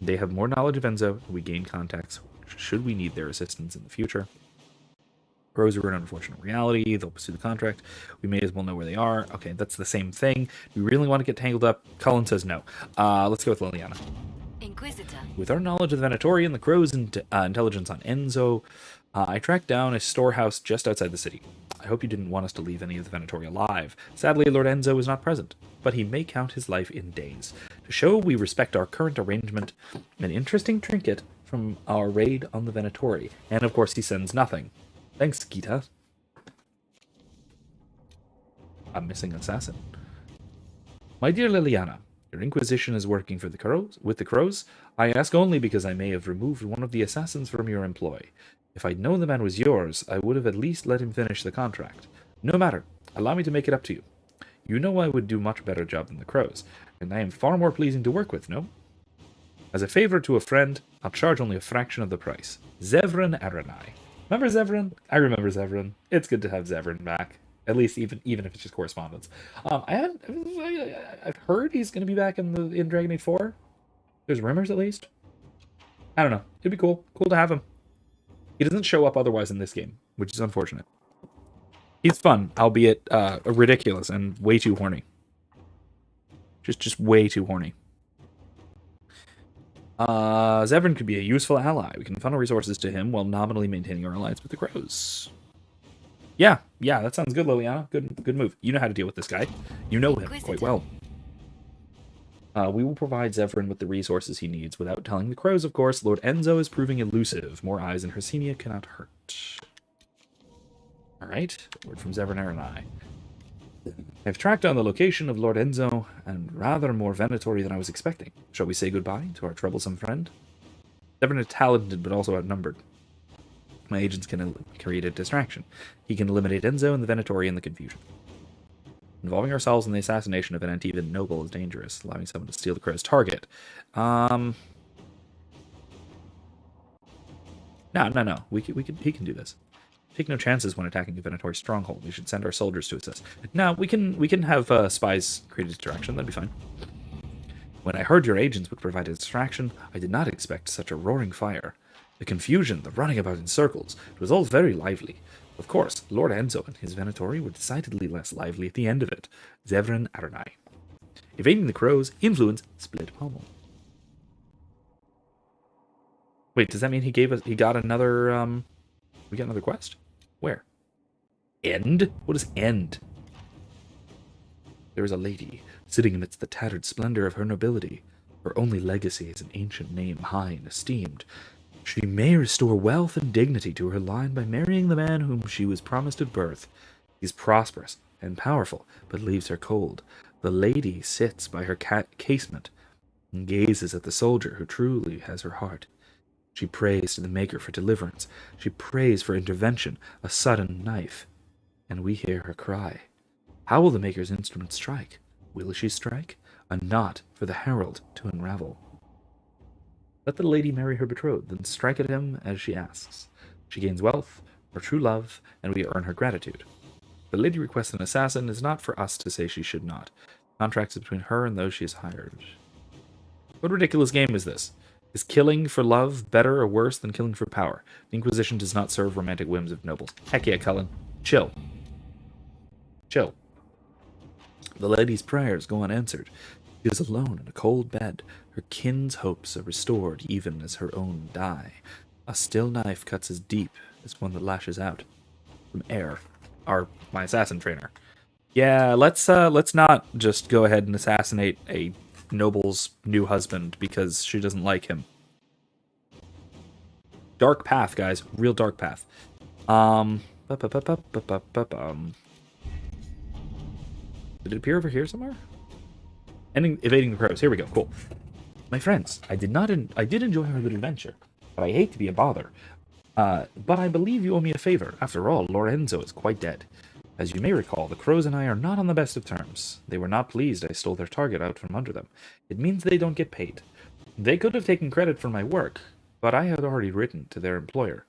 They have more knowledge of Enzo, and we gain contacts should we need their assistance in the future. Crows are an unfortunate reality. They'll pursue the contract. We may as well know where they are. Okay, that's the same thing. Do we really want to get tangled up? Cullen says no. Let's go with Liliana. Inquisitor. With our knowledge of the Venatori and the Crows' intelligence on Enzo, I tracked down a storehouse just outside the city. I hope you didn't want us to leave any of the Venatori alive. Sadly, Lord Enzo is not present, but he may count his life in days. To show we respect our current arrangement, an interesting trinket from our raid on the Venatori. And of course, he sends nothing. Thanks, Gita. I'm missing an assassin. My dear Liliana, your Inquisition is working for the Crows. With the Crows, I ask only because I may have removed one of the assassins from your employ. If I'd known the man was yours, I would have at least let him finish the contract. No matter. Allow me to make it up to you. You know I would do much better job than the Crows, and I am far more pleasing to work with, no? As a favor to a friend, I'll charge only a fraction of the price. Zevran Aranai. Remember Zevran? I remember Zevran. It's good to have Zevran back. At least even if it's just correspondence. I've heard he's going to be back in Dragon Age 4. There's rumors at least. I don't know. It'd be cool. Cool to have him. He doesn't show up otherwise in this game, which is unfortunate. He's fun, albeit ridiculous and way too horny. Just way too horny. Zevran could be a useful ally. We can funnel resources to him while nominally maintaining our alliance with the Crows. Yeah, that sounds good, Liliana. Good move. You know how to deal with this guy. You know him quite well. We will provide Zevran with the resources he needs without telling the Crows, of course. Lord Enzo is proving elusive. More eyes in Hersinia cannot hurt. Alright, word from Zevran Aranai. I've tracked down the location of Lord Enzo, and rather more Venatori than I was expecting. Shall we say goodbye to our troublesome friend? Zevran is talented, but also outnumbered. My agents can create a distraction. He can eliminate Enzo and the Venatori in the confusion. Involving ourselves in the assassination of an Antivan noble is dangerous, allowing someone to steal the Crow's target. No. He can do this. Take no chances when attacking a Venatori stronghold. We should send our soldiers to assist. No, we can have spies create a distraction. That'd be fine. When I heard your agents would provide a distraction, I did not expect such a roaring fire. The confusion, the running about in circles, it was all very lively. Of course, Lord Enzo and his Venatori were decidedly less lively at the end of it. Zevran Aranai. Evading the Crows, influence, split pommel. Wait, does that mean he got another, we got another quest? Where? End? What is end? There is a lady, sitting amidst the tattered splendor of her nobility. Her only legacy is an ancient name high and esteemed. She may restore wealth and dignity to her line by marrying the man whom she was promised at birth. He is prosperous and powerful, but leaves her cold. The lady sits by her casement and gazes at the soldier who truly has her heart. She prays to the Maker for deliverance. She prays for intervention, a sudden knife. And we hear her cry. How will the Maker's instrument strike? Will she strike? A knot for the herald to unravel. Let the lady marry her betrothed, then strike at him as she asks. She gains wealth, her true love, and we earn her gratitude. The lady requests an assassin is not for us to say she should not. Contracts between her and those she has hired. What ridiculous game is this? Is killing for love better or worse than killing for power? The Inquisition does not serve romantic whims of nobles. Heck yeah, Cullen. Chill. Chill. The lady's prayers go unanswered. She is alone in a cold bed. Her kin's hopes are restored even as her own die. A still knife cuts as deep as one that lashes out. From Air, my assassin trainer. Yeah, let's not just go ahead and assassinate a noble's new husband because she doesn't like him. Dark path, guys. Real dark path. Did it appear over here somewhere? Evading the crows. Here we go. Cool. My friends, I did enjoy our little adventure, but I hate to be a bother. But I believe you owe me a favor. After all, Lorenzo is quite dead. As you may recall, the crows and I are not on the best of terms. They were not pleased I stole their target out from under them. It means they don't get paid. They could have taken credit for my work, but I had already written to their employer.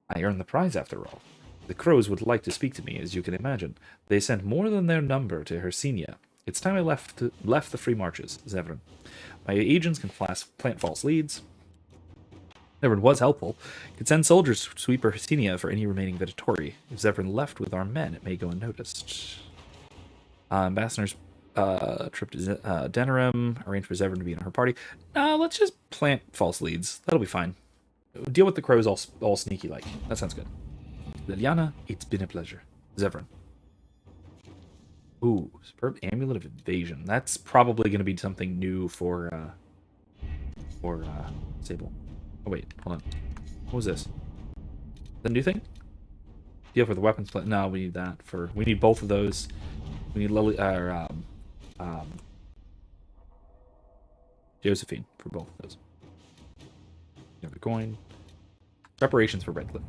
I earned the prize after all. The crows would like to speak to me, as you can imagine. They sent more than their number to Hersinia. It's time I left the free marches, Zevran. My agents can plant false leads. Zevran was helpful. Could send soldiers to sweep Hersinia for any remaining Vedatori. If Zevran left with our men, it may go unnoticed. Ambassador's trip to Denerim. Arrange for Zevran to be in her party. Let's just plant false leads. That'll be fine. Deal with the crows all sneaky like. That sounds good. Liliana, it's been a pleasure. Zevran. Ooh, superb amulet of evasion. That's probably going to be something new for Sable. Oh wait, hold on. What was this? The new thing? Deal for the weapons. No, we need that for. We need both of those. We need Josephine for both of those. Another coin. Preparations for Redcliffe.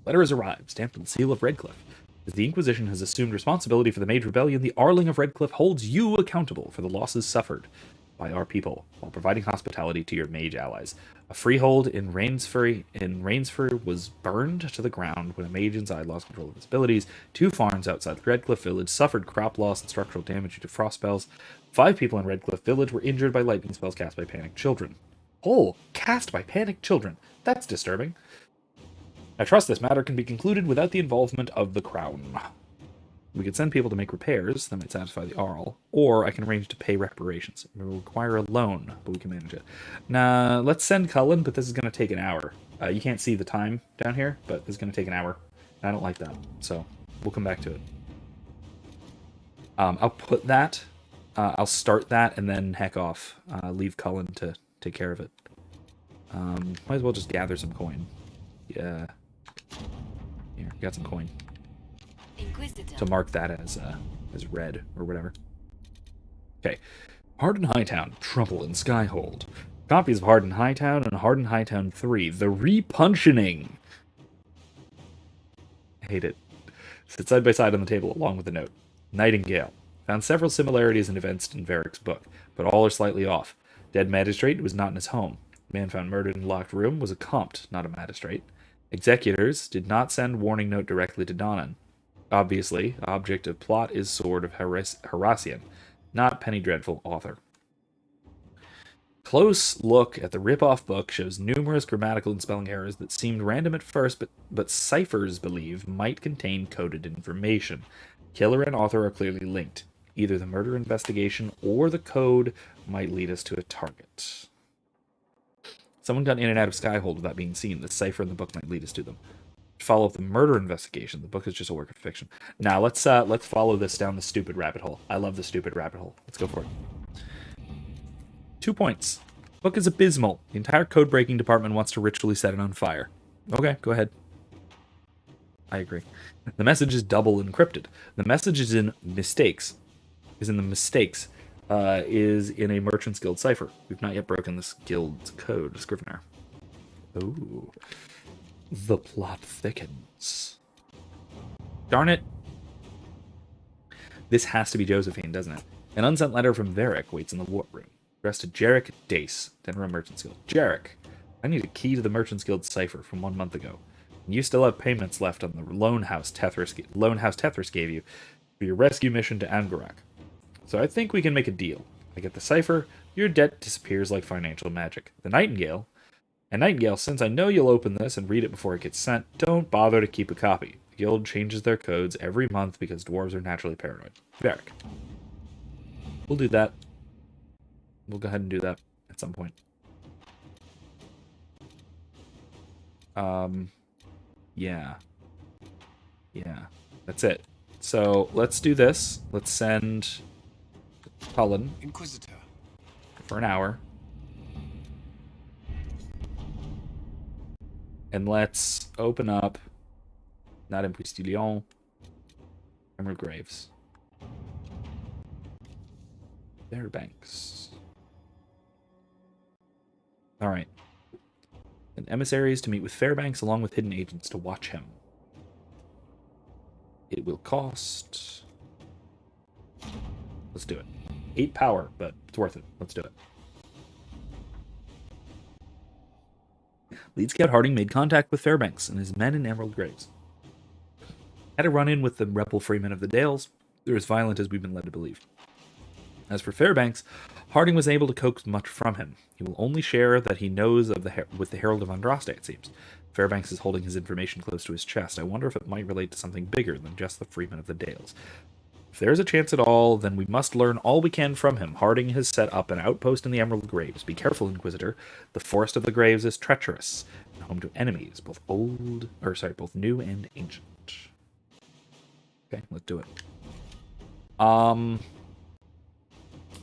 Letter has arrived, stamped with the seal of Redcliffe. As the Inquisition has assumed responsibility for the Mage Rebellion, the Arling of Redcliffe holds you accountable for the losses suffered by our people, while providing hospitality to your mage allies. A freehold in Rainsford was burned to the ground when a mage inside lost control of his abilities. 2 farms outside the Redcliffe village suffered crop loss and structural damage due to frost spells. 5 people in Redcliffe village were injured by lightning spells cast by panicked children. Oh, cast by panicked children. That's disturbing. I trust this matter can be concluded without the involvement of the Crown. We could send people to make repairs that might satisfy the Arl, or I can arrange to pay reparations. It will require a loan, but we can manage it. Now, let's send Cullen, but this is going to take an hour. You can't see the time down here, but this is going to take an hour. And I don't like that, so we'll come back to it. I'll put that, I'll start that, and then heck off. Leave Cullen to take care of it. Might as well just gather some coin. Yeah. Here, got some coin. Inquisitor. To mark that as red or whatever. Okay. Hard and Hightown, Trouble in Skyhold. Copies of Hard and Hightown and Hard and Hightown 3, The Repuncheoning. I hate it. Sit side by side on the table along with the note. Nightingale. Found several similarities in events in Varric's book, but all are slightly off. Dead magistrate was not in his home. Man found murdered in locked room was a compt, not a magistrate. Executors did not send warning note directly to Donnan. Obviously, object of plot is Sword of Harassian, not Penny Dreadful author. Close look at the rip-off book shows numerous grammatical and spelling errors that seemed random at first, but ciphers believe might contain coded information. Killer and author are clearly linked. Either the murder investigation or the code might lead us to a target. Someone got in and out of Skyhold without being seen. The cipher in the book might lead us to them. Follow the murder investigation. The book is just a work of fiction. Now let's follow this down the stupid rabbit hole. I love the stupid rabbit hole. Let's go for it. 2 points. Book is abysmal. The entire code-breaking department wants to ritually set it on fire. Okay, go ahead. I agree. The message is double encrypted. The message is in mistakes. Is in a Merchant's Guild cipher. We've not yet broken this guild's code, Scrivener. Ooh. The plot thickens. Darn it. This has to be Josephine, doesn't it? An unsent letter from Varric waits in the war room. Addressed to Jarek Dace, Denerim Merchant's Guild. Jarek, I need a key to the Merchant's Guild cipher from 1 month ago. And you still have payments left on the loan house Tethris gave you for your rescue mission to Angorak. So I think we can make a deal. I get the cipher, your debt disappears like financial magic. The Nightingale, since I know you'll open this and read it before it gets sent, don't bother to keep a copy. The guild changes their codes every month because dwarves are naturally paranoid. Varric. We'll do that. We'll go ahead and do that at some point. Yeah. That's it. So let's do this. Let's send Cullen. Inquisitor, for an hour. And let's open up, not Inquisition, Emerald Graves. Fairbanks. Alright. An emissary is to meet with Fairbanks along with hidden agents to watch him. It will cost... Let's do it. 8 power, but it's worth it. Let's do it. Lead Scout Harding made contact with Fairbanks and his men in Emerald Graves. Had a run-in with the rebel freemen of the Dales. They're as violent as we've been led to believe. As for Fairbanks, Harding was able to coax much from him. He will only share that he knows of with the Herald of Andraste, it seems. Fairbanks is holding his information close to his chest. I wonder if it might relate to something bigger than just the freemen of the Dales. If there is a chance at all, then we must learn all we can from him. Harding has set up an outpost in the Emerald Graves. Be careful, Inquisitor. The Forest of the Graves is treacherous and home to enemies, both new and ancient. Okay, let's do it.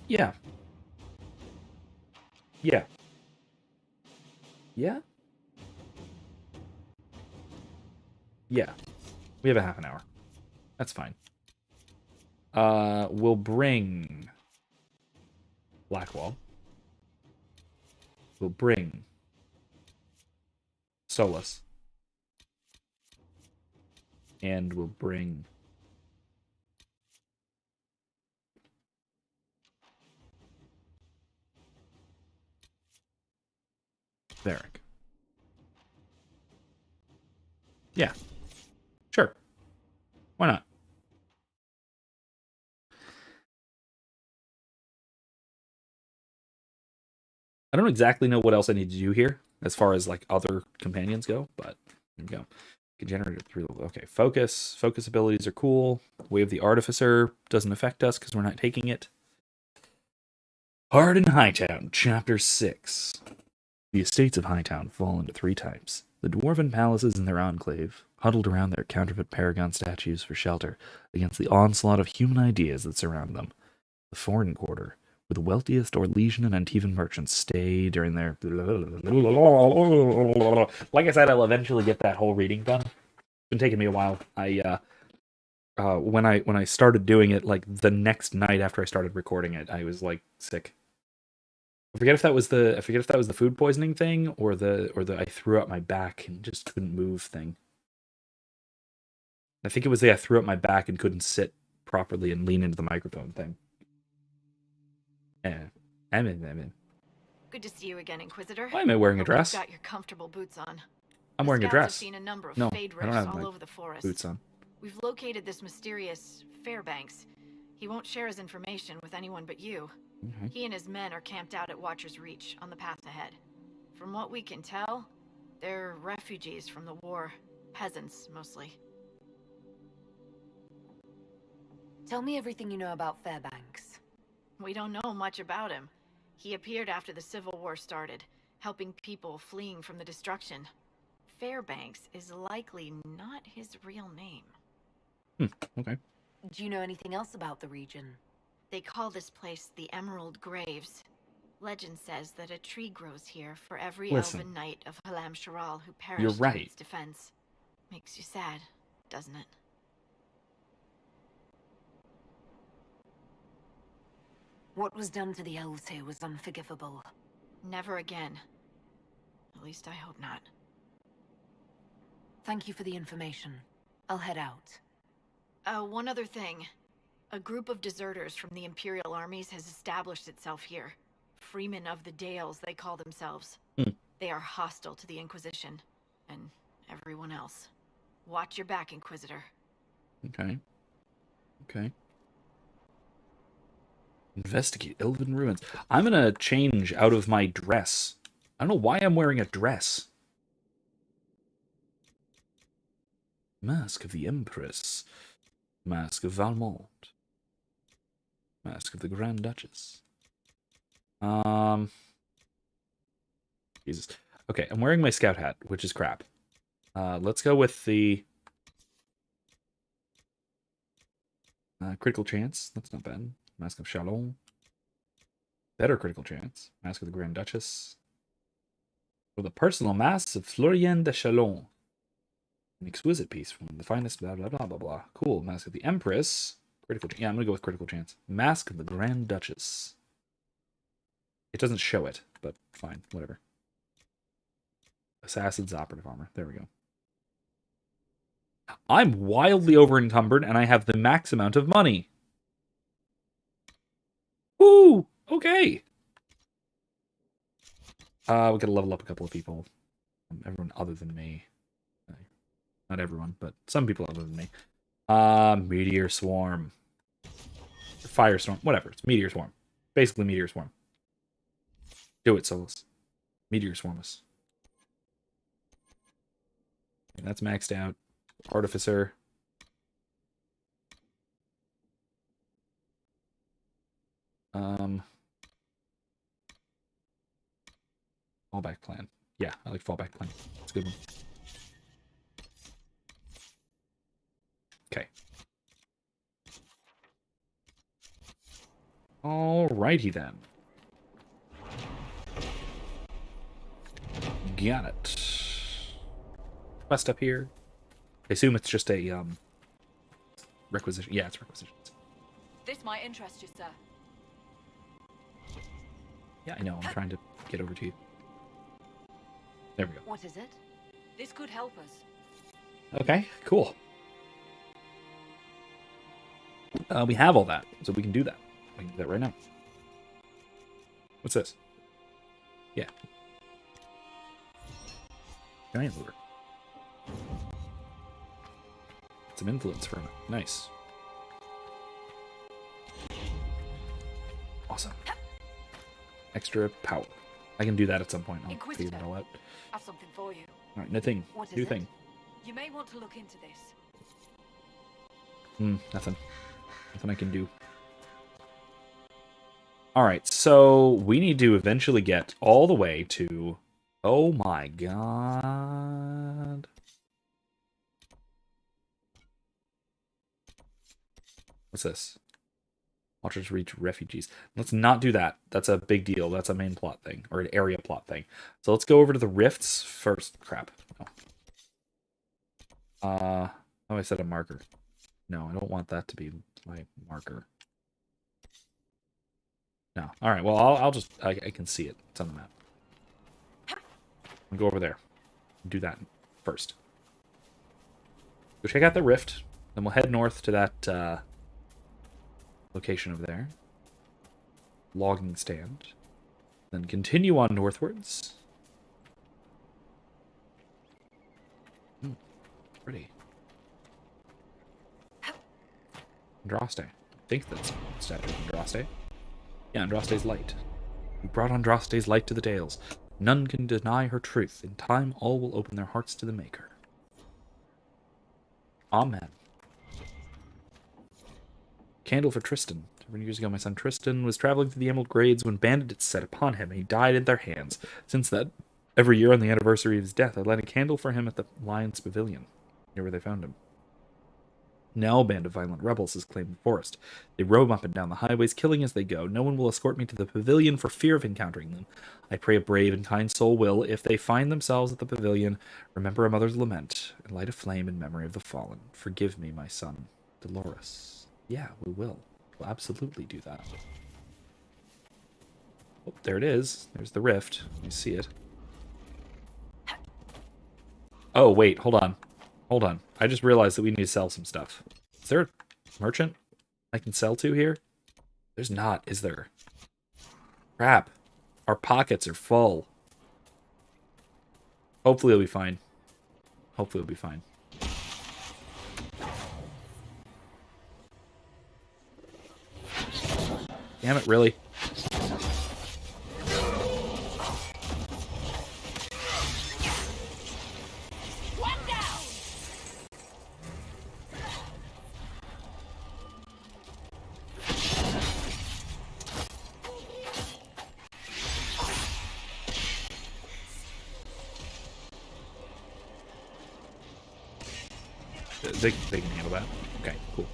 Yeah. Yeah. Yeah? Yeah. We have a half an hour. That's fine. We'll bring Blackwall. We'll bring Solus. And we'll bring Varric. Yeah. Sure. Why not? I don't exactly know what else I need to do here as far as like other companions go, but there we go. Can generate through. Okay, focus abilities are cool. Way of the Artificer doesn't affect us because we're not taking it. Hard in Hightown, Chapter 6. The estates of Hightown fall into 3 types. The dwarven palaces in their enclave, huddled around their counterfeit paragon statues for shelter against the onslaught of human ideas that surround them. The foreign quarter, where the wealthiest Orlesian and Antivan merchants stay during their... Like I said, I'll eventually get that whole reading done. It's been taking me a while. When I started doing it, like the next night after I started recording it, I was like sick. I forget if that was the food poisoning thing or the I threw out my back and just couldn't move thing. I think it was the I threw out my back and couldn't sit properly and lean into the microphone thing. Yeah, I'm in. Good to see you again, Inquisitor. Why am I wearing a Hope dress? You've got your comfortable boots on. I'm wearing a Scouts dress. Have seen a number of No, fade I don't rifts have all my over the forest. boots on. We've located this mysterious Fairbanks. He won't share his information with anyone but you. Okay. He and his men are camped out at Watcher's Reach on the path ahead. From what we can tell, they're refugees from the war. Peasants, mostly. Tell me everything you know about Fairbanks. We don't know much about him. He appeared after the Civil War started, helping people fleeing from the destruction. Fairbanks is likely not his real name. Okay. Do you know anything else about the region? They call this place the Emerald Graves. Legend says that a tree grows here for every elven knight of Halamshiral who perished in its defense. Makes you sad, doesn't it? What was done to the elves here was unforgivable. Never again. At least I hope not. Thank you for the information. I'll head out. One other thing. A group of deserters from the Imperial armies has established itself here. Freemen of the Dales, they call themselves. They are hostile to the Inquisition, and everyone else. Watch your back, Inquisitor. Okay. Investigate Elven ruins. I'm gonna change out of my dress. I don't know why I'm wearing a dress. Mask of the Empress. Mask of Valmont. Mask of the Grand Duchess. Jesus. Okay, I'm wearing my scout hat, which is crap. Let's go with the critical chance. That's not bad. Mask of Chalon. Better critical chance. Mask of the Grand Duchess. For the personal masks of Florian de Chalon. An exquisite piece from the finest blah blah blah blah blah. Cool. Mask of the Empress. Critical. Yeah, I'm gonna go with critical chance. Mask of the Grand Duchess. It doesn't show it, but fine, whatever. Assassin's operative armor. There we go. I'm wildly over encumbered, and I have the max amount of money. Woo! Okay. We gotta level up a couple of people. Everyone other than me. Not everyone, but some people other than me. Meteor Swarm. Firestorm. Whatever. It's Meteor Swarm. Basically Meteor Swarm. Do it, Solus. Meteor Swarm us. Okay, that's maxed out. Artificer. Fallback plan. Yeah, I like fallback plan. It's a good one. Okay. Alrighty then. Got it. Quest up here. I assume it's just a requisition. Yeah, it's requisitions. This might interest you, sir. Yeah, I know. I'm trying to get over to you. There we go. What is it? This could help us. Okay, cool. We have all that, so we can do that. We can do that right now. What's this? Yeah. Giant lure. Some influence from it. Nice. Awesome. Extra power. I can do that at some point. I'll figure that all out. I have something for you. Alright, no thing. What is New it? thing. You may want to look into this. Nothing. Nothing I can do. Alright, so we need to eventually get all the way to... Oh my god. What's this? Watchers reach refugees. Let's not do that. That's a big deal. That's a main plot thing. Or an area plot thing. So let's go over to the rifts first. Crap. Oh, I said a marker. No, I don't want that to be my marker. No. Alright, well, I'll just... I can see it. It's on the map. I'll go over there. Do that first. Go check out the rift. Then we'll head north to that location over there. Logging stand. Then continue on northwards. Pretty. Andraste. I think that's statue of Andraste. Yeah, Andraste's light. We brought Andraste's light to the Dales. None can deny her truth. In time, all will open their hearts to the Maker. Amen. Candle for Tristan. 7 years ago, my son Tristan was traveling through the Emerald Grades when bandits set upon him, and he died in their hands. Since then, every year on the anniversary of his death, I light a candle for him at the Lion's Pavilion, near where they found him. Now a band of violent rebels has claimed the forest. They roam up and down the highways, killing as they go. No one will escort me to the pavilion for fear of encountering them. I pray a brave and kind soul will, if they find themselves at the pavilion, remember a mother's lament, and light a flame in memory of the fallen. Forgive me, my son, Dolores. Yeah, we will. We'll absolutely do that. Oh, there it is. There's the rift. You see it. Oh, wait, hold on. Hold on. I just realized that we need to sell some stuff. Is there a merchant I can sell to here? There's not, is there? Crap. Our pockets are full. Hopefully it'll be fine. Hopefully it'll be fine. Damn it, really? They can handle that. Okay, cool.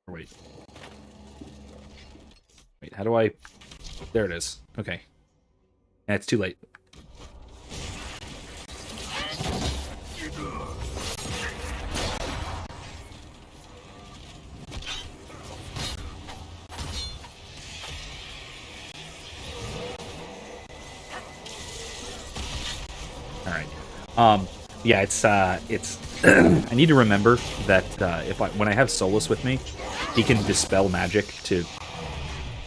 Or wait. Wait, How do I... There it is. Okay. It's too late. Yeah, it's I need to remember that when I have Solus with me, he can dispel magic to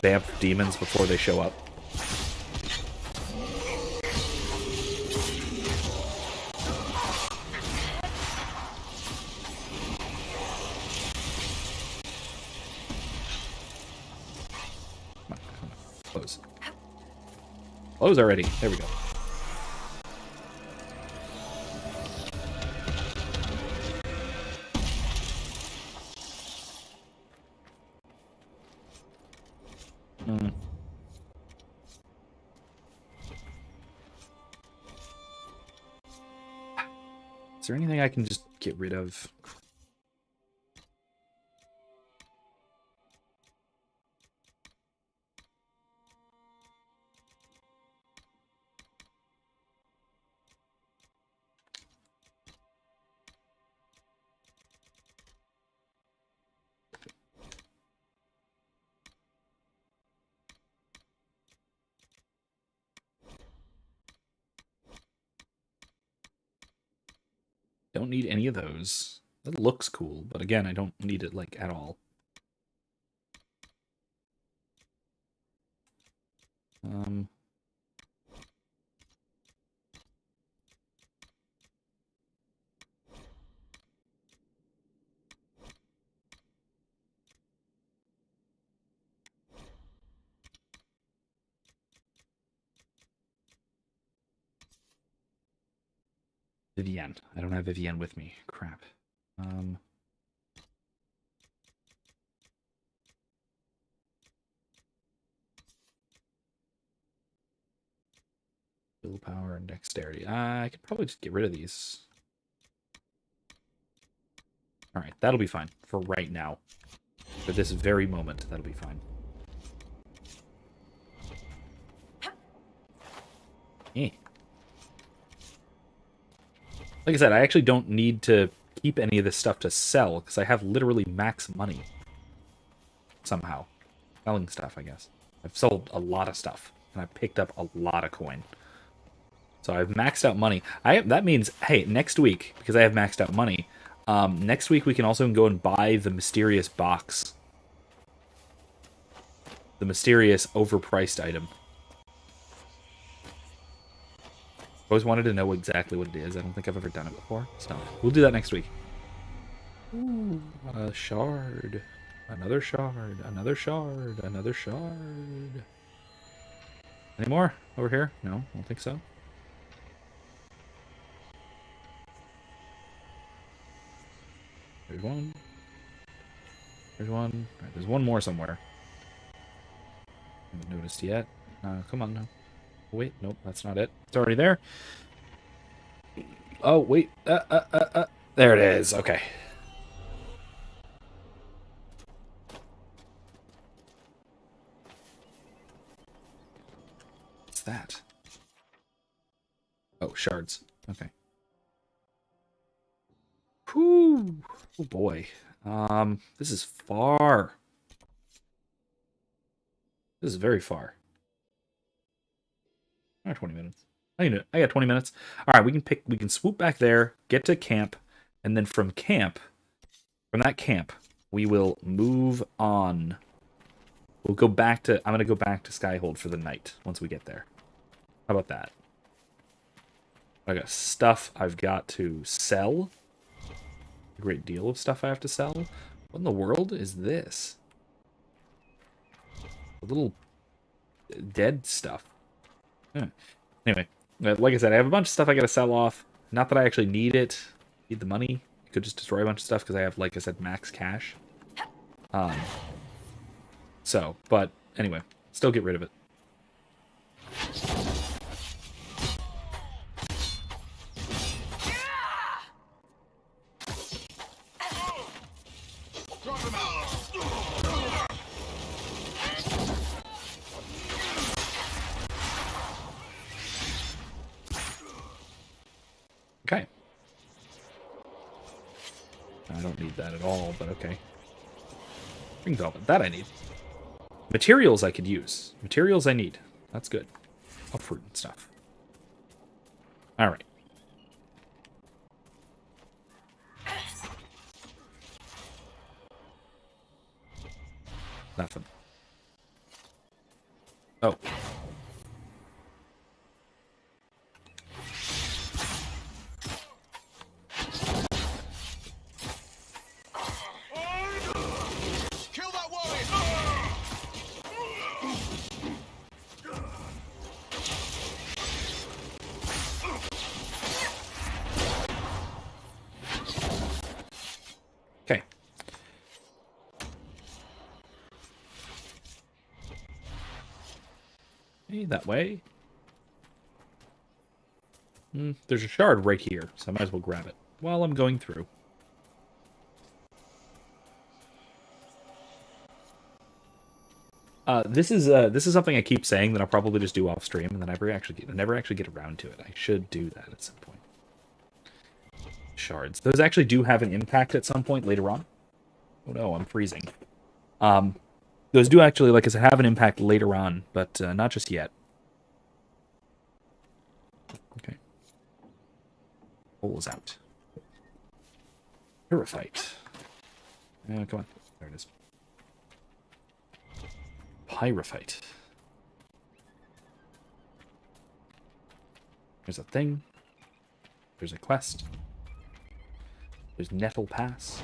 vamp demons before they show up. Close. Close already. There we go. Is there anything I can just get rid of? Don't need any of those. That looks cool, but again, I don't need it, like, at all. Vivienne. I don't have Vivienne with me. Crap. Willpower and dexterity. I could probably just get rid of these. Alright, that'll be fine for right now. For this very moment, that'll be fine. Like I said, I actually don't need to keep any of this stuff to sell, because I have literally max money. Somehow. Selling stuff, I guess. I've sold a lot of stuff, and I've picked up a lot of coin. So I've maxed out money. That means, hey, next week, because I have maxed out money, next week we can also go and buy the mysterious box. The mysterious overpriced item. I always wanted to know exactly what it is. I don't think I've ever done it before. So we'll do that next week. Ooh, a shard. Another shard. Another shard. Another shard. Any more over here? No, I don't think so. There's one. There's one. Right, there's one more somewhere. Haven't noticed yet. Come on now. Wait, nope, that's not it. It's already there. Oh, wait. There it is. Okay. What's that? Oh, shards. Okay. Whew. Oh, boy. This is far. This is very far. 20 minutes. I got 20 minutes. All right, we can swoop back there, get to camp, and then from that camp, we will move on. We'll go back to, I'm going to go back to Skyhold for the night once we get there. How about that? I got stuff I've got to sell. A great deal of stuff I have to sell. What in the world is this? A little dead stuff. Anyway, like I said, I have a bunch of stuff I gotta sell off. Not that I actually need it. Need the money. I could just destroy a bunch of stuff because I have, like I said, max cash. So, but anyway, still get rid of it. Okay. I don't need that at all, but okay. Ring velvet. That I need. Materials I could use. Materials I need. That's good. Up fruit and stuff. Alright. Nothing. Oh. Kill that warrior! Okay. Okay, that way. There's a shard right here, so I might as well grab it while I'm going through. This is something I keep saying that I'll probably just do off stream, and then I never actually get around to it. I should do that at some point. Shards. Those actually do have an impact at some point later on. Oh no, I'm freezing. Those do actually, like I said, have an impact later on, but not just yet. Okay. Hole is out. Pyrrhophyte. Yeah, come on. There it is. Pyrophyte. There's a thing. There's a quest. There's Nettle Pass.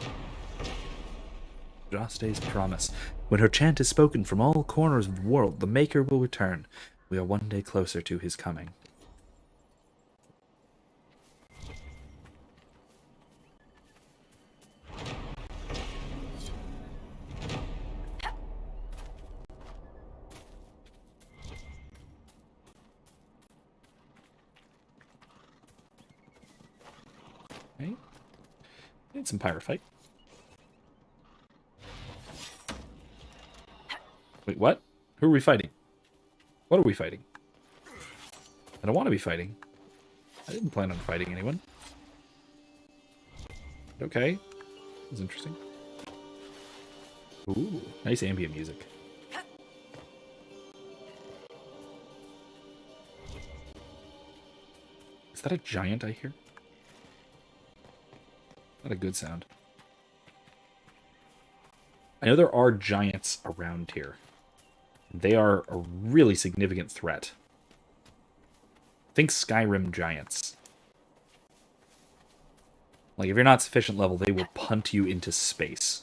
Draste's promise. When her chant is spoken from all corners of the world, the Maker will return. We are one day closer to his coming. Okay. Need some pyrophyte. Wait, what? Who are we fighting? What are we fighting? I don't want to be fighting. I didn't plan on fighting anyone. Okay. That's interesting. Ooh, nice ambient music. Is that a giant I hear? Not a good sound. I know there are giants around here. They are a really significant threat. Think Skyrim giants. Like, if you're not sufficient level, they will punt you into space.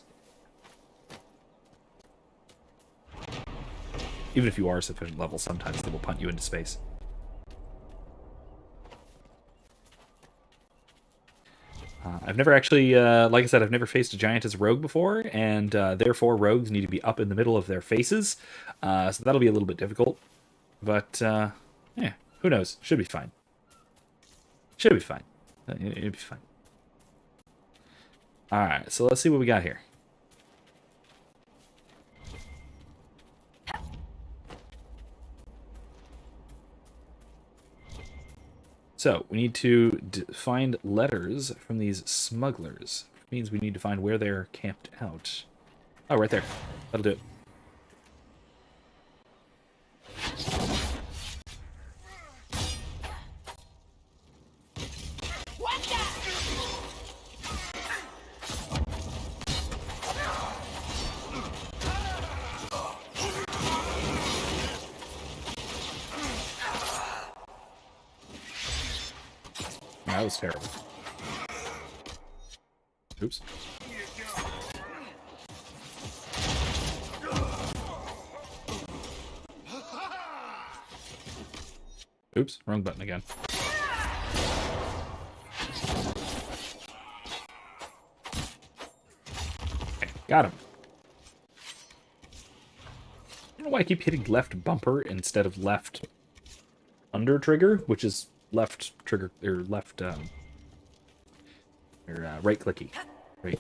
Even if you are sufficient level, sometimes they will punt you into space. I've never actually, like I said, I've never faced a giant as a rogue before, and therefore rogues need to be up in the middle of their faces, so that'll be a little bit difficult. But, yeah, who knows? Should be fine. Should be fine. It'll be fine. Alright, so let's see what we got here. So, we need to find letters from these smugglers. Which means we need to find where they're camped out. Oh, right there. That'll do it. That was terrible. Oops. Oops, wrong button again. Okay, got him. I don't know why I keep hitting left bumper instead of left under trigger, which is left trigger, or left, right clicky. Right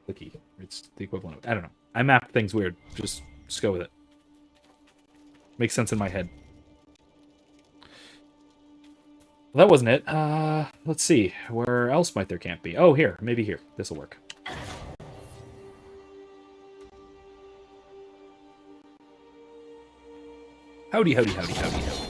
clicky. It's the equivalent of, I don't know. I map things weird. Just go with it. Makes sense in my head. Well, that wasn't it. Let's see. Where else might their camp be? Oh, here. Maybe here. This'll work. Howdy, howdy, howdy, howdy, howdy.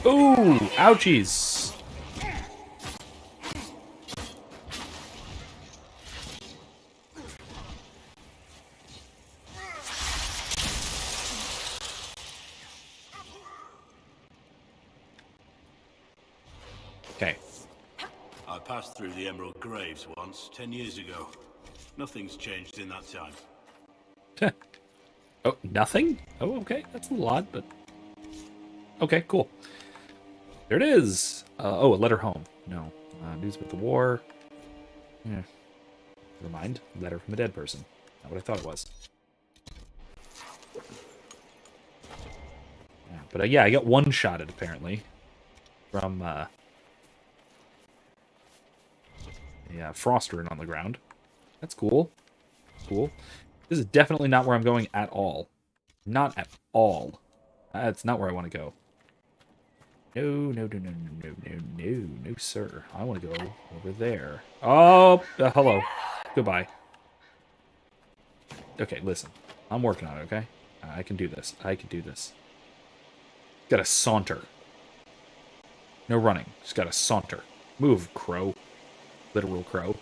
Ooh, ouchies. Okay. I passed through the Emerald Graves once, 10 years ago. Nothing's changed in that time. Oh, nothing? Oh, okay. That's a little odd, but... Okay, cool. There it is. Oh, a letter home. No. News about the war. Yeah. Never mind. Letter from a dead person. Not what I thought it was. Yeah, but yeah, I got one-shotted, apparently. From, frost rune on the ground. That's cool. Cool. This is definitely not where I'm going at all. Not at all. That's not where I want to go. No, no, no, no, no, no, no, no, sir. I want to go over there. Oh, hello. Goodbye. Okay, listen. I'm working on it, okay? I can do this. I can do this. Gotta saunter. No running. Just gotta saunter. Move, crow. Literal crow.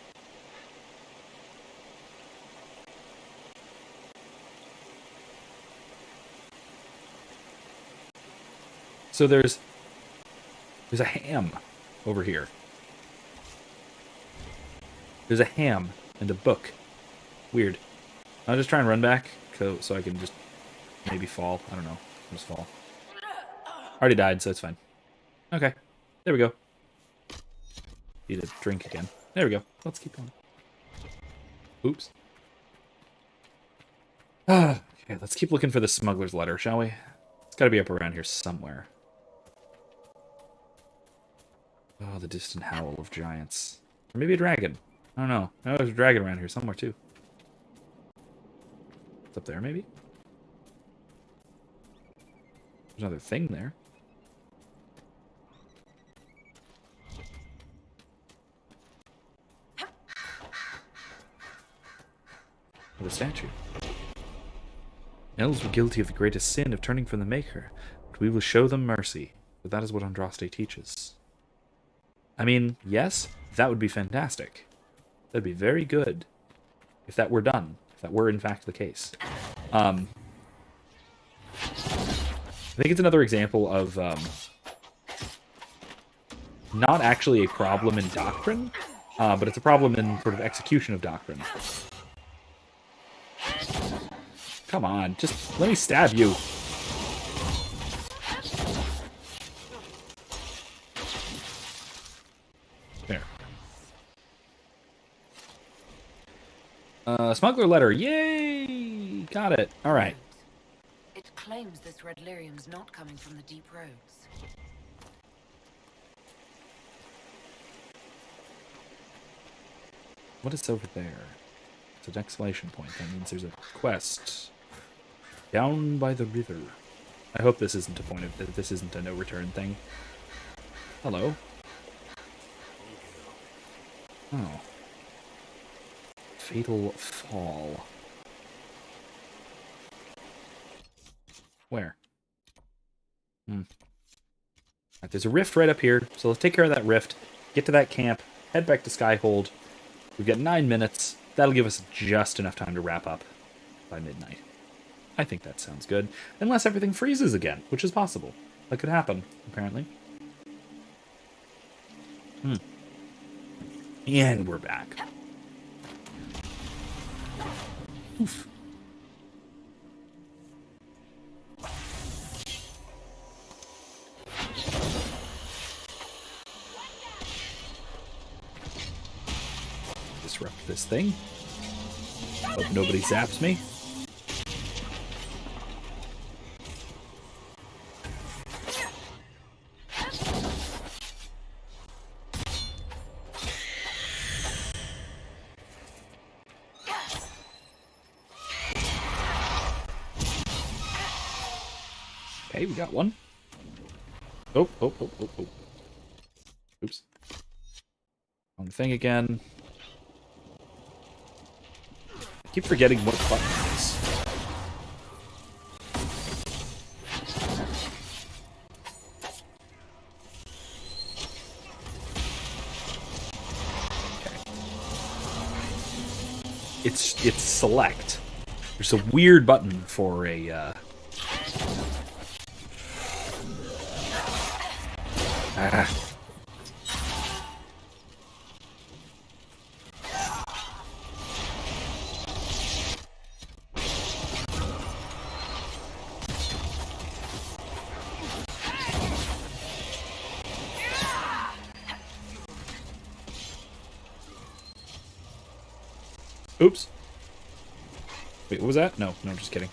So there's a ham over here. There's a ham and a book. Weird. I'll just try and run back so I can just maybe fall. I don't know. Just fall. Already died, so it's fine. Okay. There we go. Need a drink again. There we go. Let's keep going. Oops. Okay, let's keep looking for the smuggler's letter, shall we? It's got to be up around here somewhere. Oh, the distant howl of giants. Or maybe a dragon. I don't know. Oh, there's a dragon around here somewhere, too. It's up there, maybe? There's another thing there. What a statue. Elves were guilty of the greatest sin of turning from the Maker, but we will show them mercy, for that is what Andraste teaches. I mean, yes, that would be fantastic. That'd be very good if that were done, if that were in fact the case. I think it's another example of not actually a problem in doctrine, but it's a problem in sort of execution of doctrine. Come on, just let me stab you. There. Smuggler letter. Yay! Got it. All right. It claims this red lyrium's not coming from the deep roads. What is over there? It's an exclamation point. That means there's a quest. Down by the river. I hope this isn't a point of this isn't a no return thing. Hello. Oh. Fatal fall. Where? Right, there's a rift right up here, so let's take care of that rift, get to that camp, head back to Skyhold. We've got 9 minutes. That'll give us just enough time to wrap up by midnight. I think that sounds good. Unless everything freezes again, which is possible. That could happen, apparently. And we're back. Oof. Disrupt this thing. Hope nobody zaps me. Okay, we got one. Oh. Oops. Wrong thing again. I keep forgetting what button it is. Okay. It's select. There's a weird button for a Oops. Wait, what was that? No, just kidding.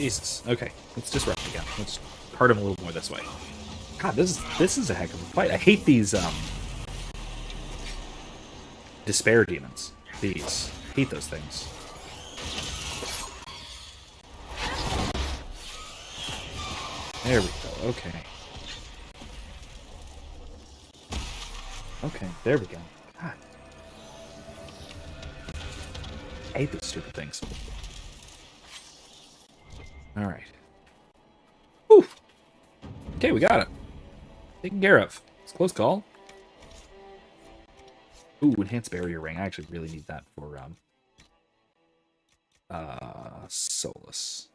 Jesus. Okay, let's disrupt again. Let's hurt him a little more this way. God, this is a heck of a fight. I hate these despair demons. These. I hate those things. There we go. Okay. Okay, there we go. God. I hate those stupid things. Alright. Whew. Okay, we got it. Taken care of. It's a close call. Ooh, enhanced barrier ring. I actually really need that for Solus.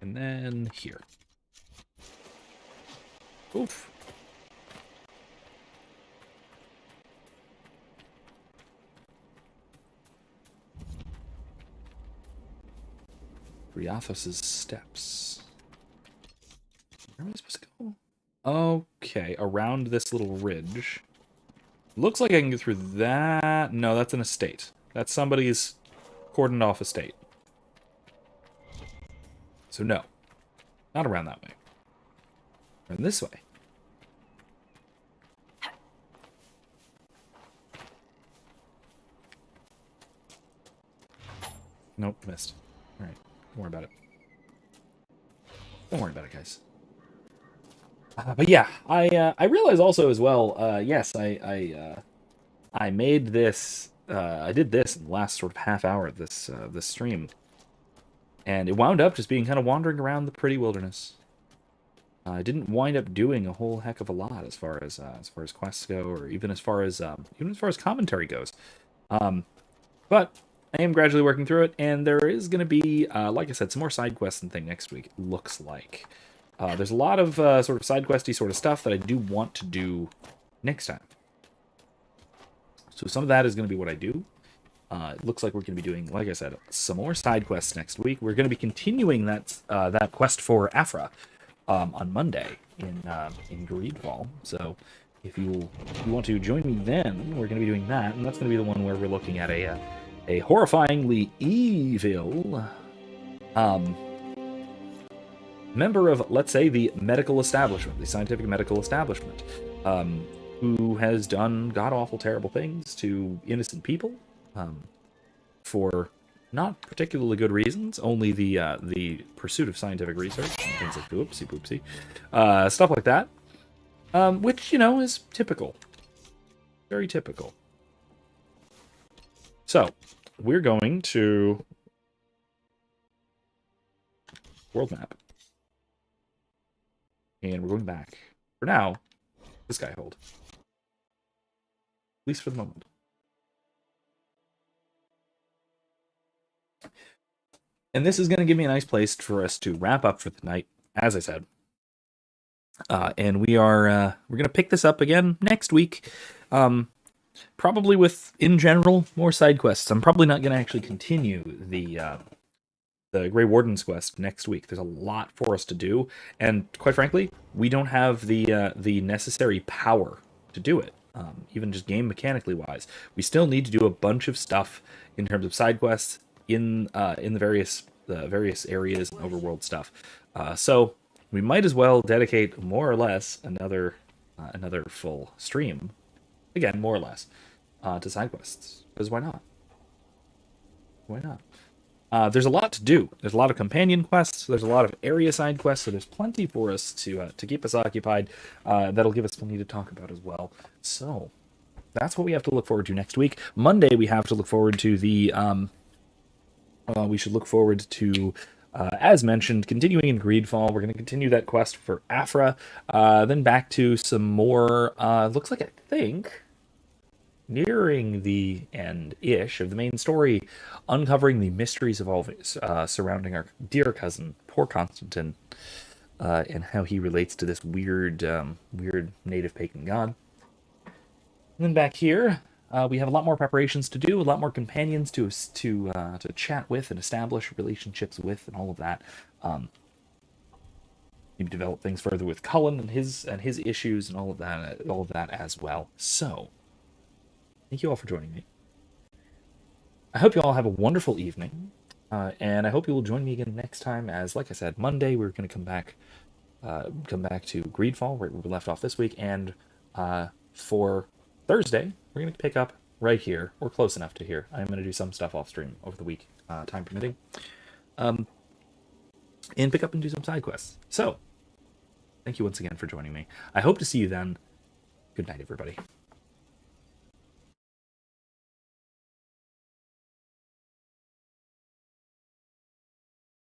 And then here. Oof. Briathos' steps. Where am I supposed to go? Okay, around this little ridge. Looks like I can get through that. No, that's an estate. That's somebody's cordoned off estate. So no, not around that way. Around this way. Nope, missed. All right, don't worry about it. Don't worry about it, guys. But yeah, I realize also as well. Yes, I made this. I did this in the last sort of half hour of this this stream. And it wound up just being kind of wandering around the pretty wilderness. I didn't wind up doing a whole heck of a lot as far as quests go, or even as far as commentary goes. But I am gradually working through it, and there is going to be, like I said, some more side quests and thing next week. It looks like there's a lot of sort of side questy sort of stuff that I do want to do next time. So some of that is going to be what I do. It looks like we're going to be doing, like I said, some more side quests next week. We're going to be continuing that quest for Aphra on Monday in Greedfall. So if you want to join me then, we're going to be doing that, and that's going to be the one where we're looking at a horrifyingly evil member of, let's say, the medical establishment, the scientific medical establishment, who has done god-awful, terrible things to innocent people for not particularly good reasons, only the pursuit of scientific research, and things like whoopsie, stuff like that, which, you know, is typical. Very typical. So, we're going to world map. And we're going back. For now, this guy hold. At least for the moment. And this is going to give me a nice place for us to wrap up for the night, as I said. And we're going to pick this up again next week. Probably with, in general, more side quests. I'm probably not going to actually continue the Grey Warden's quest next week. There's a lot for us to do, and quite frankly, we don't have the necessary power to do it. Even just game mechanically wise, we still need to do a bunch of stuff in terms of side quests in the various areas and overworld stuff. So we might as well dedicate more or less another full stream, again more or less, to side quests. Because why not? Why not? There's a lot to do. There's a lot of companion quests. There's a lot of area side quests. So there's plenty for us to keep us occupied. That'll give us plenty to talk about as well. So that's what we have to look forward to next week. Monday we have to look forward to the. We should look forward to, as mentioned, continuing in Greedfall. We're going to continue that quest for Afra. Then back to some more. Looks like, I think, nearing the end-ish of the main story, uncovering the mysteries of all surrounding our dear cousin, poor Constantine, and how he relates to this weird native pagan god. And then back here, we have a lot more preparations to do, a lot more companions to chat with and establish relationships with, and all of that. Maybe develop things further with Cullen and his issues and all of that as well. So, thank you all for joining me. I hope you all have a wonderful evening, and I hope you will join me again next time. As, like I said, Monday we're going to come back to Greedfall, where we left off this week, and for Thursday we're going to pick up right here, or close enough to here. I'm going to do some stuff off stream over the week, time permitting, and pick up and do some side quests. So, thank you once again for joining me. I hope to see you then. Good night, everybody.